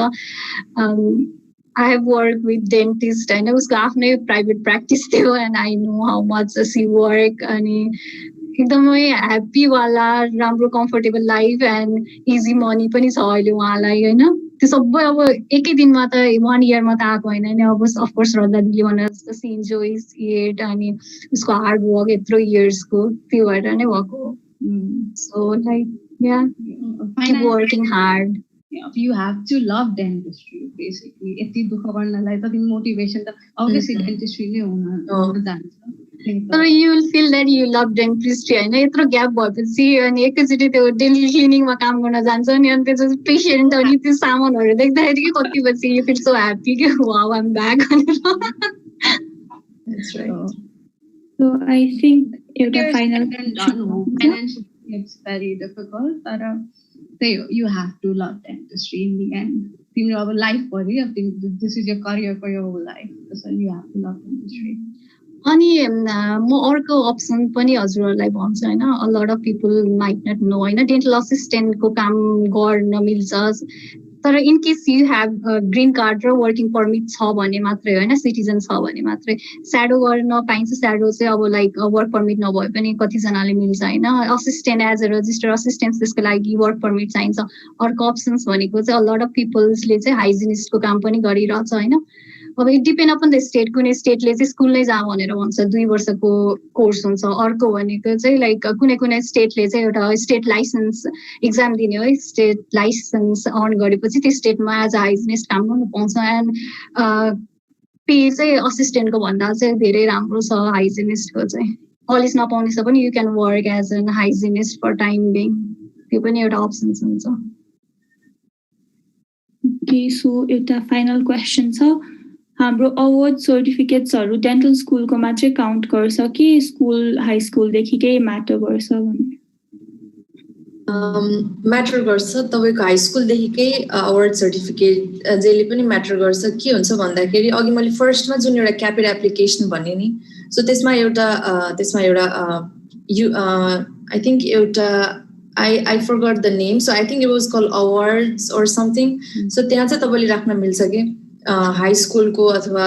I have worked with dentist होइन उसको आफ्नै प्राइभेट प्र्याक्टिस थियो and I know how much see work अनि एकदमै ह्याप्पी वाला राम्रो comfortable life and easy money पनि छ अहिले उहाँलाई होइन त्यो सबै अब एकै दिनमा त 1 इयरमा त आएको होइन नि अब अफकोर्स श्रद्धा दिदीले भने जस्तो सी इन्जोइज इट अनि उसको हार्ड वर्क यत्रो इयर्सको त्यो भएर नै भएको so like yeah keep working hard you have to love dentistry basically यति दुःख गर्नलाई त तिम्रो मोटिभेसन त obviously dentistry नै हुन जान्छ तर you will feel that you love dentistry होइन यत्रो ग्याप भएपछि अनि एकैचोटि त्यो डेन्टल क्लिनिङमा काम गर्न जान्छ नि अनि त्यो पेसेन्ट अनि त्यो सामानहरू देख्दाखेरि कि कति पछि you feel so happy कि wow I'm back That's right. So I think एउटा final financially it's very difficult but you have to love dentistry in the end तिम्रो अब लाइफ भरि this is your career for your whole life so you have to love dentistry अनि म अर्को option पनि हजुरहरूलाई भन्छु होइन a lot of people might not know होइन डेन्टल असिस्टेन्टको काम गर्न मिल्छ तर in case you have green card र वर्किङ पर्मिट छ भने मात्रै होइन सिटिजन छ भने मात्रै स्याडो गर्न पाइन्छ स्याडो चाहिँ अब लाइक वर्क पर्मिट नभए पनि कतिजनाले मिल्छ होइन assistant as a register assistant त्यसको लागि वर्क पर्मिट चाहिन्छ अर्को अप्सन्स भनेको चाहिँ अ लट अफ पिपल्सले चाहिँ हाइजिनिस्टको काम पनि गरिरहेछ होइन अब it depend upon the state कुनै स्टेटले चाहिँ स्कुल नै जा भनेर भन्छ 2 वर्षको कोर्स हुन्छ अर्को भनेको चाहिँ लाइक कुनै कुनै स्टेटले चाहिँ एउटा स्टेट लाइसेन्स इक्जाम दिने हो स्टेट लाइसेन्स अर्न गरेपछि त्यो स्टेटमा एज अ हाइजिनिस्ट काम गर्नु पाउँछ एन्ड पे चाहिँ असिस्टेन्टको भन्दा चाहिँ धेरै राम्रो छ हाइजिनिस्टको चाहिँ कलेज नपाउनेछ पनि you can work as an hygienist for time being त्यो पनि एउटा अप्सन्स हुन्छ ओके सो एउटा फाइनल क्वेसन छ हाम्रो अवार्ड सर्टिफिकेट्सहरू डेन्टल स्कुलको मात्रै काउन्ट गर्छ कि स्कुल हाई स्कुलदेखिकै म्याटर गर्छ भने म्याटर गर्छ तपाईँको हाई स्कुलदेखिकै अवार्ड सर्टिफिकेट जहिले पनि म्याटर गर्छ के हुन्छ भन्दाखेरि अघि मैले फर्स्टमा जुन एउटा क्यापेड एप्लिकेसन भने नि सो त्यसमा एउटा यु आई थिङ्क एउटा I forgot the name so I think it was called awards or something so त्यहाँ चाहिँ तपाईँले राख्न मिल्छ कि हाई स्कुलको अथवा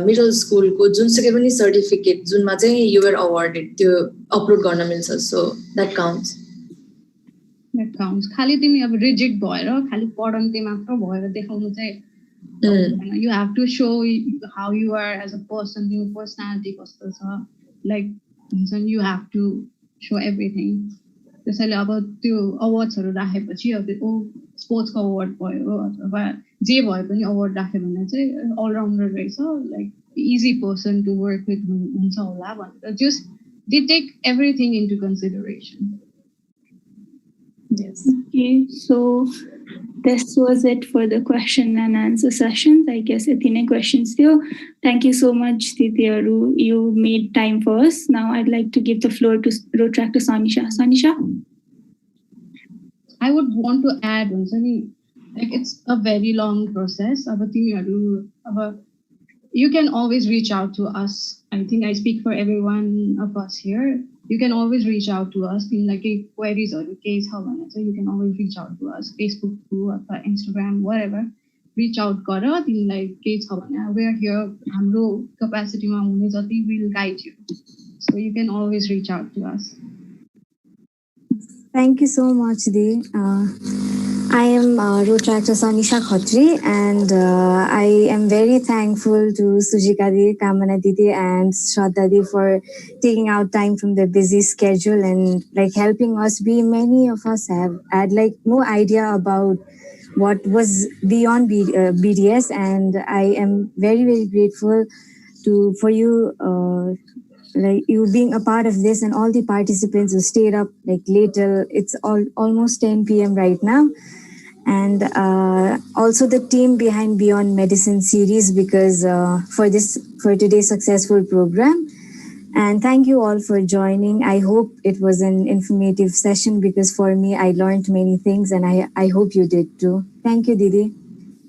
मिडल स्कुलको जुनसुकै पनि सर्टिफिकेट जुनमा चाहिँ यु वर अवार्डेड त्यो अपलोड गर्न मिल्छ सो द्याट काउन्ट्स खालि तिमी अब रिजिड भएर खालि पढन्ते मात्र भएर देखाउनु चाहिँ you have to show how you are as a person तिम्रो पर्सनालिटी कस्तो छ लाइक हुन्छ नि you have to show everything त्यसैले अब त्यो अवार्ड्सहरू राखेपछि अब त्यो स्पोर्ट्सको अवार्ड भयो अथवा जे भए पनि अवार्ड राख्यो भने चाहिँ अलराउन्डर रहेछ like easy person to work with हुन्छ होला भनेर just they take everything into consideration Yes. Okay, so this was it for the question and answer sessions. I guess any questions there. Thank you so much, Tityaru. You made time for us. Now I'd like to give the floor to Rotractor Sanisha. Sanisha? I would want to add one thing. Like it's a very long process. You can always reach out to us. I think I speak for every one of us here. You can always reach out to us in like queries or case how so you can always reach out to us Facebook through Instagram whatever reach out gara in like case how we are here hamro capacity ma hune jati will guide you so you can always reach out to us. Thank you so much Dee. I am Rotractor Sanisha Khatri and I am very thankful to Sujika Di, Kamana Didi and Shraddha Di for taking out time from their busy schedule and like helping us be. Many of us had like no idea about what was beyond BDS and I am very very grateful for you like you being a part of this and all the participants who stayed up like later. It's almost 10 p.m. right now and also the team behind Beyond Medicine series because for today's successful program. And thank you all for joining. I hope it was an informative session because for me, I learned many things and I hope you did too. Thank you, Didi.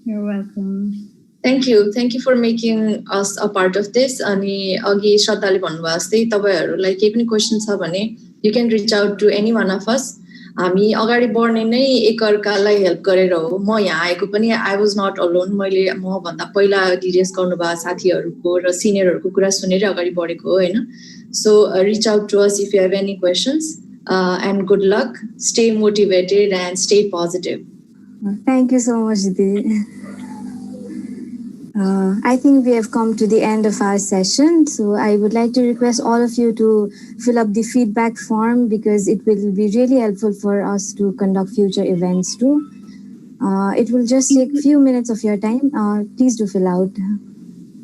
You're welcome. Thank you for making us a part of this. Ani agi Shraddhaले भन्नुभयो जस्तै तपाईहरुलाई केही पनि question छ भने you can reach out to any one of us. हामी अगाडि बढ्ने नै एकअर्कालाई हेल्प गरेर हो. म यहाँ आएको पनि I was not alone. मैले म भन्दा पहिला डिरेस गर्नुभयो साथीहरुको र सिनियरहरुको कुरा सुनेर अगाडि बढेको हो हैन. So reach out to us if you have any questions and good luck. Stay motivated and stay positive. Thank you so much, Didi. I think we have come to the end of our session. So I would like to request all of you to fill up the feedback form because it will be really helpful for us to conduct future events too. It will just take a few minutes of your time. Please do fill out.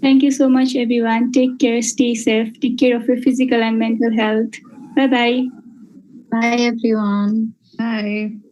Thank you so much, everyone. Take care, stay safe, take care of your physical and mental health. Bye-bye. Bye, everyone. Bye.